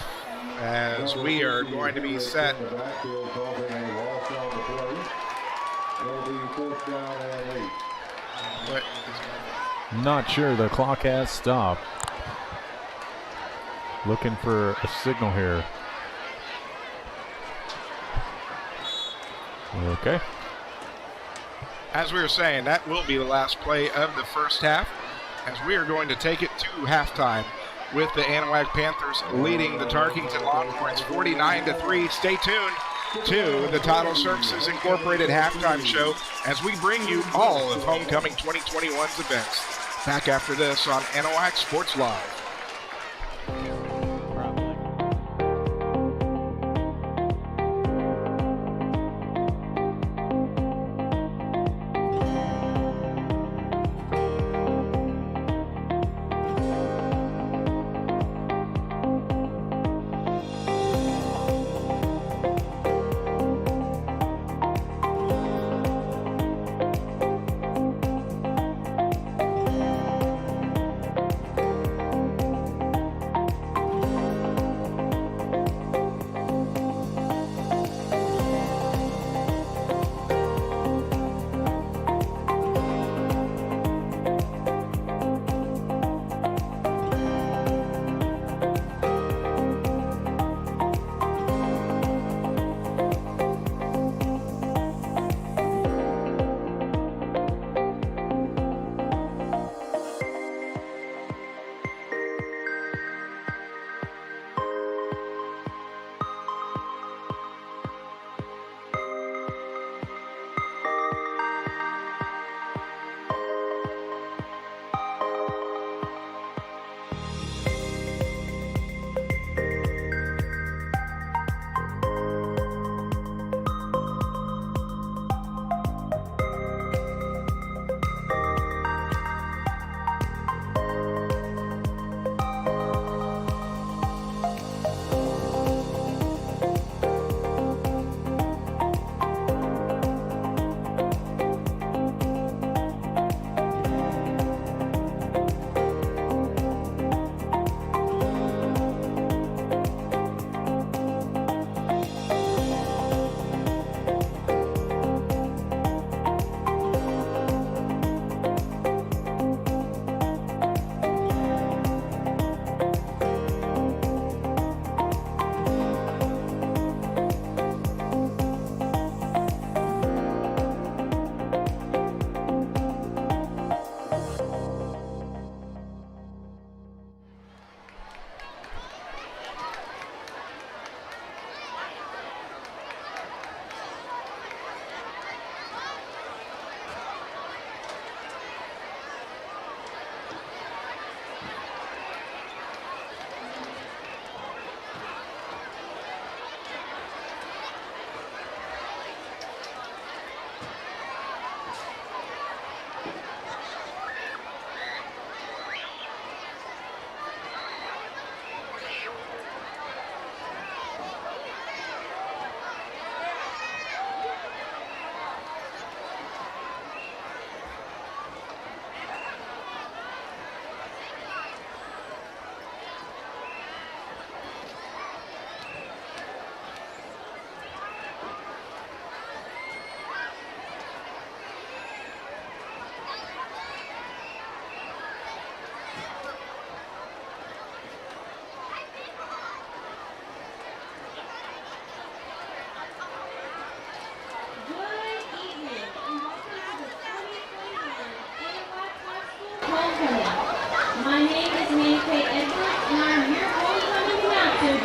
as we are going to be set. Not sure. The clock has stopped. Looking for a signal here. Okay. As we were saying, that will be the last play of the first half, as we are going to take it to halftime with the Anahuac Panthers leading the Tarkington Longhorns 49-3. Stay tuned to the Title Services Incorporated halftime show as we bring you all of Homecoming 2021's events. Back after this on Anahuac Sports Live.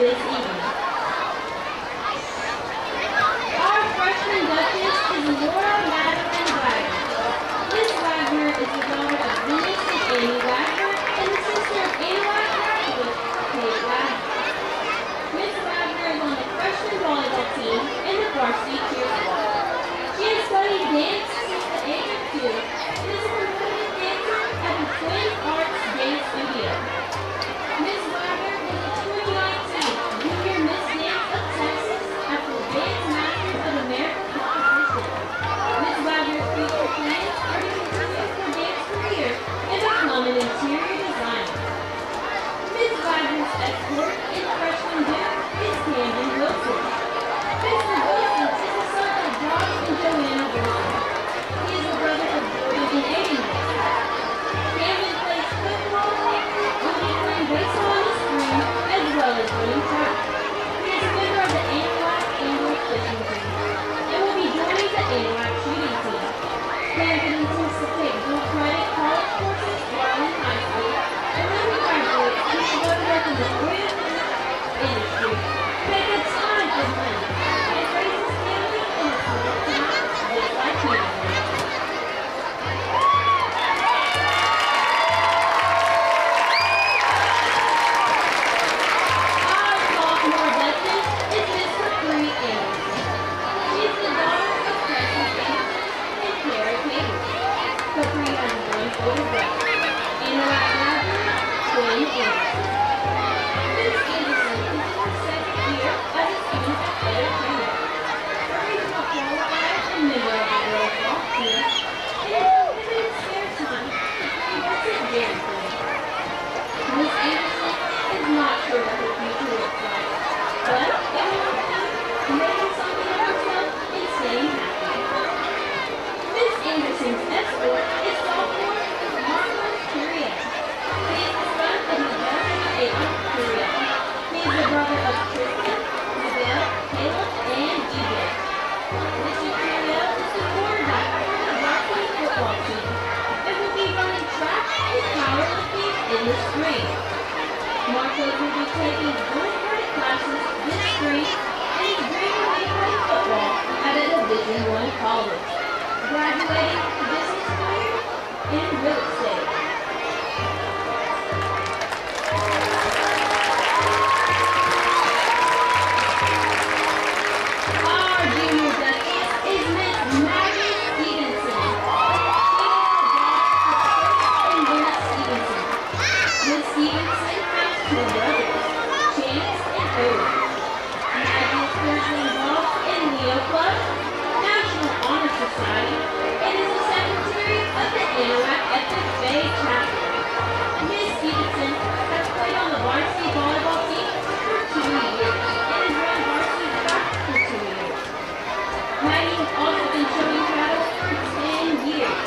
this evening. Our freshman Duchess is Laura Madeline Wagner. Miss Wagner is the daughter of Dennis and Amy Wagner and the sister of Anahuac graduate Kate Wagner. Miss Wagner is on the freshman volleyball team and the varsity cheer squad. She has studied dance since the age of 2 and is a competitive dancer at the Twin Arts Dance Studio. Miss Wagner was the 2019 Junior Miss Dance of Texas at the Dance Masters of America competition. Miss Wagner's future plans are to continue her dance career and become an interior designer. Miss Wagner's escort in freshman duke is Camden Wilson. Mr. Wilson is the son of Josh and Joanna Wilson. He is the brother of Jordan and Aiden Wilson. Camden plays football, will be playing baseball in the spring, as well as running track. He is a member of the Anahuac Indoor Fishing Team and will be joining the Anahuac shooting team. Camden intends to take dual credit college courses while in high school, and when he graduates, he will go to work in the oil industry, make a ton of money, and raise his family in a small town just like Camden. Our sophomore Duchess is Miss Capri Anderson. She's the daughter of Preston Anderson and Kara Cable. Capri has one older brother, Anahuac graduate Quinn Anderson. Miss Anderson is in her second year as a student at Better Training. Capri is a qualified and member of the girls' golf team, and in her limited spare time, Capri works at Dairy Queen. Miss Anderson is not sure what her future looks like, but it will include making something of herself and staying happy. Miss Anderson's escort is sophomore Marcos Curiel. He is the son of Miguel and Ayla Curiel. He is the brother of Tristan, Miguel, Caleb, and DJ. Mr. Curiel is the quarterback for the varsity football team and will be running track and powerlifting in the spring. Marcos will be taking dual credit classes this spring and is dreaming of playing football at a Division I college, graduating this school year in real estate. Our junior Duchess is Miss Maggie Stevenson. She is the daughter of Chris and Brent Stevenson. Miss Stevenson has 2 brothers, Chance and Owen. Maggie is currently involved in Leo Club, National Honor Society, and is the secretary of the Anahuac Epic Bay chapter. Miss Stevenson has played on the varsity volleyball team for 2 years and has run varsity track for 2 years. Maggie has also been showing paddle for 10 years.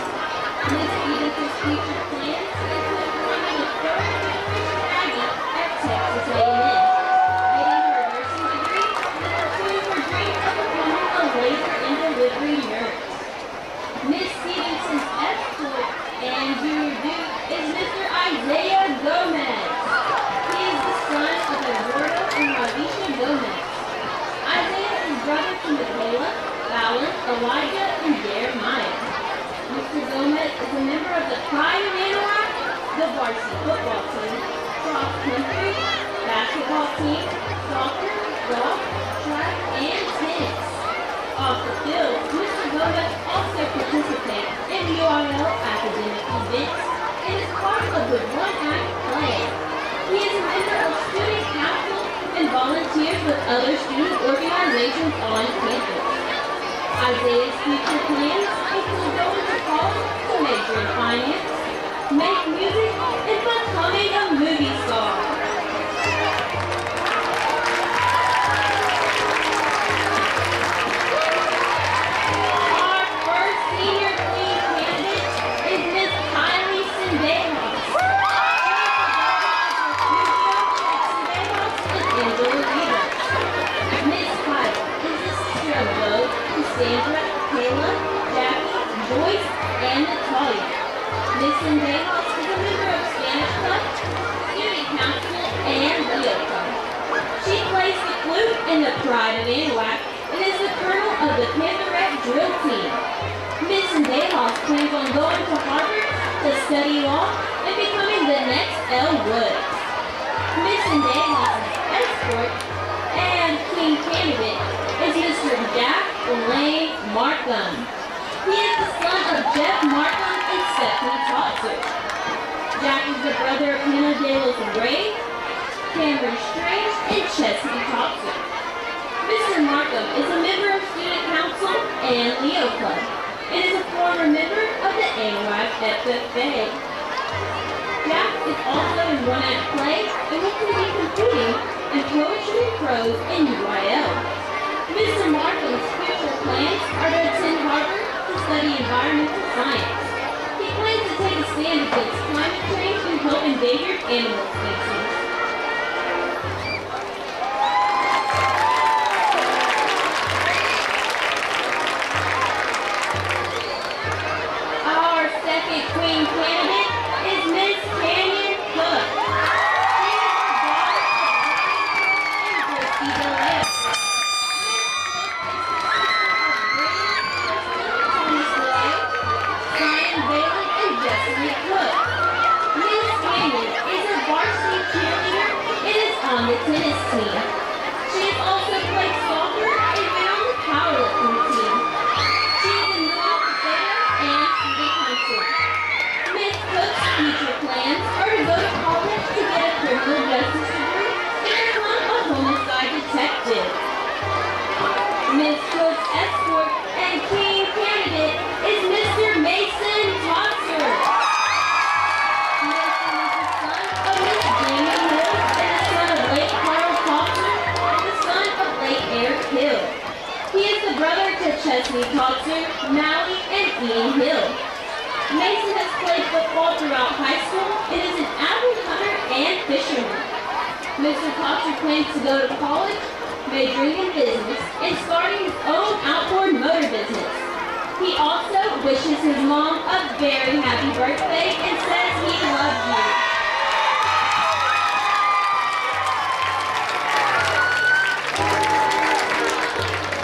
Miss Stevenson's future plans include becoming a third-generation Aggie at Texas A&M, getting her nursing degree, and pursuing her dream of becoming a labor and delivery nurse. Miss Stevenson's escort and junior duke is Mr. Isaiah Gomez. He is the son of Eduardo and Ravisha Gomez. Isaiah is brother to Michaela, Fallon, Elijah, and Jeremiah. Mr. Gomez is a member of the Pride of Anahuac, the varsity football team, cross country, basketball team, soccer, golf, track, and tennis. Off the field, Mr. Gomez also participates in URL academic events and is part of the One Act Plan. He is a member of student council and volunteers with other student organizations on campus. Isaiah's future plans include going to college to major in finance, make music, and becoming a movie star. Our first senior queen candidate is Miss Kylie Sendehos. Angela Rivas. Miss Kylie is the sister of Bo, Cassandra, Kayla, Jackie, Joyce, and Natalia. Miss Sendehos is a member of Spanish Club, Student Council, and Leo Club. She plays and the pride of Anahuac, and is the colonel of the Panther drill team. Miss Anahuac plans on going to Harvard to study law and becoming the next Elle Woods. Miss Anahuac's escort and king candidate is Mr. Jack Lane Markham. He is the son of Jeff Markham and Stephanie Totzer. Jack is the brother of Hannah Dalos and Ray, Cameron Strange, and Chesley Totzer. Mr. Markham is a member of Student Council and Leo Club, and is a former member of the Anahuac FFA. Jack is also in one-act play and will be competing in poetry and prose in UIL. Mr. Markham's future plans are to attend Harvard to study environmental science. He plans to take a stand against climate change and help endangered animal species. Our second queen candidate is Miss Canyon Cook. She is the daughter of Brian and Christy DeLeo. Brian Bailey and Jessica Cook. Miss Canyon is a varsity cheerleader and is on the tennis team. She has also played soccer and been on the powerlifting team. She is a North Beta and student council. Miss Cook's future plans are to go to college to get a criminal justice degree and become a homicide detective. Miss Cook's escort and king candidate is Mr. Mason Totzer. Mason is the son of Miss Jamie Hill and the son of late Carl Totzer and the son of late Eric Hill. He is the brother to Chesley Totzer, Mally, and Ian Hill. Mason has played football throughout high school and is an avid hunter and fisherman. Mr. Totzer plans to go to college, majoring in business, and starting his own outboard motor business. He also wishes his mom a very happy birthday and says he loves you.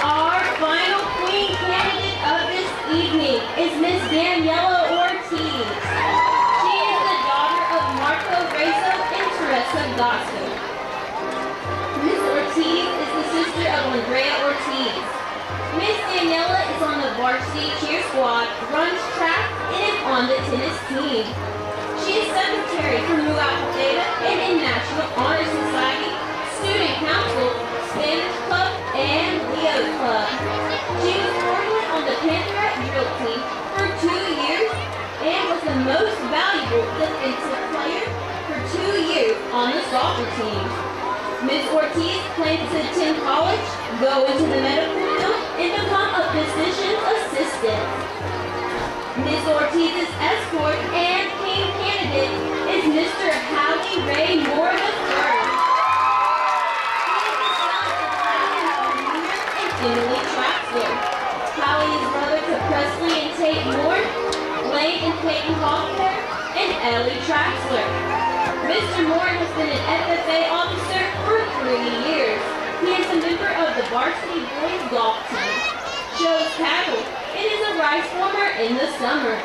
Our final queen candidate of this evening is Miss Daniela Ortiz. She is the daughter of Marco Rezo and Teresa Gasso. Miss Ortiz is the sister of Andrea Ortiz. Miss Daniela is on the varsity cheer squad, runs track, and is on the tennis team. She is secretary for Mu Alpha Theta and in National Honor Society, Student Council, Spanish Club, and Leo Club. She was formerly on the Panther drill team for 2 years and was the most valuable defensive player for 2 years on the soccer team. Ms. Ortiz plans to attend college, go into the medical field, and become a physician's assistant. Ms. Ortiz's escort and king candidate is Mr. Howie Ray Moore III. He is the son of Howie Jr. and Emily Traxler. Howie is brother to Presley and Tate Moore, Lane and Peyton Hoffner, and Ellie Traxler. Mr. Moore has been an FFA officer for 3 years. He is a member of the varsity boys golf team, shows cattle, and is a rice farmer in the summer.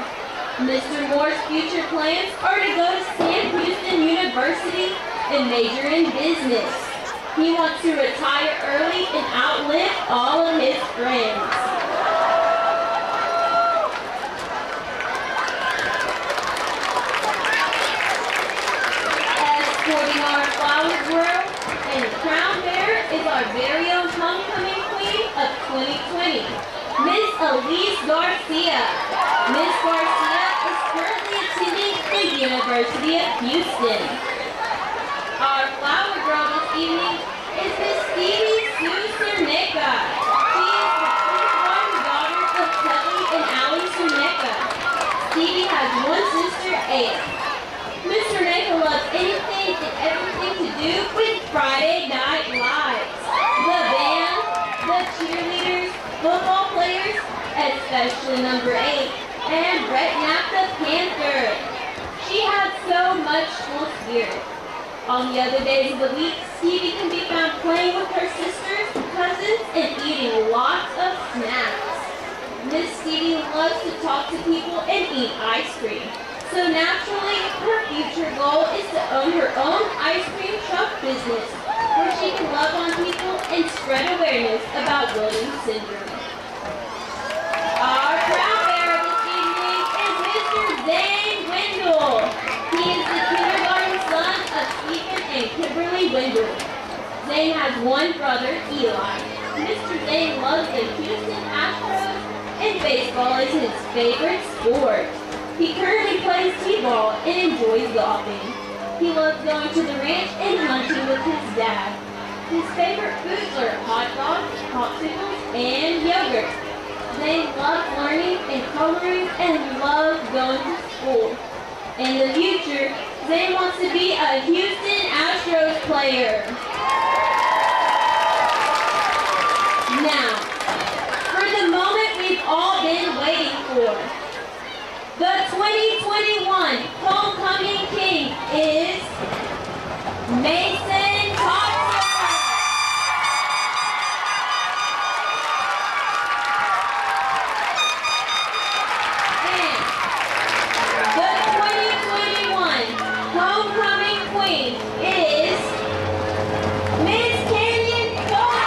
Mr. Moore's future plans are to go to Sam Houston University and major in business. He wants to retire early and outlive all of his friends. Escorting our flower girl and the crown bearer is our very own homecoming queen of 2020, Miss Elise Garcia. Miss Garcia is currently attending the University of Houston. Our flower girl this evening is Miss Stevie Sue Cerneca. She is the kindergarten daughter of Kelly and Allie Cerneca. Stevie has one sister, Aya. Mr. Cerneca loves anything and everything to do with Friday Night Lights. The band, the cheerleaders, football players, especially number 8, and Brett Knapp the Panther. She has so much school spirit. On the other days of the week, Stevie can be found playing with her sisters, cousins, and eating lots of snacks. Miss Stevie loves to talk to people and eat ice cream. So naturally, her future goal is to own her own ice cream truck business, where she can love on people and spread awareness about Williams syndrome. Our crown bearer this evening is Mr. Zane Wendell. He is the kindergarten son of Stephen and Kimberly Wendell. Zane has one brother, Eli. Mr. Zane loves the Houston Astros, and baseball is his favorite sport. He currently plays t-ball and enjoys golfing. He loves going to the ranch and hunting with his dad. His favorite foods are hot dogs, popsicles, and yogurt. Zane loves learning and coloring and loves going to school. In the future, Zane wants to be a Houston Astros player. Now, for the moment we've all been waiting for. The 2021 Homecoming King is Mason Cox. And the 2021 Homecoming Queen is Miss Canyon Cox.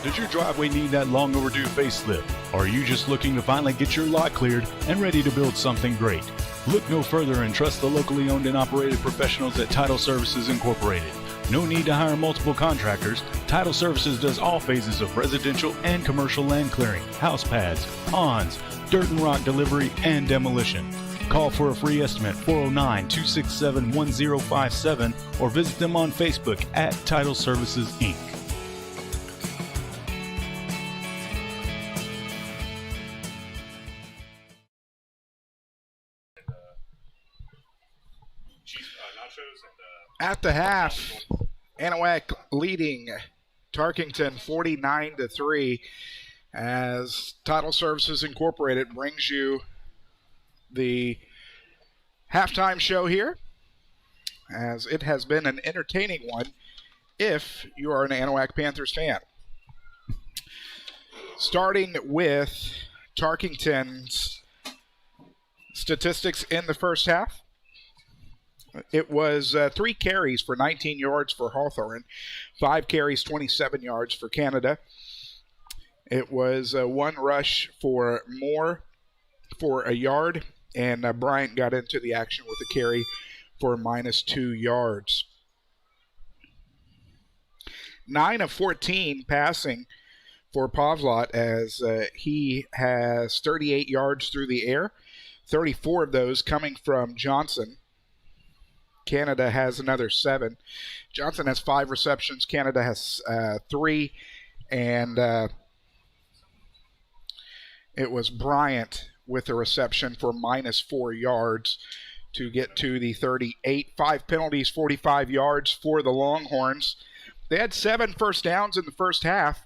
Does your driveway need that long overdue facelift? Or are you just looking to finally get your lot cleared and ready to build something great? Look no further and trust the locally owned and operated professionals at Title Services Incorporated. No need to hire multiple contractors. Title Services does all phases of residential and commercial land clearing, house pads, ponds, dirt and rock delivery, and demolition. Call for a free estimate 409-267-1057 or visit them on Facebook at Title Services Inc. At the half, Anahuac leading Tarkington 49-3 as Title Services Incorporated brings you the halftime show here, as it has been an entertaining one if you are an Anahuac Panthers fan. Starting with Tarkington's statistics in the first half. It was 3 carries for 19 yards for Hawthorne, 5 carries, 27 yards for Canada. It was 1 rush for Moore, for a yard, and Bryant got into the action with a carry for -2 yards. 9 of 14 passing for Pavlot, as he has 38 yards through the air, 34 of those coming from Johnson. Canada has another 7. Johnson has 5 receptions. Canada has 3. And it was Bryant with a reception for -4 yards to get to the 38. 5 penalties, 45 yards for the Longhorns. They had 7 first downs in the first half,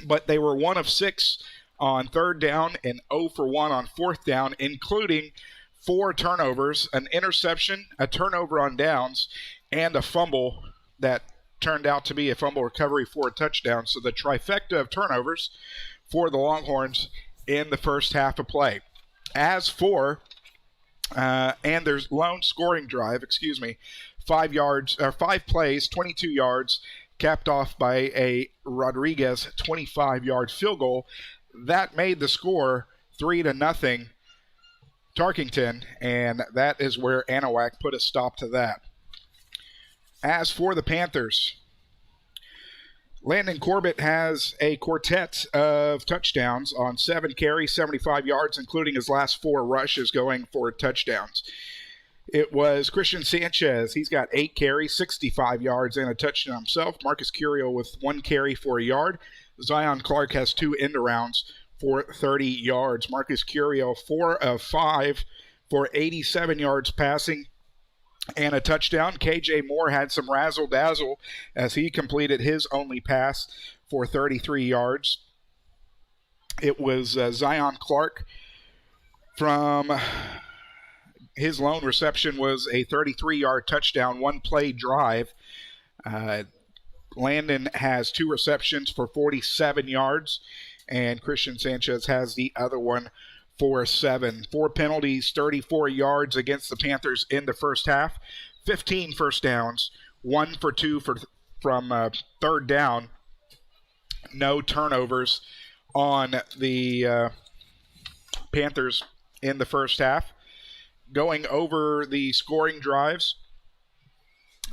but they were 1 of 6 on third down and 0 for 1 on fourth down, including 4 turnovers, an interception, a turnover on downs, and a fumble that turned out to be a fumble recovery for a touchdown. So the trifecta of turnovers for the Longhorns in the first half of play. As for and their lone scoring drive, 5 plays, 22 yards, capped off by a Rodriguez 25-yard field goal. That made the score 3-0 Tarkington, and that is where Anahuac put a stop to that. As for the Panthers, Landon Corbett has a quartet of touchdowns on 7 carries, 75 yards, including his last 4 rushes going for touchdowns. It was Christian Sanchez. He's got 8 carries, 65 yards, and a touchdown himself. Marcus Curiel with 1 carry for a yard. Zion Clark has 2 end-arounds for 30 yards. Marcus Curiel, 4 of 5 for 87 yards passing and a touchdown. KJ Moore had some razzle-dazzle as he completed his only pass for 33 yards. It was Zion Clark from his lone reception was a 33-yard touchdown, 1-play drive. Landon has 2 receptions for 47 yards, and Christian Sanchez has the other one for 7. 4 penalties, 34 yards against the Panthers in the first half. 15 first downs, 1 for 2 from third down. No turnovers on the Panthers in the first half. Going over the scoring drives,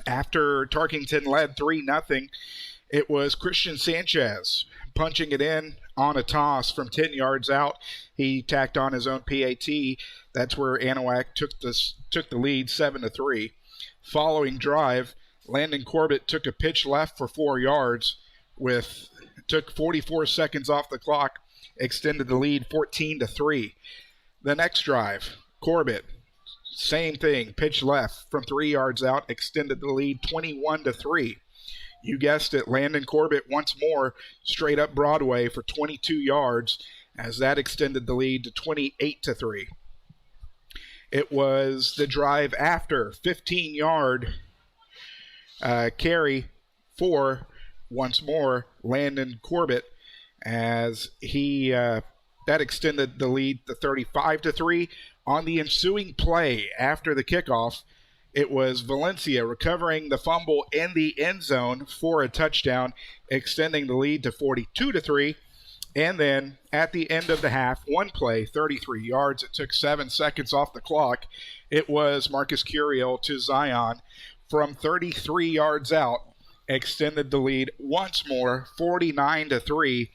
after Tarkington led 3-0, it was Christian Sanchez punching it in on a toss from 10 yards out. He tacked on his own PAT. That's where Anahuac took the lead 7-3. Following drive, Landon Corbett took a pitch left for 4 yards took 44 seconds off the clock, extended the lead 14-3. The next drive, Corbett, same thing, pitch left from 3 yards out, extended the lead 21-3. You guessed it, Landon Corbett once more straight up Broadway for 22 yards as that extended the lead to 28-3. It was the drive after, 15-yard carry for, once more, Landon Corbett as he that extended the lead to 35-3. On the ensuing play after the kickoff, it was Valencia recovering the fumble in the end zone for a touchdown, extending the lead to 42-3. And then at the end of the half, 1 play, 33 yards. It took 7 seconds off the clock. It was Marcus Curiel to Zion from 33 yards out, extended the lead once more, 49-3,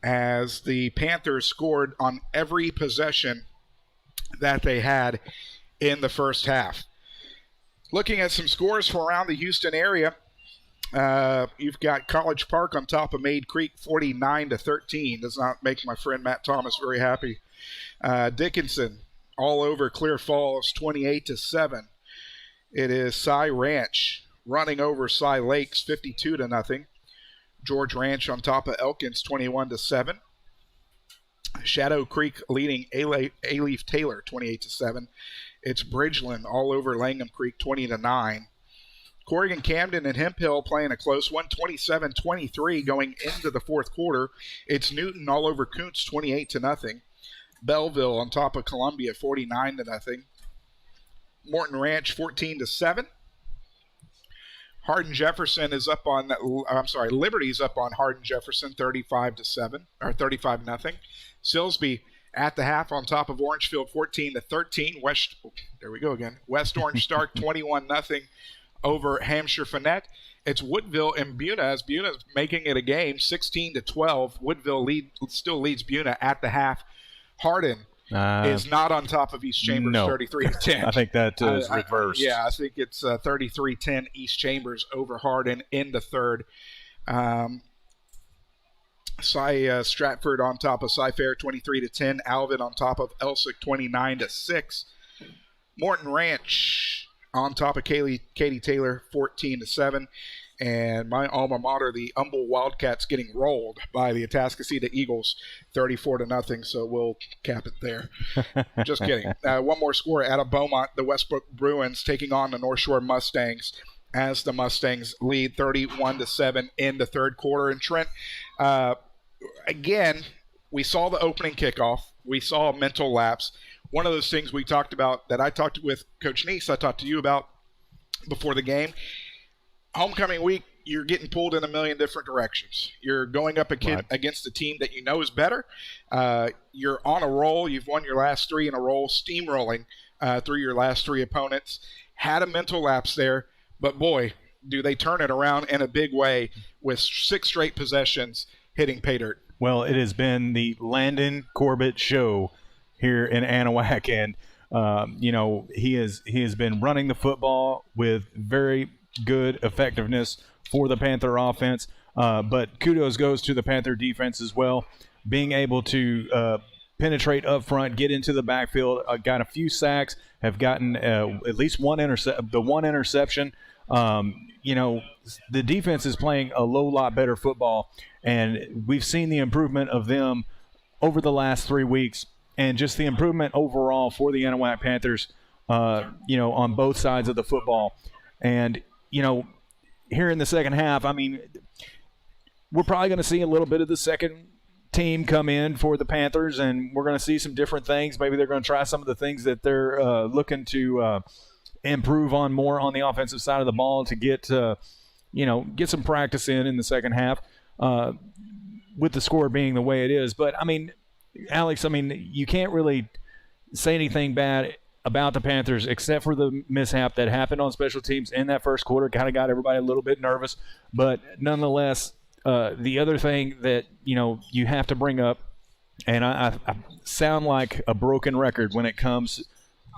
as the Panthers scored on every possession that they had in the first half. Looking at some scores from around the Houston area, you've got College Park on top of Maid Creek, 49-13. Does not make my friend Matt Thomas very happy. Dickinson all over Clear Falls, 28-7. It is Cy Ranch running over Cy Lakes, 52-0. George Ranch on top of Elkins, 21-7. Shadow Creek leading A-Leaf Taylor, 28-7. It's Bridgeland all over Langham Creek, 20-9. Corrigan Camden and Hemp Hill playing a close one, 27-23 going into the fourth quarter. It's Newton all over Kuntz, 28-0. Belleville on top of Columbia, 49-0. Morton Ranch, 14-7. Liberty's up on Hardin Jefferson, 35-7 or 35-0. Silsbee at the half on top of Orangefield 14-13. There we go again. West Orange Stark 21-0 over Hampshire Finette. It's Woodville and Buna, as Buna's making it a game, 16-12. Woodville still leads Buna at the half. Hardin is not on top of East Chambers, 33-10. I think that is reversed. I think it's 33-10 East Chambers over Hardin in the third. Stratford on top of Cy-Fair 23-10. Alvin on top of Elsick 29-6. Morton Ranch on top of Katy Taylor 14-7. And my alma mater, the Humble Wildcats, getting rolled by the Atascocita Eagles 34-0. So we'll cap it there. Just kidding. One more score out of Beaumont. The Westbrook Bruins taking on the North Shore Mustangs, as the Mustangs lead 31-7 in the third quarter. And Trent, again, we saw the opening kickoff. We saw a mental lapse. One of those things we talked about, that I talked with Coach Neese, I talked to you about before the game. Homecoming week, you're getting pulled in a million different directions. You're going up against a team that you know is better. You're on a roll. You've won your last three in a row, steamrolling through your last three opponents. Had a mental lapse there, but boy, do they turn it around in a big way with 6 straight possessions hitting pay dirt. Well, it has been the Landon Corbett show here in Anahuac, and he has been running the football with very good effectiveness for the Panther offense, but kudos goes to the Panther defense as well, being able to penetrate up front, get into the backfield, got a few sacks, have gotten at least one interception. The defense is playing a lot better football, and we've seen the improvement of them over the last 3 weeks, and just the improvement overall for the Anahuac Panthers, on both sides of the football. And, here in the second half, I mean, we're probably going to see a little bit of the second team come in for the Panthers, and we're going to see some different things. Maybe they're going to try some of the things that they're looking to improve on more on the offensive side of the ball to get some practice in the second half, with the score being the way it is. But, I mean, Alex, you can't really say anything bad about the Panthers except for the mishap that happened on special teams in that first quarter. Kind of got everybody a little bit nervous. But nonetheless, the other thing that, you have to bring up, and I sound like a broken record when it comes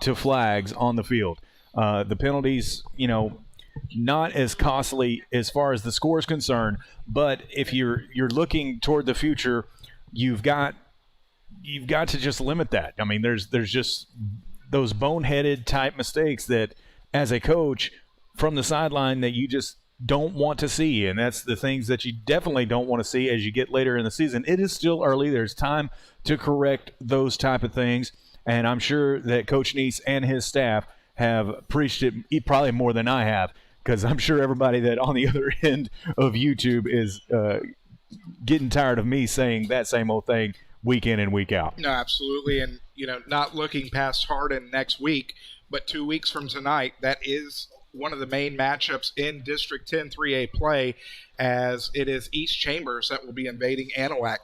to flags on the field. The penalties, not as costly as far as the score is concerned, but if you're looking toward the future, you've got to just limit that. I mean, there's just those boneheaded type mistakes that, as a coach from the sideline, that you just don't want to see, and that's the things that you definitely don't want to see as you get later in the season. It is still early. There's time to correct those type of things, and I'm sure that Coach Neese and his staff have preached it probably more than I have, because I'm sure everybody that on the other end of YouTube is getting tired of me saying that same old thing week in and week out. No, absolutely. And, not looking past Hardin next week, but 2 weeks from tonight, that is one of the main matchups in District 10 3A play, as it is East Chambers that will be invading Anahuac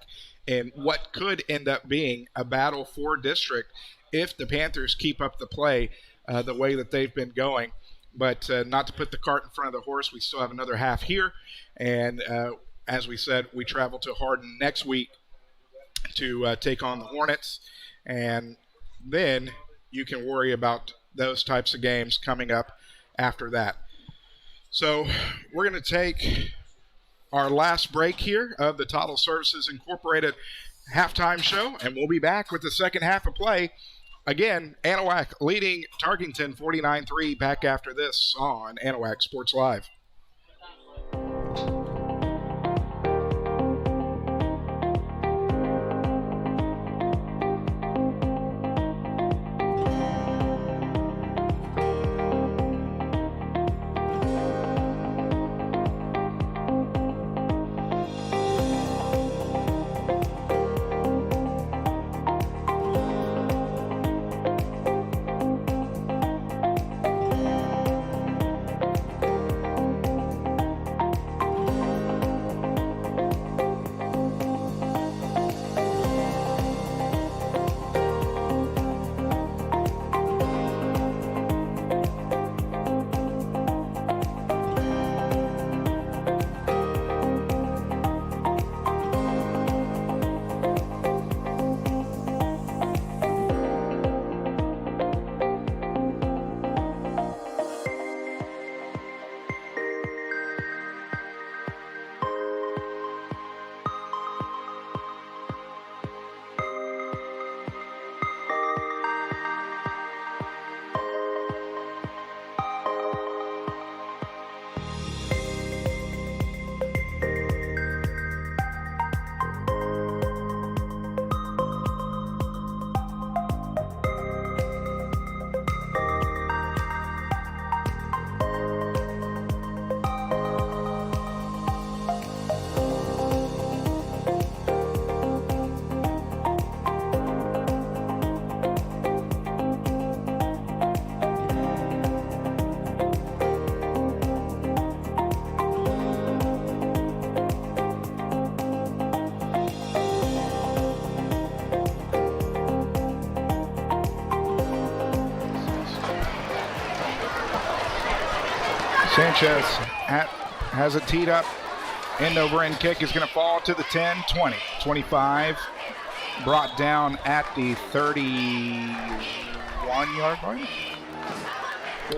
in what could end up being a battle for district if the Panthers keep up the play the way that they've been going. But not to put the cart in front of the horse, we still have another half here. And as we said, we travel to Hardin next week to take on the Hornets. And then you can worry about those types of games coming up after that. So we're going to take our last break here of the Total Services Incorporated halftime show, and we'll be back with the second half of play. Again, Anahuac leading Tarkington 49-3 back after this on Anahuac Sports Live. Sanchez has it teed up. End over end kick is going to fall to the 10, 20, 25. Brought down at the 31-yard line.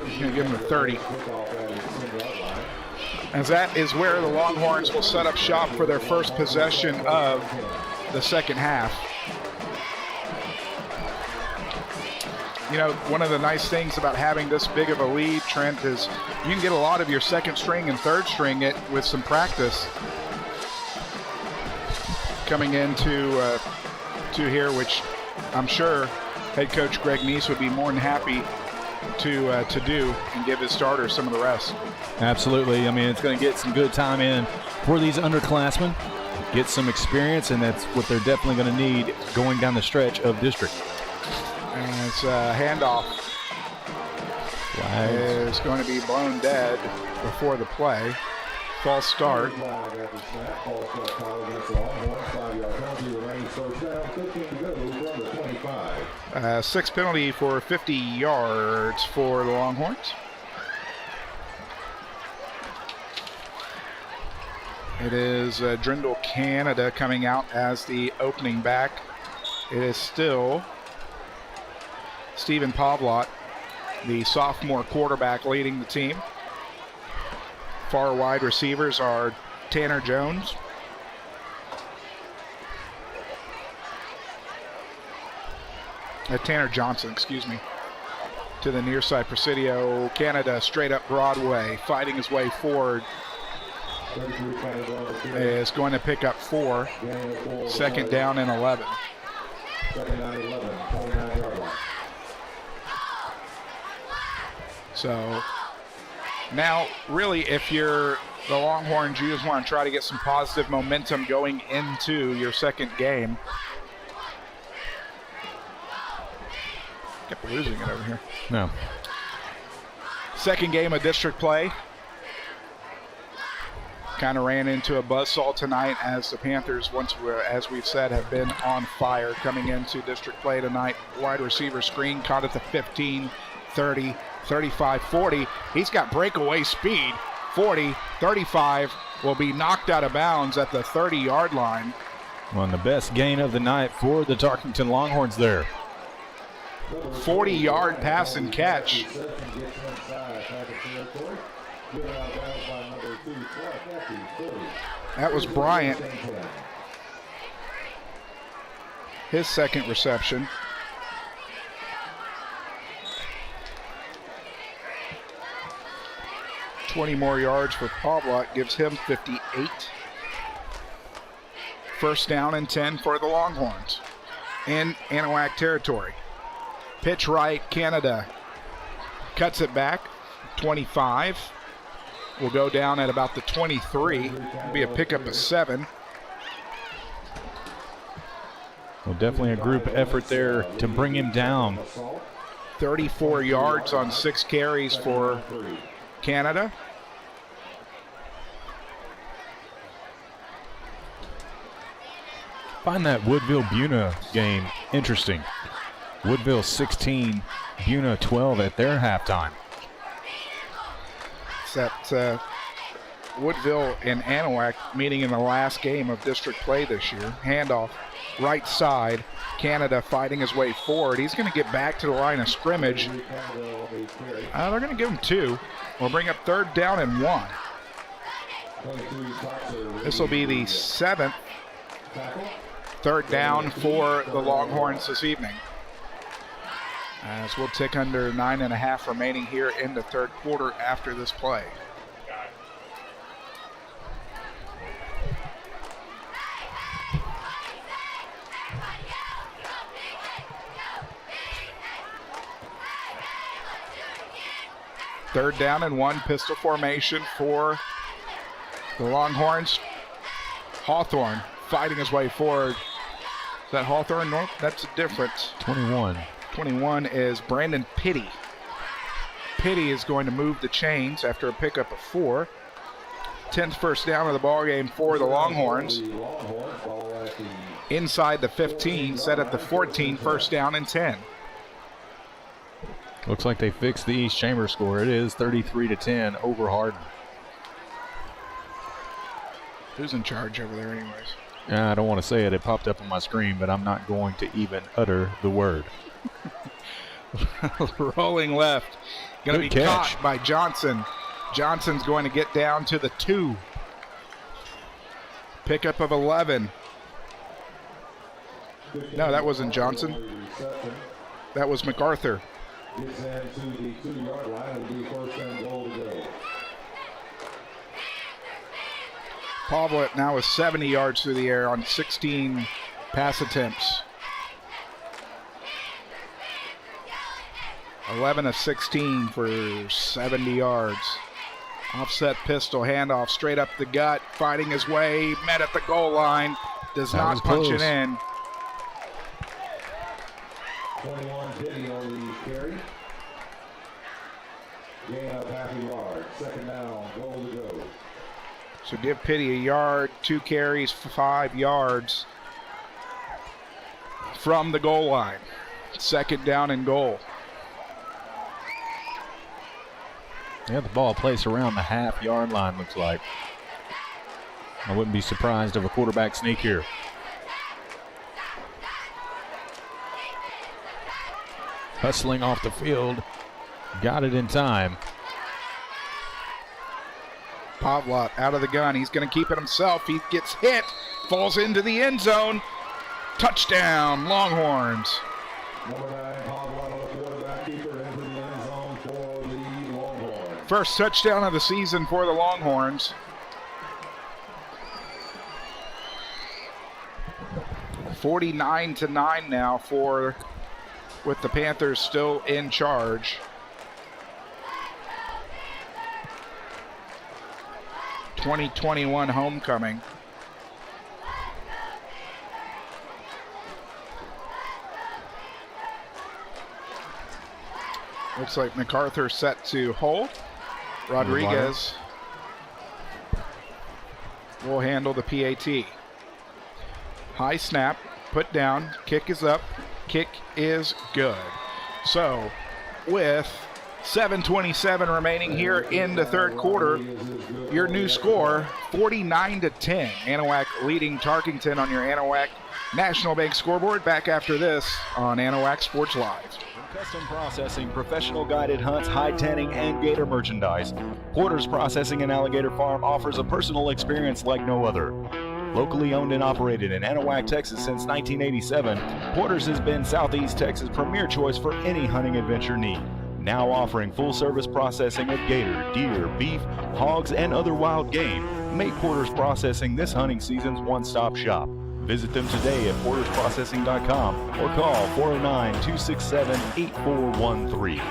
He's going to give him a 30. As that is where the Longhorns will set up shop for their first possession of the second half. You know, one of the nice things about having this big of a lead, Trent, is you can get a lot of your second string and third string it with some practice coming into to here, which I'm sure head coach Greg Neese would be more than happy to do and give his starters some of the rest. Absolutely. I mean, it's going to get some good time in for these underclassmen, get some experience, and that's what they're definitely going to need going down the stretch of district. And it's a handoff. Flag is going to be blown dead before the play. False start. Sixth penalty for 50 yards for the Longhorns. It is Drindle Canada coming out as the opening back. It is still Stephen Pavlot, the sophomore quarterback, leading the team. Far wide receivers are Tanner Jones, Tanner Johnson, excuse me. To the near side, Presidio Canada straight up Broadway, fighting his way forward. Is going to pick up 4. Second down and 11. So now, really, if you're the Longhorns, you just want to try to get some positive momentum going into your second game. Kept losing it over here. No. Second game of district play. Kind of ran into a buzzsaw tonight as the Panthers, as we've said, have been on fire coming into district play tonight. Wide receiver screen caught at the 15, 30, 35, 40. He's got breakaway speed. 40, 35 will be knocked out of bounds at the 30-yard line. On the best gain of the night for the Tarkington Longhorns there. 40-yard pass and catch. That was Bryant. His second reception. $20 more yards for Pavlot gives him 58. First down and 10 for the Longhorns in Anahuac territory. Pitch right, Canada cuts it back, 25. Will go down at about the 23. It'll be a pickup of 7. Well, definitely a group effort there to bring him down. 34 yards on 6 carries for Canada. Find that Woodville-Buna game interesting. Woodville 16, Buna 12 at their halftime. It's that Woodville and Anahuac meeting in the last game of district play this year. Handoff, right side. Canada fighting his way forward. He's going to get back to the line of scrimmage. They're going to give him 2. We'll bring up third down and 1. This will be the 7th third down for the Longhorns this evening. As we'll tick under 9.5 remaining here in the third quarter after this play. Third down and 1, pistol formation for the Longhorns. Hawthorne fighting his way forward. Is that Hawthorne? No, that's different. 21. 21 is Brandon Pitty. Pitty is going to move the chains after a pickup of 4. 10th first down of the ball game for the Longhorns. Inside the 15, set at the 14, first down and 10. Looks like they fixed the East Chambers score. It is 33-10 over Hardin. Who's in charge over there anyways? I don't want to say it. It popped up on my screen, but I'm not going to even utter the word. Rolling left. Going to be catch. caught by Johnson. Johnson's going to get down to the 2. Pickup of 11. No, that wasn't Johnson. That was MacArthur. Pavlet now is 70 yards through the air on 16 pass attempts. 11 of 16 for 70 yards. Offset pistol handoff straight up the gut, fighting his way, met at the goal line, does not punch it in. 21 Diddy on the carry. Gain of half a yard. Second down, goal to go. So give Pitty a yard, 2 carries, 5 yards from the goal line. Second down and goal. Yeah, the ball placed around the half-yard line, looks like. I wouldn't be surprised of a quarterback sneak here. Hustling off the field. Got it in time. Pavlot out of the gun. He's going to keep it himself. He gets hit. Falls into the end zone. Touchdown, Longhorns. Number 9, Pavlot, quarterback keeper, into the end zone for the Longhorns. First touchdown of the season for the Longhorns. 49-9 now with the Panthers still in charge. 2021 homecoming. Looks like MacArthur set to hold. Rodriguez will handle the PAT. High snap, put down, kick is up, kick is good. So with 7:27 remaining here in the third quarter, your new score 49-10. Anahuac leading Tarkington on your Anahuac National Bank scoreboard. Back after this on Anahuac Sports Live. Custom processing, professional guided hunts, hide tanning, and gator merchandise. Porter's Processing and Alligator Farm offers a personal experience like no other. Locally owned and operated in Anahuac, Texas since 1987, Porter's has been Southeast Texas' premier choice for any hunting adventure need. Now offering full-service processing of gator, deer, beef, hogs, and other wild game. Make Porter's Processing this hunting season's one-stop shop. Visit them today at portersprocessing.com or call 409-267-8413.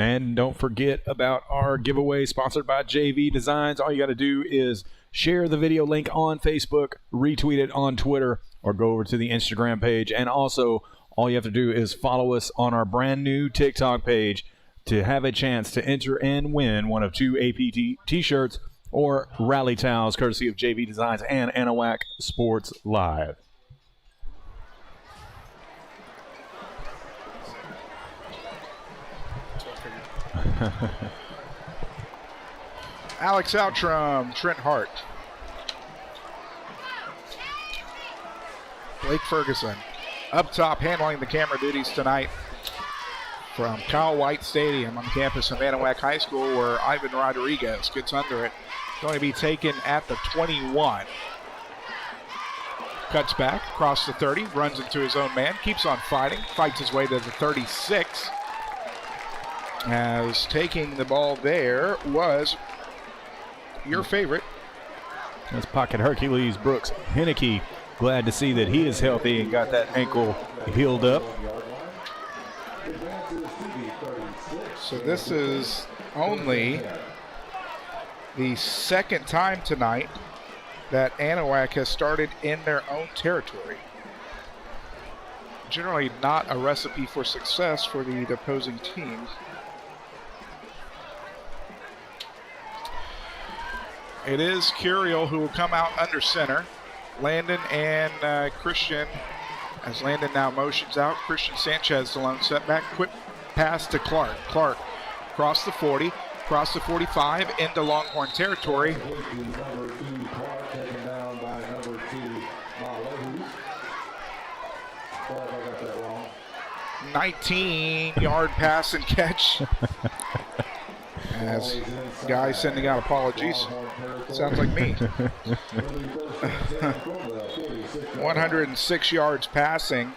And don't forget about our giveaway sponsored by JV Designs. All you got to do is share the video link on Facebook, retweet it on Twitter, or go over to the Instagram page. And also, all you have to do is follow us on our brand new TikTok page to have a chance to enter and win one of 2 APT t-shirts or rally towels courtesy of JV Designs and Anahuac Sports Live. Alex Outram, Trent Hart. Blake Ferguson up top handling the camera duties tonight from Kyle White Stadium on the campus of Anahuac High School, where Ivan Rodriguez gets under it. Going to be taken at the 21. Cuts back across the 30, runs into his own man, keeps on fighting, fights his way to the 36. As taking the ball there was your favorite. That's Pocket Hercules Brooks Henneke. Glad to see that he is healthy and got that ankle healed up. So this is only the second time tonight that Anahuac has started in their own territory. Generally not a recipe for success for the opposing team. It is Curiel who will come out under center. Landon and Christian, as Landon now motions out. Christian Sanchez, the lone setback. Quick pass to Clark. Clark across the 40, across the 45, into Longhorn territory. 19-yard pass and catch. As guy sending out apologies. Sounds like me. 106 yards passing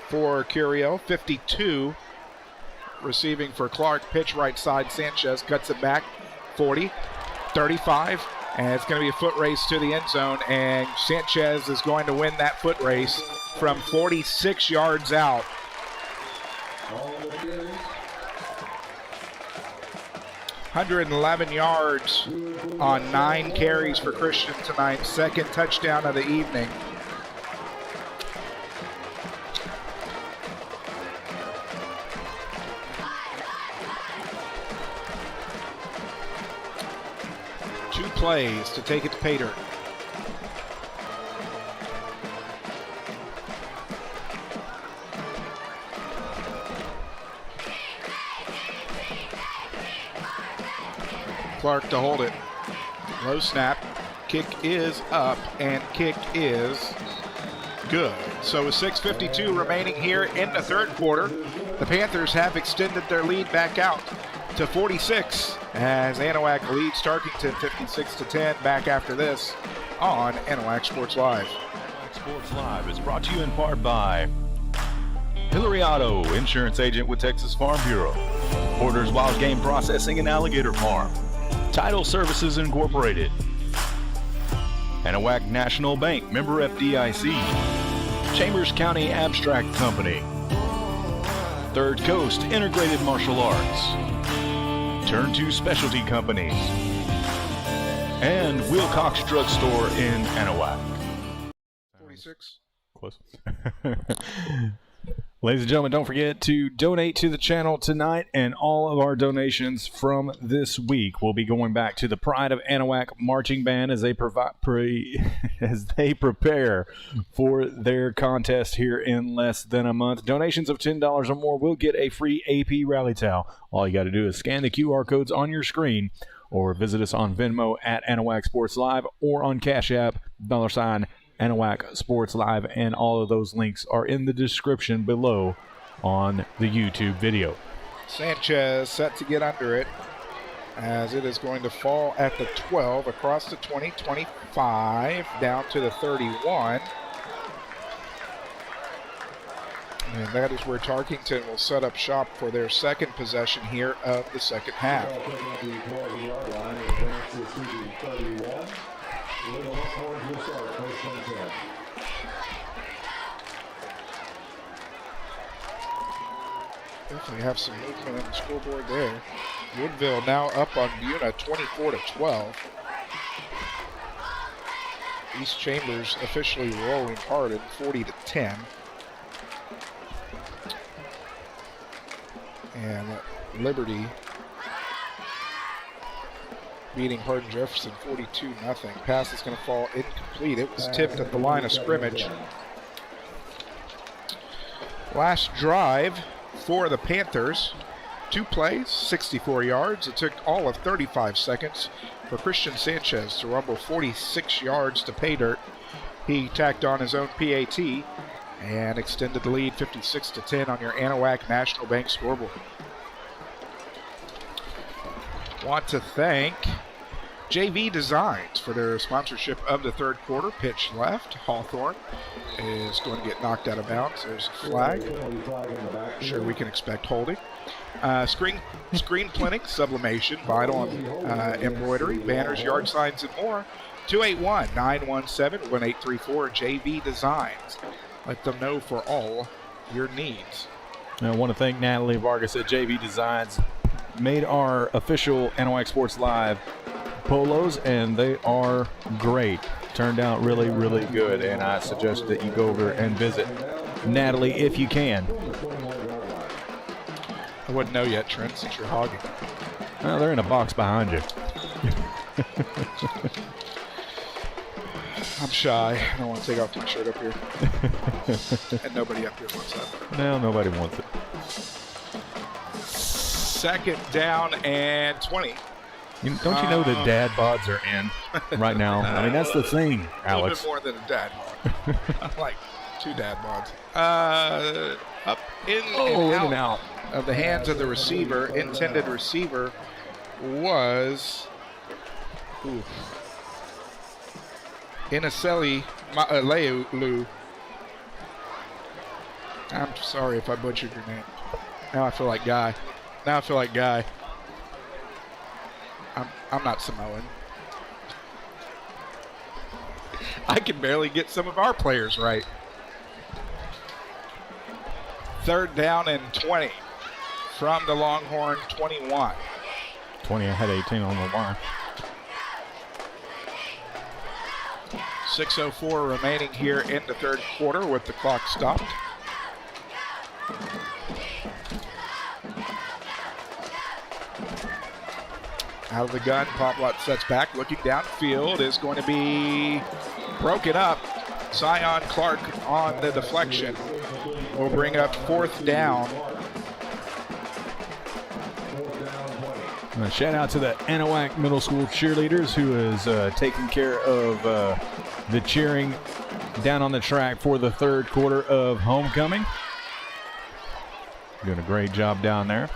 for Curiel. 52 receiving for Clark. Pitch right side. Sanchez cuts it back. 40, 35. And it's going to be a foot race to the end zone. And Sanchez is going to win that foot race from 46 yards out. 111 yards on 9 carries for Christian tonight. Second touchdown of the evening. Two plays to take it to pay dirt. Clark to hold it. Low snap. Kick is up, and kick is good. So with 6:52 remaining here in the third quarter, the Panthers have extended their lead back out to 46 as Anahuac leads Tarkington 56-10. Back after this on Anahuac Sports Live. Anahuac Sports Live is brought to you in part by Hillary Auto, insurance agent with Texas Farm Bureau. Porter's Wild Game Processing and Alligator Farm. Title Services Incorporated. Anahuac National Bank, member FDIC. Chambers County Abstract Company. Third Coast Integrated Martial Arts. Turn 2 Specialty Companies. And Wilcox Drug Store in Anahuac. 46. Close. Ladies and gentlemen, don't forget to donate to the channel tonight, and all of our donations from this week will be going back to the Pride of Anahuac Marching Band as they prepare for their contest here in less than a month. Donations of $10 or more will get a free AP Rally Towel. All you got to do is scan the QR codes on your screen or visit us on Venmo at AnahuacSportsLive or on CashApp, $ Anahuac Sports Live, and all of those links are in the description below on the YouTube video. Sanchez set to get under it as it is going to fall at the 12, across the 20, 25, down to the 31. And that is where Tarkington will set up shop for their second possession here of the second half. Definitely have some movement on the scoreboard there. Woodville now up on Buna, 24-12. East Chambers officially rolling hard at 40-10. And Liberty beating Hardin Jefferson 42-0. Pass is going to fall incomplete. It was tipped at the line of scrimmage. Last drive for the Panthers. 2 plays, 64 yards. It took all of 35 seconds for Christian Sanchez to rumble 46 yards to pay dirt. He tacked on his own PAT and extended the lead 56-10 on your Anahuac National Bank scoreboard. Want to thank JV Designs for their sponsorship of the third quarter. Pitch left. Hawthorne is going to get knocked out of bounds. There's a flag. Sure, we can expect holding. Screen clinic, sublimation, vinyl embroidery, banners, yard signs, and more. 281-917-1834 JV Designs. Let them know for all your needs. I want to thank Natalie Vargas at JV Designs. Made our official Anahuac Sports Live polos, and they are great. Turned out really, really good, and I suggest that you go over and visit Natalie if you can. I wouldn't know yet, Trent, since you're hogging. Well, they're in a box behind you. I'm shy. I don't want to take off my shirt up here. And nobody up here wants that. No, nobody wants it. Second down and 20. Don't you know that dad bods are in right now? I mean, that's the thing, Alex. A little bit more than a dad bod. Like 2 dad bods. Up in and out of the hands of the receiver. Intended receiver was Inaseli Leulu. I'm sorry if I butchered your name. Now I feel like Guy. I'm not Samoan. I can barely get some of our players right. Third down and 20 from the Longhorn 21. 20 ahead, 18 on the line. 6:04 remaining here in the third quarter with the clock stopped. Out of the gun, Poplot sets back, looking downfield, is going to be broken up. Zion Clark on the deflection will bring up fourth down. Shout out to the Anahuac Middle School cheerleaders who is taking care of the cheering down on the track for the third quarter of homecoming. Doing a great job down there.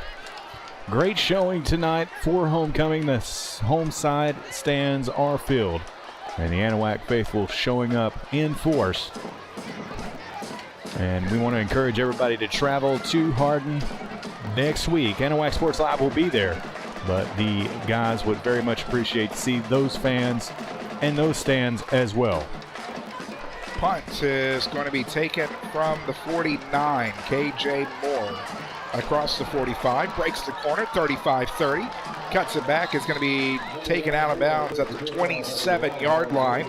Great showing tonight for homecoming. The home side stands are filled, and the Anahuac faithful showing up in force. And we want to encourage everybody to travel to Hardin next week. Anahuac Sports Live will be there, but the guys would very much appreciate to see those fans and those stands as well. Punt is going to be taken from the 49. KJ Moore across the 45, breaks the corner, 35-30, cuts it back, is going to be taken out of bounds at the 27-yard line.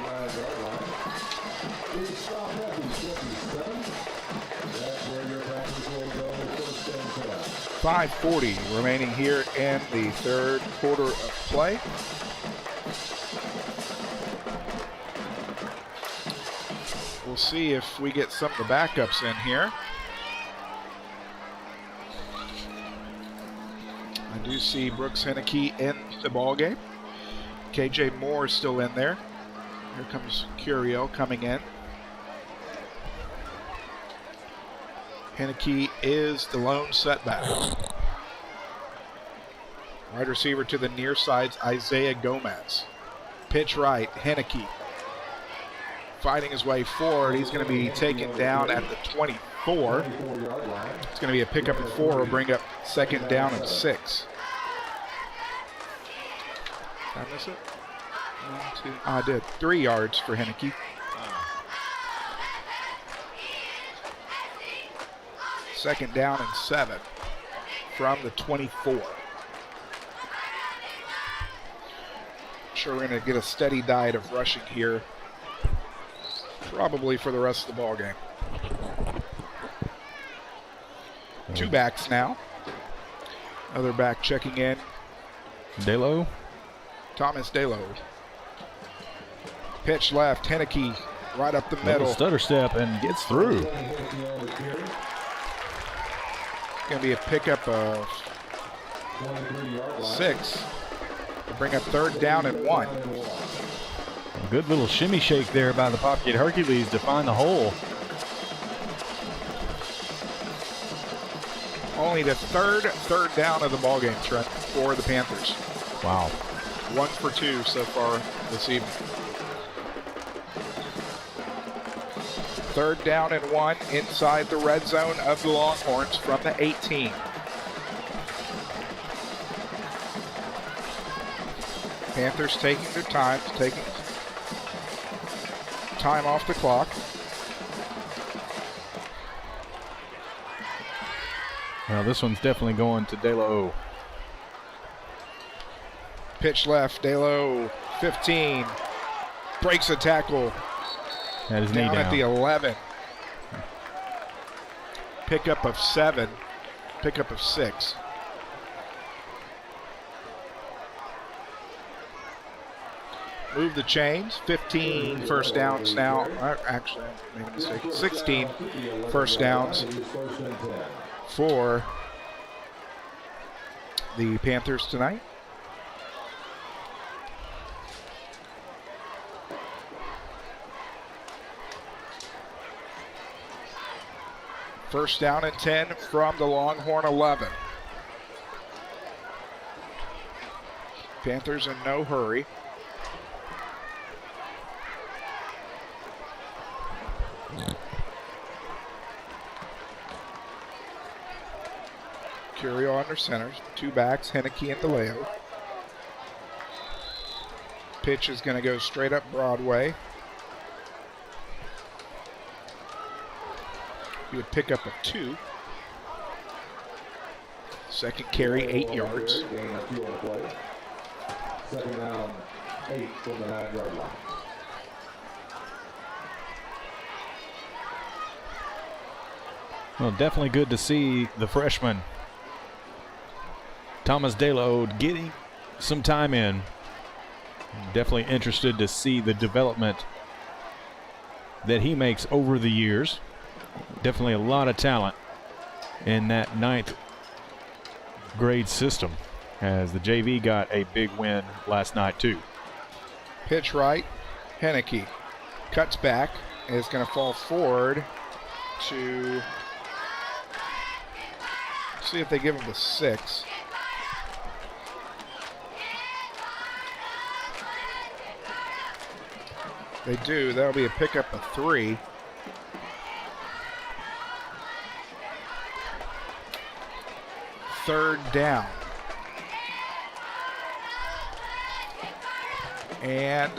.540 remaining here in the third quarter of play. We'll see if we get some of the backups in here. I do see Brooks Henneke in the ballgame. KJ Moore is still in there. Here comes Curiel coming in. Henneke is the lone setback. Wide receiver to the near side's Isaiah Gomez. Pitch right, Henneke. Fighting his way forward. He's going to be taken down at the 24. It's going to be a pickup of 4. Will bring up second down and 6. Did I miss it? 1, 2. I did. 3 yards for Henneke. Second down and 7 from the 24. Sure, we're going to get a steady diet of rushing here, probably for the rest of the ball game. 2 backs now. Another back checking in. Delo. Thomas Delo. Pitch left. Henneke right up the middle. Stutter step and gets through. Going to be a pickup of 6 to bring up third down and 1. A good little shimmy shake there by the Pocket Hercules to find the hole. Only the third down of the ballgame, Trent, for the Panthers. Wow. 1 for 2 so far this evening. Third down and 1 inside the red zone of the Longhorns from the 18. Panthers taking their time, taking time off the clock. Well, this one's definitely going to Delo. Pitch left, Delo, 15. Breaks a tackle. Had his knee down At the 11. Pickup of 7. Pickup of 6. move the chains. 15 first downs now. Actually, I made a mistake. 16 first downs for the Panthers tonight. First down and 10 from the Longhorn 11. Panthers in no hurry. Curio under centers. Two backs, Henneke and DeLeo. Pitch is going to go straight up Broadway. He would pick up a 2. Second carry, 8 yards. Second down, 8 from the 9-yard line. Well, definitely good to see the freshman Thomas DeLode getting some time in. Definitely interested to see the development that he makes over the years. Definitely a lot of talent in that 9th grade system, as the JV got a big win last night too. Pitch right, Henneke cuts back and is going to fall forward to see if they give him the 6. They do. That'll be a pickup of 3. Third down. And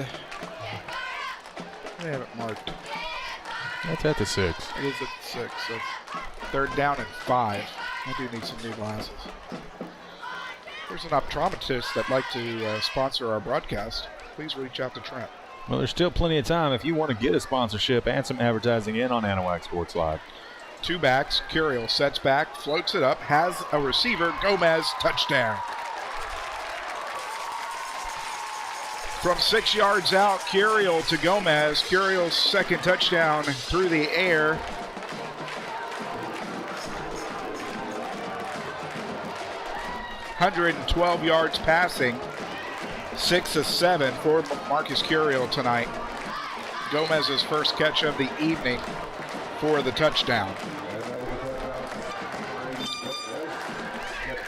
they have it marked. That's at the 6. It is at the 6. So third down and 5. I do need some new glasses. There's an optometrist that'd like to sponsor our broadcast. Please reach out to Trent. Well, there's still plenty of time if you want to get a sponsorship and some advertising in on Anahuac Sports Live. Two backs. Curiel sets back, floats it up, has a receiver. Gomez, touchdown. From 6 yards out, Curiel to Gomez. Curiel's second touchdown through the air. ...112 yards passing. 6 of 7 for Marcus Curiel tonight. Gomez's first catch of the evening for the touchdown.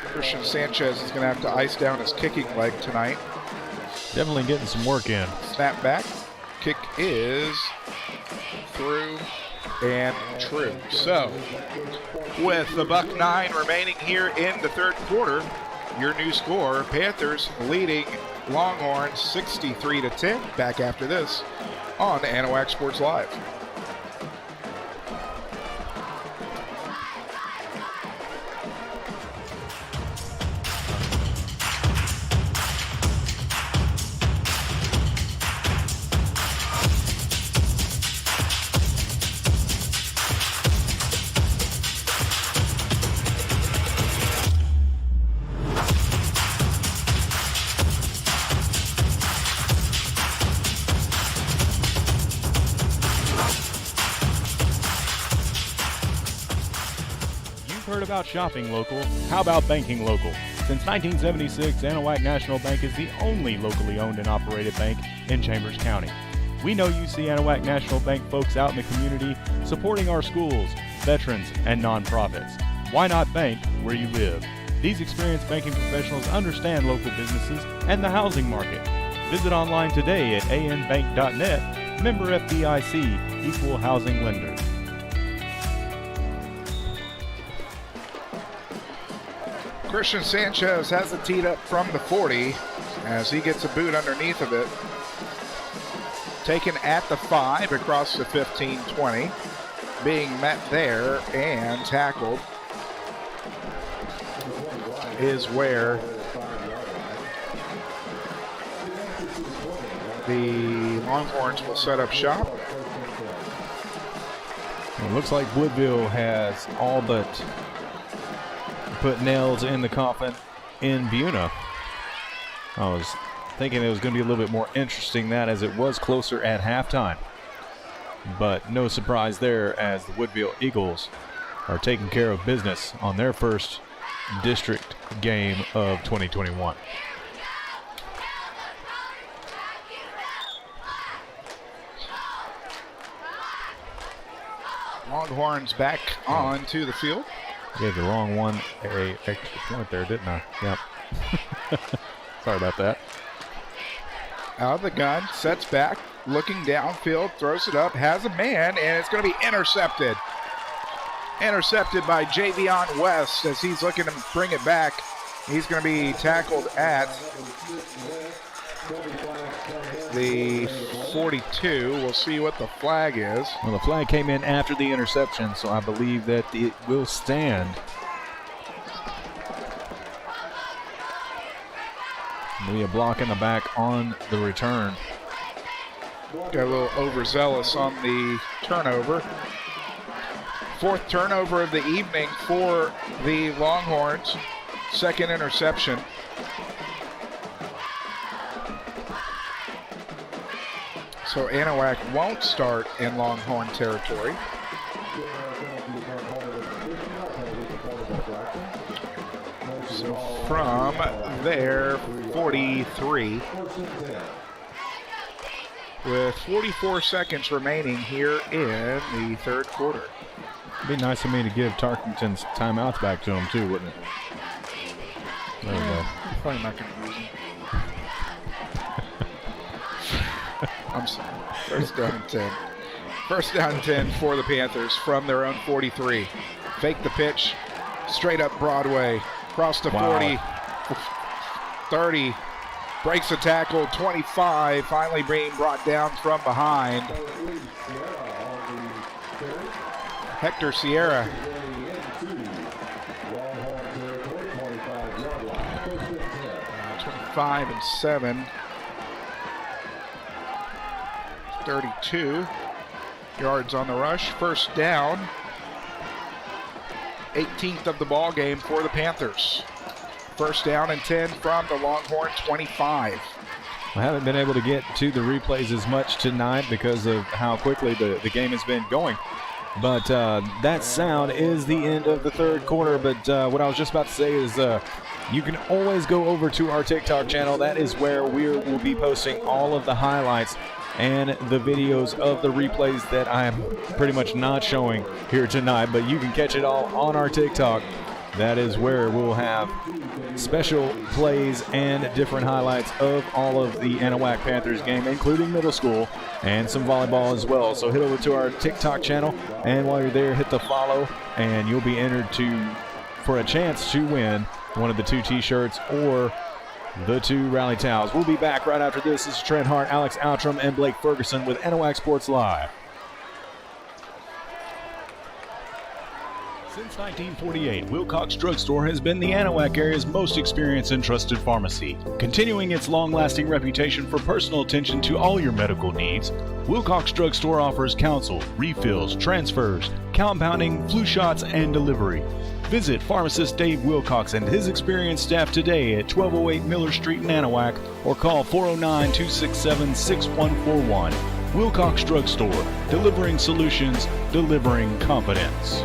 Christian Sanchez is going to have to ice down his kicking leg tonight. Definitely getting some work in. Snap back. Kick is through and true. So, with the $1.09 remaining here in the third quarter, your new score, Panthers leading Longhorns 63-10. Back after this on Anahuac Sports Live. About shopping local, how about banking local? Since 1976, Anahuac National Bank is the only locally owned and operated bank in Chambers County. We know you see Anahuac National Bank folks out in the community supporting our schools, veterans, and nonprofits. Why not bank where you live? These experienced banking professionals understand local businesses and the housing market. Visit online today at anbank.net, member FDIC, equal housing lender. Christian Sanchez has it teed up from the 40 as he gets a boot underneath of it. Taken at the 5 across the 15-20. Being met there and tackled is where the Longhorns will set up shop. It looks like Woodville has all but put nails in the coffin in Buna. I was thinking it was going to be a little bit more interesting that as it was closer at halftime. But no surprise there as the Woodville Eagles are taking care of business on their first district game of 2021. Longhorns back onto the field. Gave the wrong one a extra point there, didn't I? Yep. Sorry about that. Out of the gun, sets back, looking downfield, throws it up, has a man, and it's going to be intercepted. Intercepted by Javion West as he's looking to bring it back. He's going to be tackled at the 42. We'll see what the flag is. Well, the flag came in after the interception, so I believe that it will stand. Maybe a block in the back on the return. Got a little overzealous on the turnover. Fourth turnover of the evening for the Longhorns. Second interception. So Anahuac won't start in Longhorn territory. So from their 43, with 44 seconds remaining here in the third quarter. It'd be nice of me to give Tarkington's timeouts back to him too, wouldn't it? There we go. Probably not going to use them. I'm sorry. First down and 10. First down and 10 for the Panthers from their own 43. Fake the pitch. Straight up Broadway. Across the 40. 30. Breaks a tackle. 25. Finally being brought down from behind. Hector Sierra. 25 and 7. 32 yards on the rush. First down. 18th of the ball game for the Panthers. First down and 10 from the Longhorn 25. I haven't been able to get to the replays as much tonight because of how quickly the game has been going. But that sound is the end of the third quarter. But what I was just about to say is you can always go over to our TikTok channel. That is where we will be posting all of the highlights and the videos of the replays that I'm pretty much not showing here tonight. But you can catch it all on our TikTok. That is where we'll have special plays and different highlights of all of the Anahuac Panthers game, including middle school and some volleyball as well. So head over to our TikTok channel, and while you're there, hit the follow, and you'll be entered for a chance to win one of the 2 t-shirts or the 2 rally towels. We'll be back right after this. This is Trent Hart, Alex Outram, and Blake Ferguson with Anahuac Sports Live. Since 1948, Wilcox Drug Store has been the Anahuac area's most experienced and trusted pharmacy. Continuing its long-lasting reputation for personal attention to all your medical needs, Wilcox Drug Store offers counsel, refills, transfers, compounding, flu shots, and delivery. Visit pharmacist Dave Wilcox and his experienced staff today at 1208 Miller Street in Anahuac or call 409-267-6141. Wilcox Drug Store, delivering solutions, delivering confidence.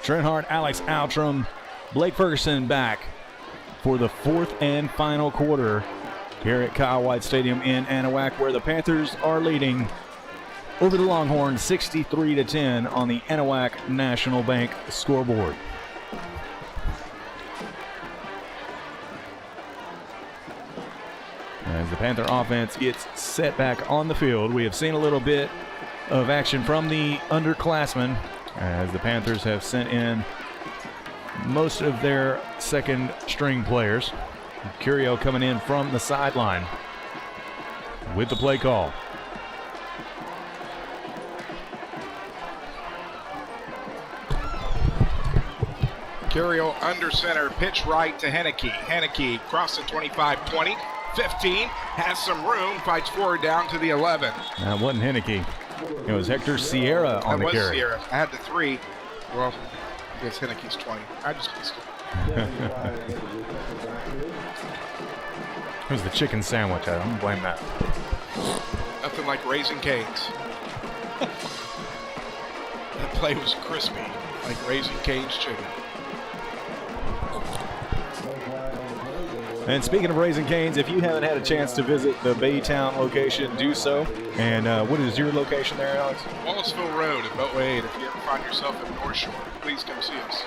Trent Hart, Alex Outram, Blake Ferguson back for the 4th and final quarter here at Kyle White Stadium in Anahuac, where the Panthers are leading over the Longhorns 63-10 on the Anahuac National Bank scoreboard. As the Panther offense gets set back on the field, we have seen a little bit of action from the underclassmen as the Panthers have sent in most of their second string players. Curio coming in from the sideline. with the play call. Curiel under center, pitch right to Henneke. Henneke across the 25, 20, 15, has some room, fights forward down to the 11. That wasn't Henneke. It was Hector Sierra on the carry. Sierra. I had the 3. Well, I guess Henneke's 20. I just missed it. It was the chicken sandwich. I don't blame that. Nothing like Raising Cane's. That play was crispy, like Raising Cane's chicken. And speaking of Raising Cane's, if you haven't had a chance to visit the Baytown location, do so. And what is your location there, Alex? Wallaceville Road at Beltway 8. If you ever find yourself in North Shore, please come see us.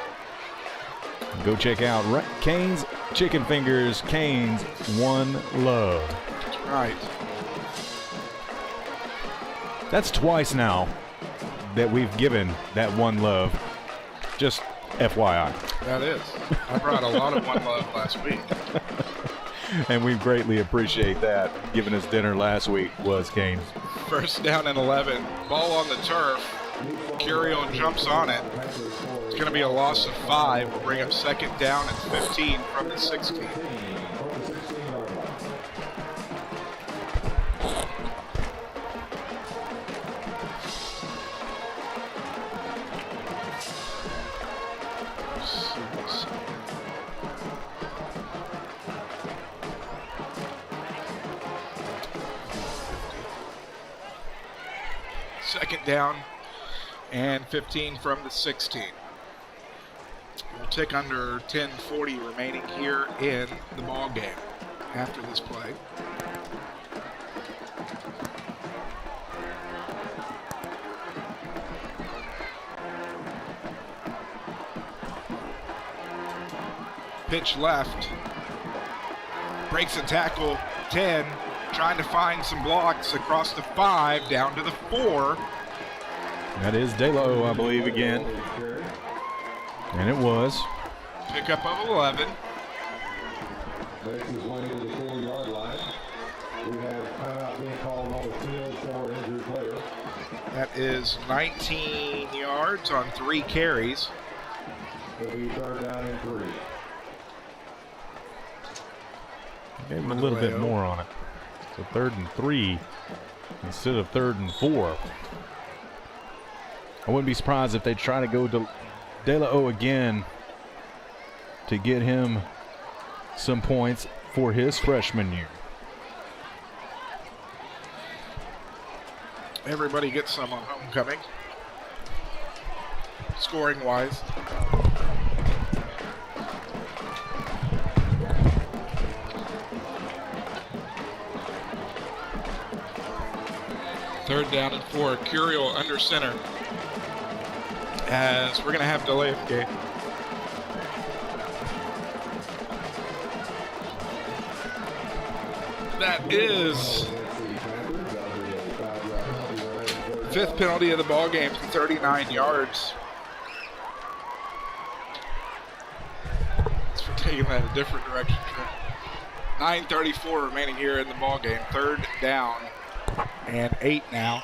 Go check out Cane's Chicken Fingers, Cane's One Love. That's right. That's twice now that we've given that One Love. Just FYI. That is. I brought a lot of One Love last week. And we greatly appreciate that. Giving us dinner last week was Cane's. First down and 11. Ball on the turf. Curiel jumps on it. It's going to be a loss of 5. We'll bring up second down and 15 from the 16. Second down and 15 from the 16. We'll tick under 10:40 remaining here in the ball game after this play. Pitch left. Breaks a tackle. 10. Trying to find some blocks across the 5, down to the 4. That is De La O, I believe, again. And it was. Pickup of 11. Bases went to the 4-yard line. We have timeout being called on the field for injured player. That is 19 yards on 3 carries. It'll be third down and 3. Gave him a little bit more on it. So 3rd and 3 instead of 3rd and 4. I wouldn't be surprised if they try to go to De La O again to get him some points for his freshman year. Everybody gets some on homecoming, scoring wise. Third down and 4. Curiel under center. As we're going to have delay of game. That is 5th penalty of the ball game from 39 yards. It's for taking that a different direction. 9:34 remaining here in the ball game. 3rd down and 8 now.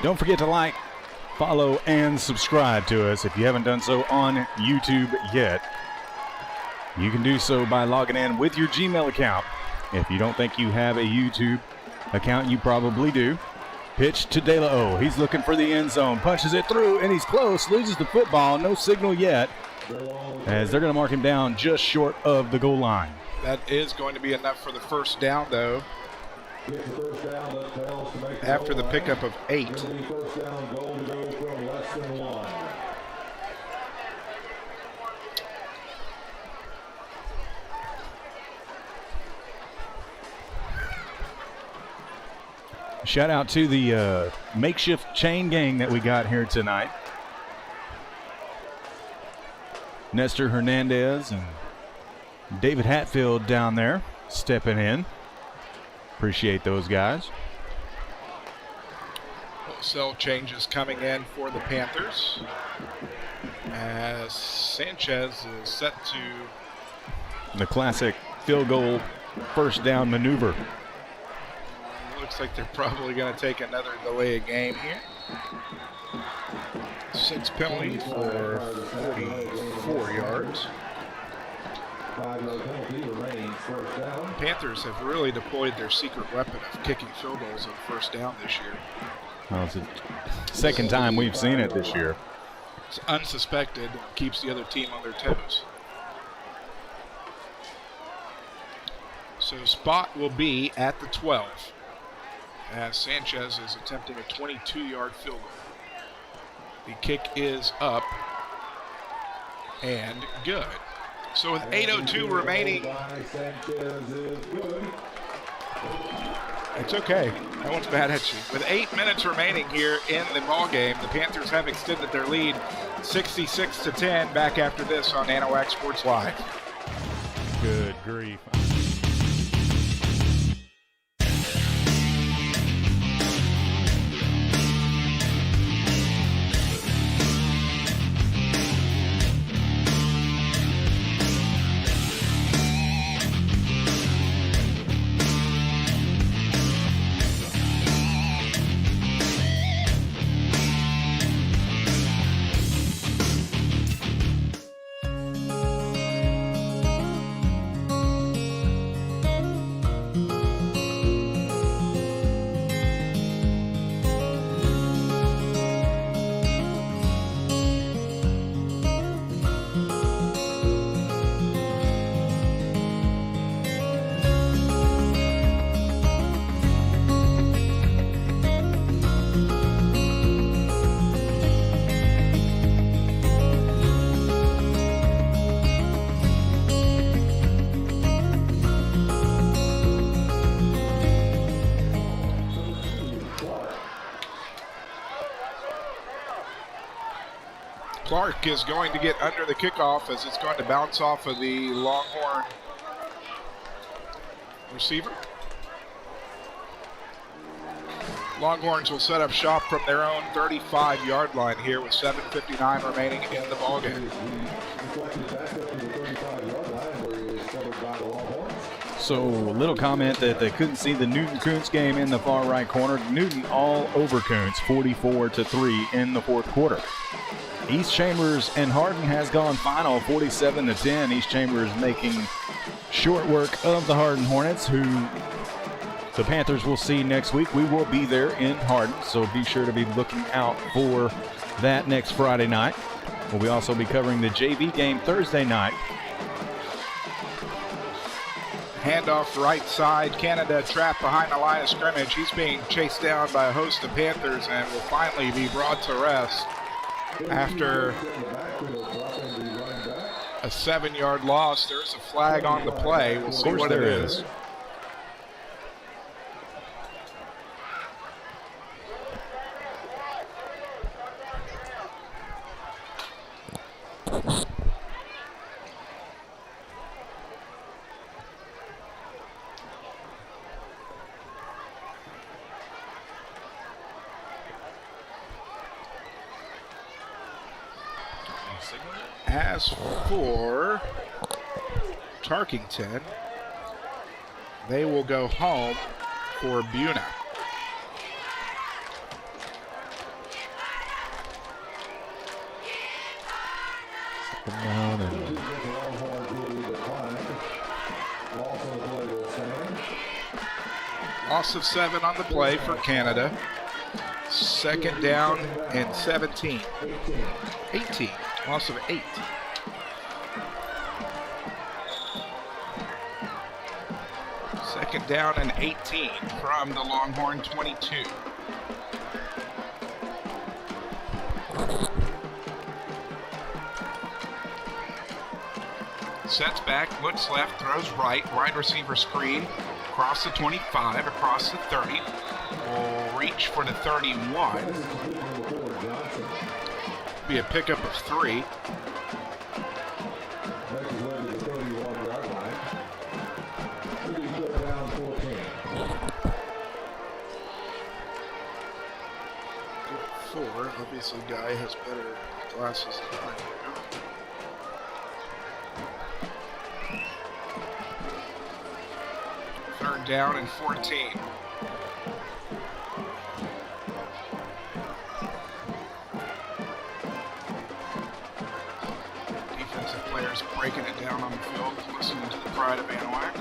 Don't forget to like, follow, and subscribe to us if you haven't done so on YouTube yet. You can do so by logging in with your Gmail account. If you don't think you have a YouTube account, you probably do. Pitch to De La O. He's looking for the end zone. Punches it through, and he's close. Loses the football. No signal yet, as they're going to mark him down just short of the goal line. That is going to be enough for the first down, though. After the pickup of 8. Shout out to the makeshift chain gang that we got here tonight. Nestor Hernandez and David Hatfield down there stepping in. Appreciate those guys. Wholesale changes coming in for the Panthers as Sanchez is set to The classic field goal first down maneuver. Looks like they're probably going to take another delay of game here. 6 penalties for 44 yards. Panthers have really deployed their secret weapon of kicking field goals on first down this year. Well, it's the second time we've seen it this year. It's unsuspected and keeps the other team on their toes. So spot will be at the 12 as Sanchez is attempting a 22-yard field goal. The kick is up and good. So with 8:02 remaining, it's okay. No one's mad at you. With 8 minutes remaining here in the ball game, the Panthers have extended their lead 66-10. Back after this on Anahuac Sports Live. Good grief. Clark is going to get under the kickoff as it's going to bounce off of the Longhorn receiver. Longhorns will set up shop from their own 35-yard line here with 7:59 remaining in the ballgame. So, a little comment that they couldn't see the Newton-Kuntz game in the far right corner. Newton all over Kuntz, 44-3 in the fourth quarter. East Chambers and Hardin has gone final, 47-10. East Chambers making short work of the Hardin Hornets, who the Panthers will see next week. We will be there in Hardin, so be sure to be looking out for that next Friday night. We'll also be covering the JV game Thursday night. Handoff right side. Canada trapped behind the line of scrimmage. He's being chased down by a host of Panthers and will finally be brought to rest after a 7-yard loss. There's a flag on the play. We'll see what it is. As for Tarkington, they will go home for Buna. Loss of 7 on the play for Canada. Second down and 17. 18. Loss of 8. Second down and 18 from the Longhorn 22. Sets back, looks left, throws right, wide receiver screen, across the 25, across the 30, will reach for the 31. Be a pickup of 3. 4. Obviously, Guy has better glasses than I do. Third down and 14. Defensive players breaking it down on the field, listening to the pride of Anahuac.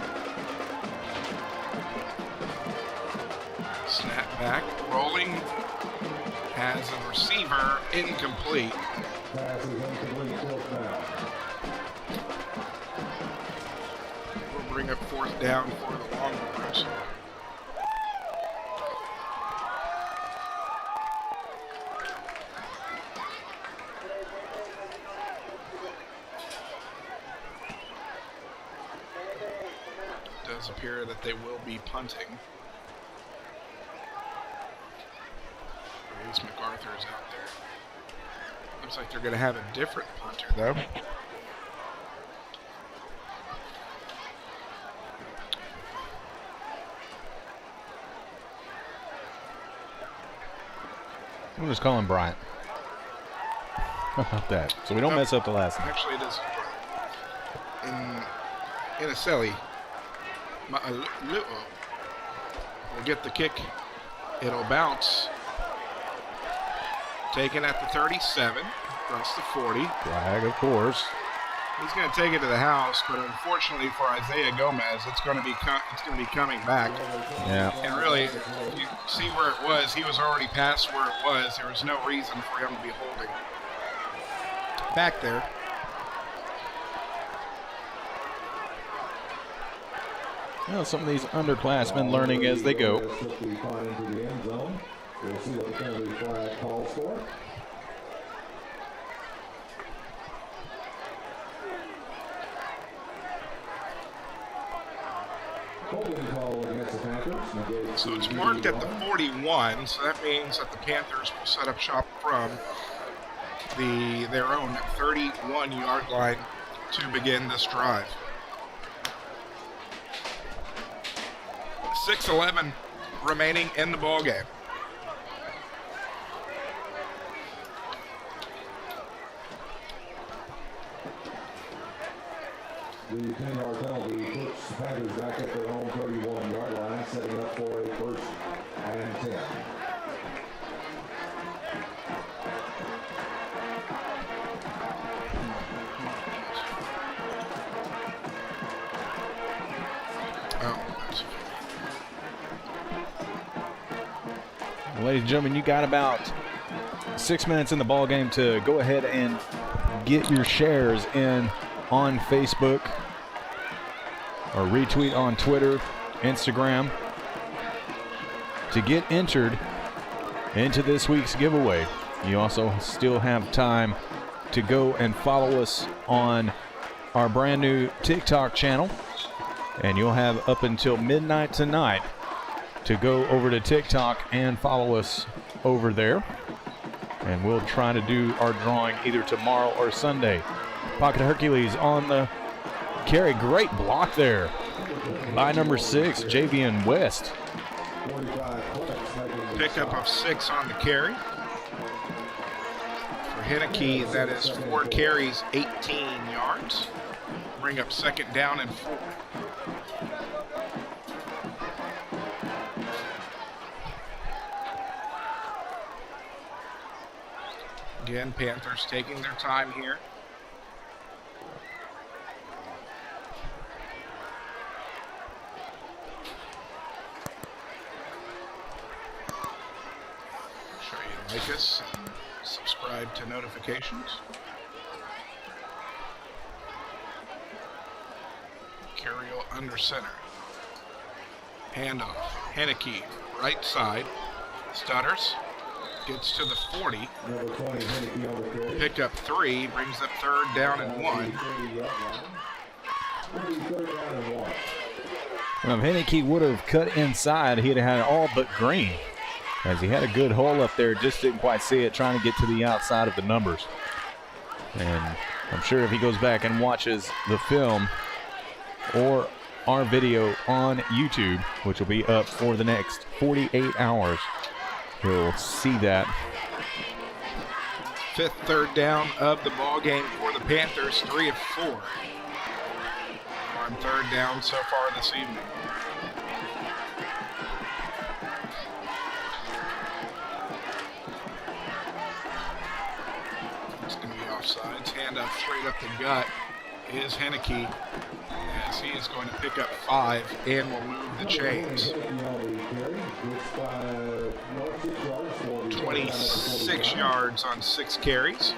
Snap back, rolling, has a receiver, incomplete. Pass is incomplete, fourth down. We'll bring up fourth down for the Longhorns. It does appear that they will be punting. Reese MacArthur is out there. Looks like they're going to have a different punter, though. We'll just call him Bryant. How about that? So we don't mess up the last name. Actually, it is in Inaselli. Will get the kick. It'll bounce. Taken at the 37, across the 40. Flag, of course. He's going to take it to the house, but unfortunately for Isaiah Gomez, it's going to be coming back. Yeah. And really, if you see where it was, he was already past where it was. There was no reason for him to be holding back there. Well, some of these underclassmen learning as they go. We'll see what the penalty flag calls for. Holding call against the Panthers. So it's marked at the 41, so that means that the Panthers will set up shop from their own 31-yard line to begin this drive. 6:11 remaining in the ball game. The 10-yard penalty puts the Panthers back at their own 31-yard line, setting up for a 1st and 10. Ladies and gentlemen, you got about 6 minutes in the ball game to go ahead and get your shares in on Facebook or retweet on Twitter, Instagram to get entered into this week's giveaway. You also still have time to go and follow us on our brand new TikTok channel, and you'll have up until midnight tonight to go over to TikTok and follow us over there, and we'll try to do our drawing either tomorrow or Sunday. Pocket Hercules on the carry. Great block there by number 6, Javian West. Pickup of 6 on the carry. For Henneke, that is 4 carries, 18 yards. Bring up 2nd down and 4. Again, Panthers taking their time here. Show you like us and subscribe to notifications. Curiel under center. Handoff. Henneke, right side. Stutters. Gets to the 40. Pick up 3, brings up 3rd down and 1. Well, if Henneke would have cut inside, he'd have had all but green, as he had a good hole up there, just didn't quite see it, trying to get to the outside of the numbers. And I'm sure if he goes back and watches the film or our video on YouTube, which will be up for the next 48 hours, he'll see that fifth third down of the ball game for the Panthers, 3 of 4 on third down so far this evening. It's going to be offsides. Handoff straight up the gut is Henneke, as he is going to pick up 5 and will move the chains. 26 yards on 6 carries.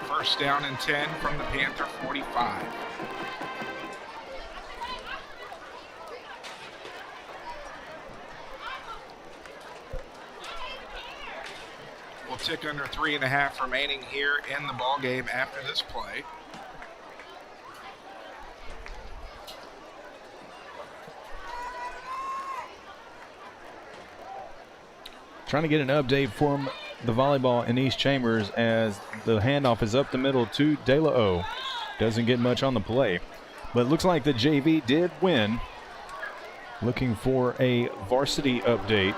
First down and 10 from the Panther 45. We'll tick under 3.5 remaining here in the ball game after this play. Trying to get an update from the volleyball in East Chambers as the handoff is up the middle to De La O. Doesn't get much on the play, but it looks like the JV did win. Looking for a varsity update.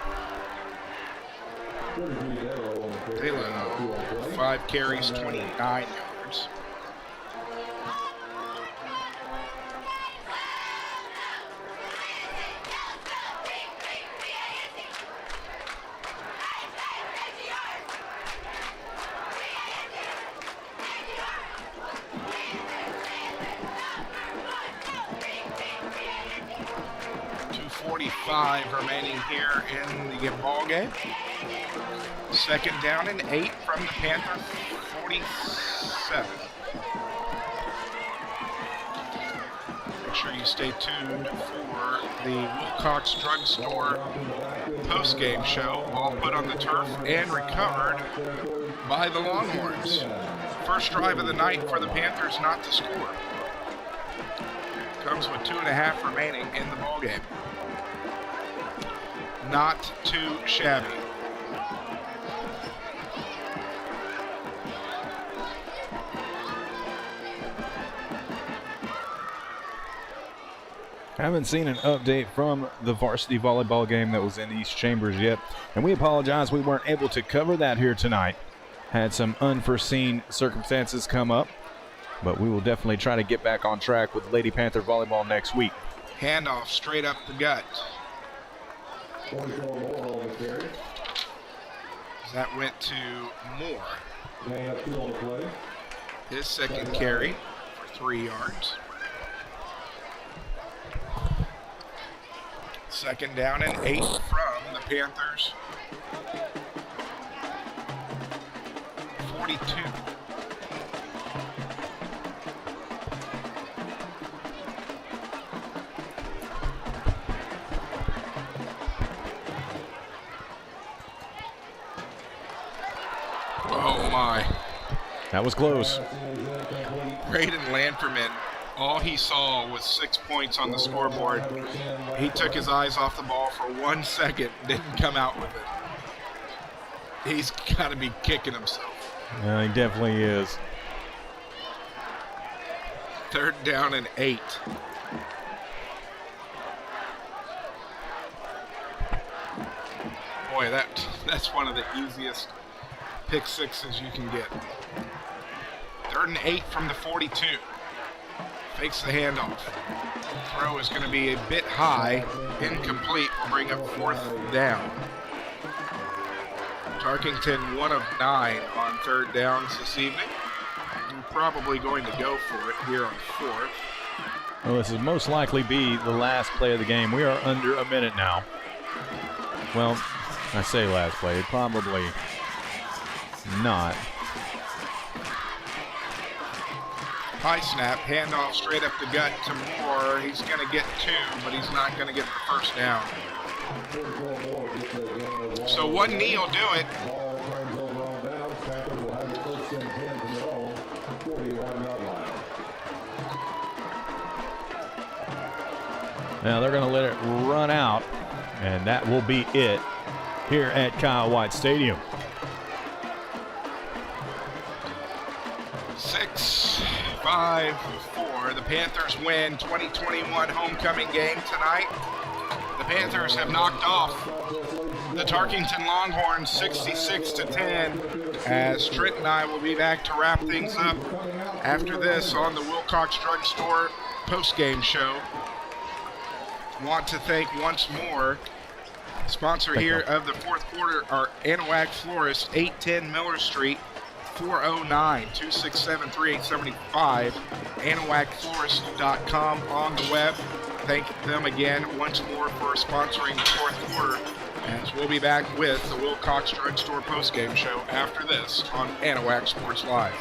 De La O, 5 carries, 29 yards. Remaining here in the ball game. Second down and 8 from the Panther 47. Make sure you stay tuned for the Wilcox Drugstore post-game show, all put on the turf and recovered by the Longhorns. First drive of the night for the Panthers not to score. Comes with 2.5 remaining in the ball game. Not too shabby. Haven't seen an update from the varsity volleyball game that was in East Chambers yet, and we apologize we weren't able to cover that here tonight. Had some unforeseen circumstances come up, but we will definitely try to get back on track with Lady Panther volleyball next week. Handoff straight up the gut. That went to Moore. His second carry for 3 yards. Second down and 8 from the Panthers 42. Oh my. That was close. Braden Lanterman, all he saw was 6 points on the scoreboard. He took his eyes off the ball for 1 second, didn't come out with it. He's got to be kicking himself. Yeah, he definitely is. Third down and 8. Boy, that's one of the easiest pick sixes you can get. Third and 8 from the 42. Fakes the handoff. Throw is going to be a bit high. Incomplete. Will bring up 4th down. Tarkington 1 of 9 on third downs this evening. And probably going to go for it here on 4th. Well, this will most likely be the last play of the game. We are under a minute now. Well, I say last play. Probably not. High snap, handoff straight up the gut to Moore. He's going to get 2, but he's not going to get the first down. So one knee will do it. Now they're going to let it run out, and that will be it here at Kyle White Stadium. 6-5-4. The Panthers win 2021 homecoming game tonight. Panthers have knocked off the Tarkington Longhorns 66-10, as Trent and I will be back to wrap things up after this on the Wilcox Drug Store post-game show. Want to thank once more sponsor here of the fourth quarter, our Anahuac Florist, 810 Miller Street, 409-267-3875, AnahuacFlorist.com on the web. Thank them again once more for sponsoring the fourth quarter, as we'll be back with the Wilcox Drug Store postgame show after this on Anahuac Sports Live.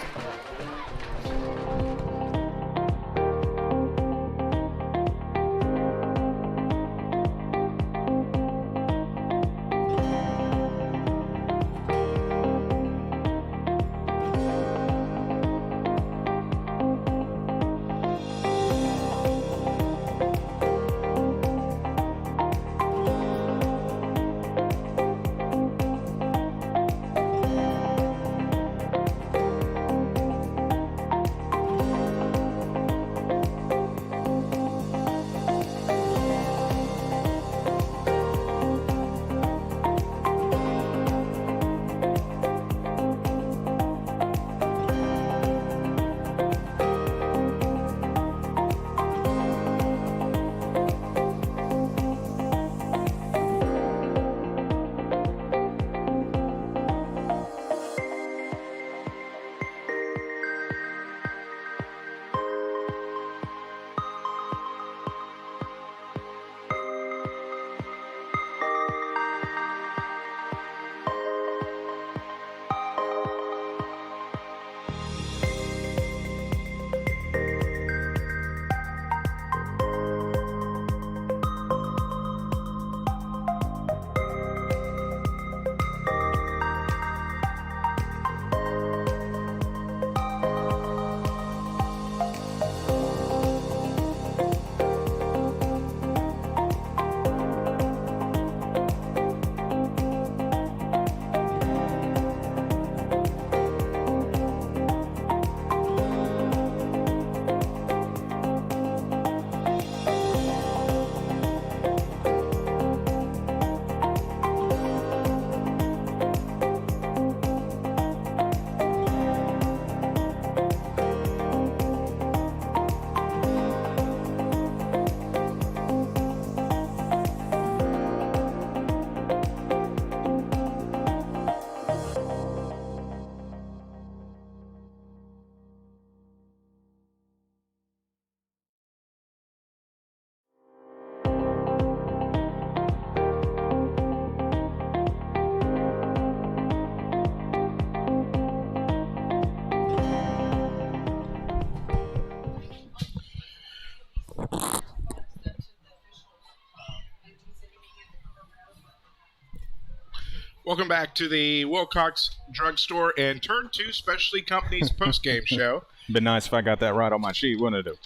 Welcome back to the Wilcox Drug Store and Turn 2 Specialty Companies postgame show. Been nice if I got that right on my sheet, wouldn't it?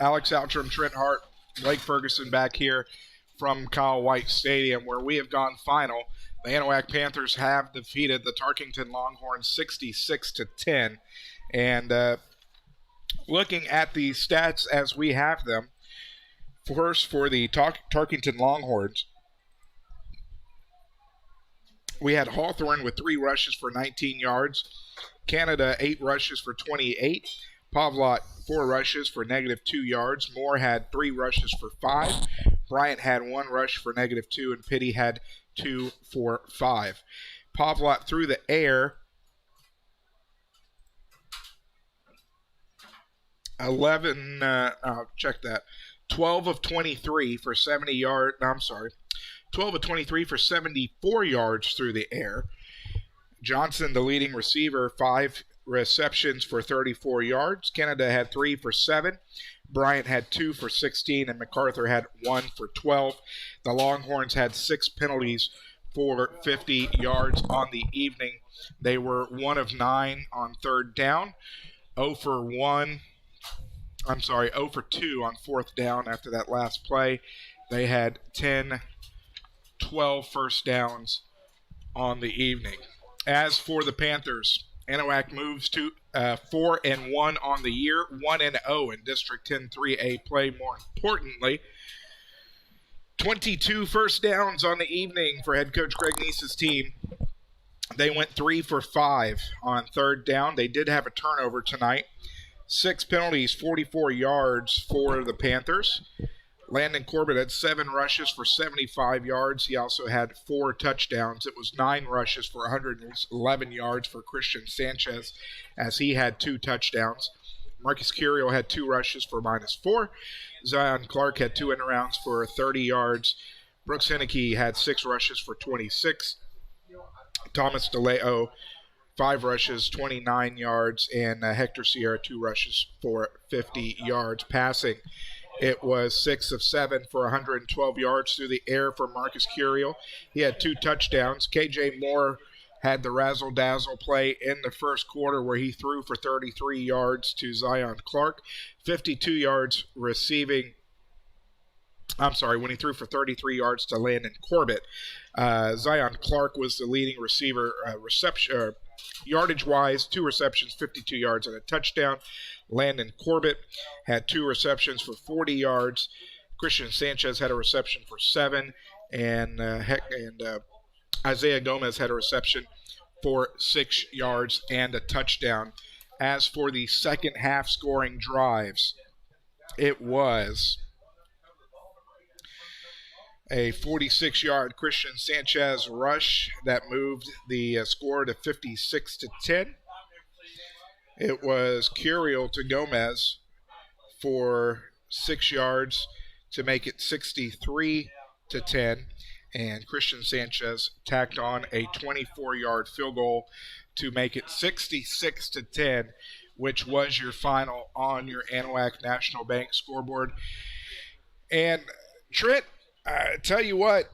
Alex Outram, Trent Hart, Blake Ferguson back here from Kyle White Stadium, where we have gone final. The Anahuac Panthers have defeated the Tarkington Longhorns 66-10. And looking at the stats as we have them, first for the Tarkington Longhorns, we had Hawthorne with 3 rushes for 19 yards. Canada, 8 rushes for 28. Pavlot, 4 rushes for -2 yards. Moore had 3 rushes for 5. Bryant had 1 rush for -2, and Pitty had 2 for 5. Pavlot through the air, 12 of 23 for 70 yards. 12 of 23 for 74 yards through the air. Johnson, the leading receiver, 5 receptions for 34 yards. Canada had 3 for 7. Bryant had 2 for 16, and MacArthur had 1 for 12. The Longhorns had 6 penalties for 50 yards on the evening. They were 1 of 9 on third down, 0 for 2 on fourth down after that last play. They had 12 first downs on the evening. As for the Panthers, Anahuac moves to 4-1 on the year, 1-0 in District 10 3A play. More importantly, 22 first downs on the evening for head coach Greg Neese's team. They went 3 for 5 on third down. They did have a turnover tonight. 6 penalties, 44 yards for the Panthers. Landon Corbett had 7 rushes for 75 yards. He also had 4 touchdowns. It was 9 rushes for 111 yards for Christian Sanchez, as he had 2 touchdowns. Marcus Curiel had 2 rushes for -4. Zion Clark had 2 end-arounds for 30 yards. Brooks Henneke had 6 rushes for 26. Thomas DeLeo, 5 rushes, 29 yards, and Hector Sierra, 2 rushes for 50 yards passing. It was 6 of 7 for 112 yards through the air for Marcus Curiel. He had 2 touchdowns. KJ Moore had the razzle-dazzle play in the first quarter where he threw for 33 yards to Zion Clark, 52 yards receiving. When he threw for 33 yards to Landon Corbett. Zion Clark was the leading receiver yardage-wise, 2 receptions, 52 yards, and a touchdown. Landon Corbett had 2 receptions for 40 yards. Christian Sanchez had a reception for 7, and Isaiah Gomez had a reception for 6 yards and a touchdown. As for the second half scoring drives, it was a 46-yard Christian Sanchez rush that moved the score to 56-10. It was Curiel to Gomez for 6 yards to make it 63-10. And Christian Sanchez tacked on a 24-yard field goal to make it 66-10, which was your final on your Anahuac National Bank scoreboard. And Trent, I tell you what,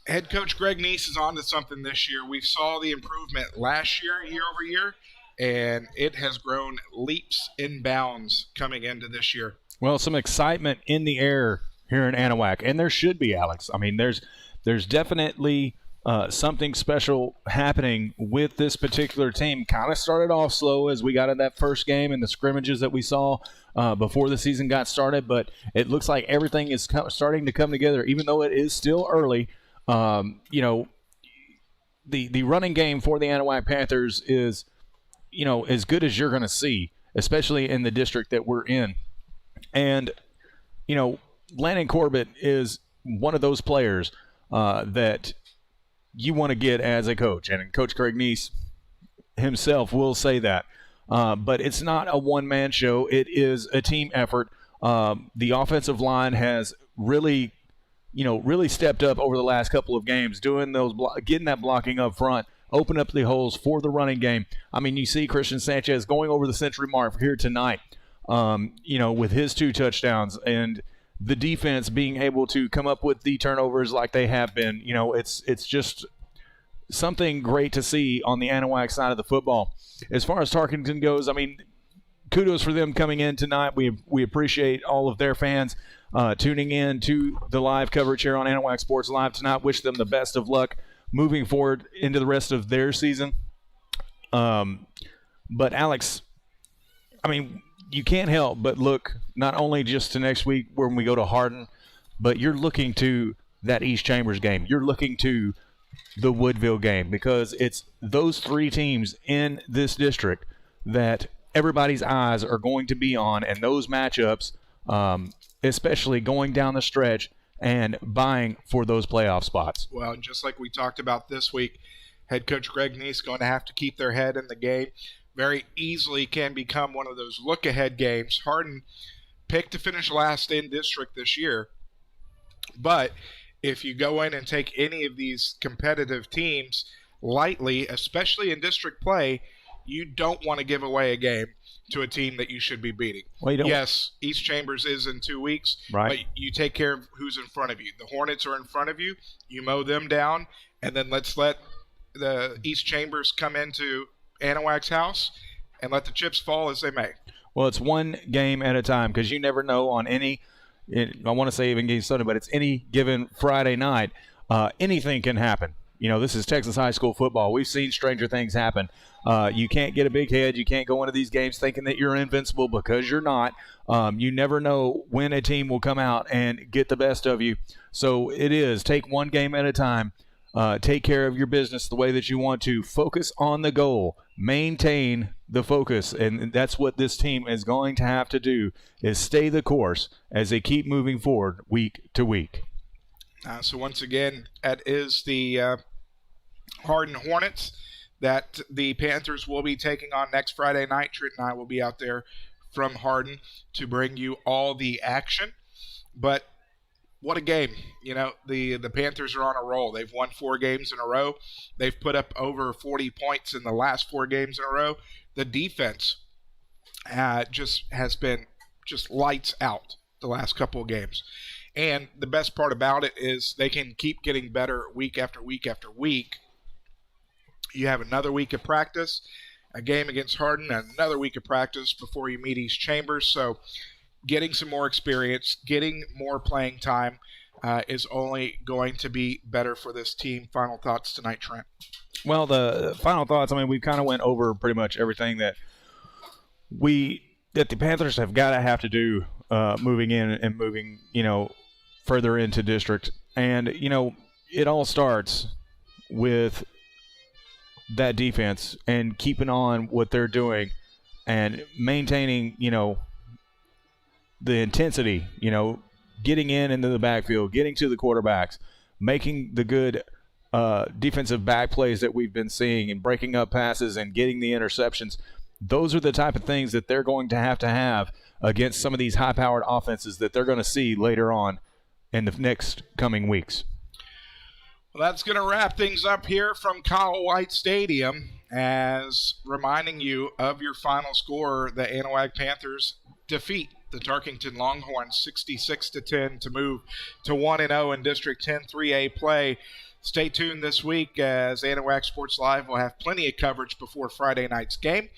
head coach Greg Neese is on to something this year. We saw the improvement last year, year over year, and it has grown leaps and bounds coming into this year. Well, some excitement in the air here in Anahuac, and there should be, Alex. I mean, there's definitely something special happening with this particular team. Kind of started off slow as we got in that first game and the scrimmages that we saw before the season got started, but it looks like everything is starting to come together, even though it is still early. The running game for the Anahuac Panthers is, as good as you're going to see, especially in the district that we're in. And, Landon Corbett is one of those players that you want to get as a coach. And Coach Greg Neese himself will say that. But it's not a one-man show. It is a team effort. The offensive line has really stepped up over the last couple of games, doing those getting that blocking up front, open up the holes for the running game. I mean, you see Christian Sanchez going over the century mark here tonight, with his 2 touchdowns, and the defense being able to come up with the turnovers like they have been. It's just something great to see on the Anahuac side of the football. As far as Tarkington goes, I mean, kudos for them coming in tonight. We appreciate all of their fans tuning in to the live coverage here on Anahuac Sports Live tonight. Wish them the best of luck moving forward into the rest of their season. But Alex, I mean, you can't help but look not only just to next week when we go to Hardin, but you're looking to that East Chambers game. You're looking to the Woodville game, because it's those 3 teams in this district that everybody's eyes are going to be on, and those matchups, especially going down the stretch and vying for those playoff spots. Well, just like we talked about this week, head coach Greg Neese going to have to keep their head in the game. Very easily can become one of those look-ahead games. Hardin picked to finish last in district this year, but if you go in and take any of these competitive teams lightly, especially in district play, you don't want to give away a game to a team that you should be beating. Well, you don't. Yes, East Chambers is in 2 weeks, right, but you take care of who's in front of you. The Hornets are in front of you. You mow them down, and then let's let the East Chambers come into Anahuac's house and let the chips fall as they may. Well, it's one game at a time, because you never know on I want to say even game Sunday, but it's any given Friday night, anything can happen. This is Texas high school football. We've seen stranger things happen. You can't get a big head. You can't go into these games thinking that you're invincible, because you're not. You never know when a team will come out and get the best of you. So it is take one game at a time. Take care of your business the way that you want to. Focus on the goal. Maintain the focus. And that's what this team is going to have to do, is stay the course as they keep moving forward week to week. So once again, that is the Hardin Hornets that the Panthers will be taking on next Friday night. Trent and I will be out there from Hardin to bring you all the action. But what a game. The Panthers are on a roll. They've won 4 games in a row. They've put up over 40 points in the last 4 games in a row. The defense just has been just lights out the last couple of games. And the best part about it is they can keep getting better week after week after week. You have another week of practice, a game against Hardin, and another week of practice before you meet East Chambers. So getting some more experience, getting more playing time is only going to be better for this team. Final thoughts tonight, Trent? Well, the final thoughts, we kind of went over pretty much everything that the Panthers have to do moving in and moving, further into district. And, it all starts with that defense and keeping on what they're doing and maintaining, the intensity, getting into the backfield, getting to the quarterbacks, making the good defensive back plays that we've been seeing, and breaking up passes and getting the interceptions. Those are the type of things that they're going to have against some of these high-powered offenses that they're going to see later on in the next coming weeks. Well, that's going to wrap things up here from Kyle White Stadium, as reminding you of your final score. The Anahuac Panthers defeat the Tarkington Longhorns 66-10 to move to 1-0 in District 10 3A play. Stay tuned this week, as Anahuac Sports Live will have plenty of coverage before Friday night's game.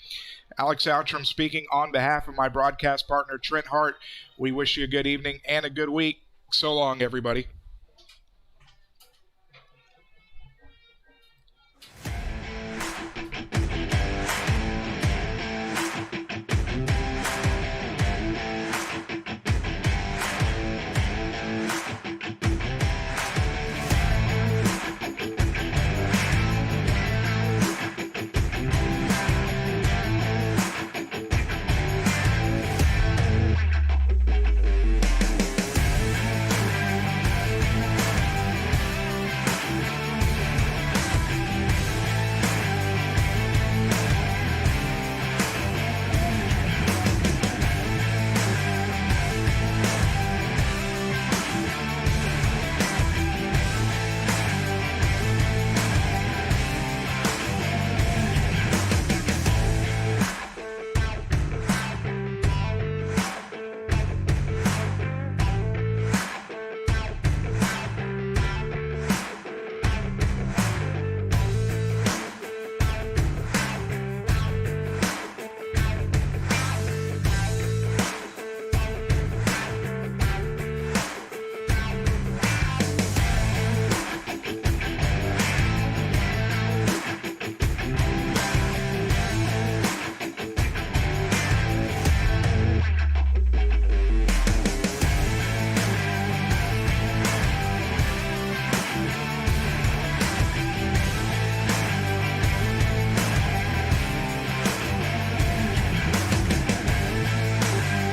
Alex Outram speaking on behalf of my broadcast partner, Trent Hart. We wish you a good evening and a good week. So long, everybody.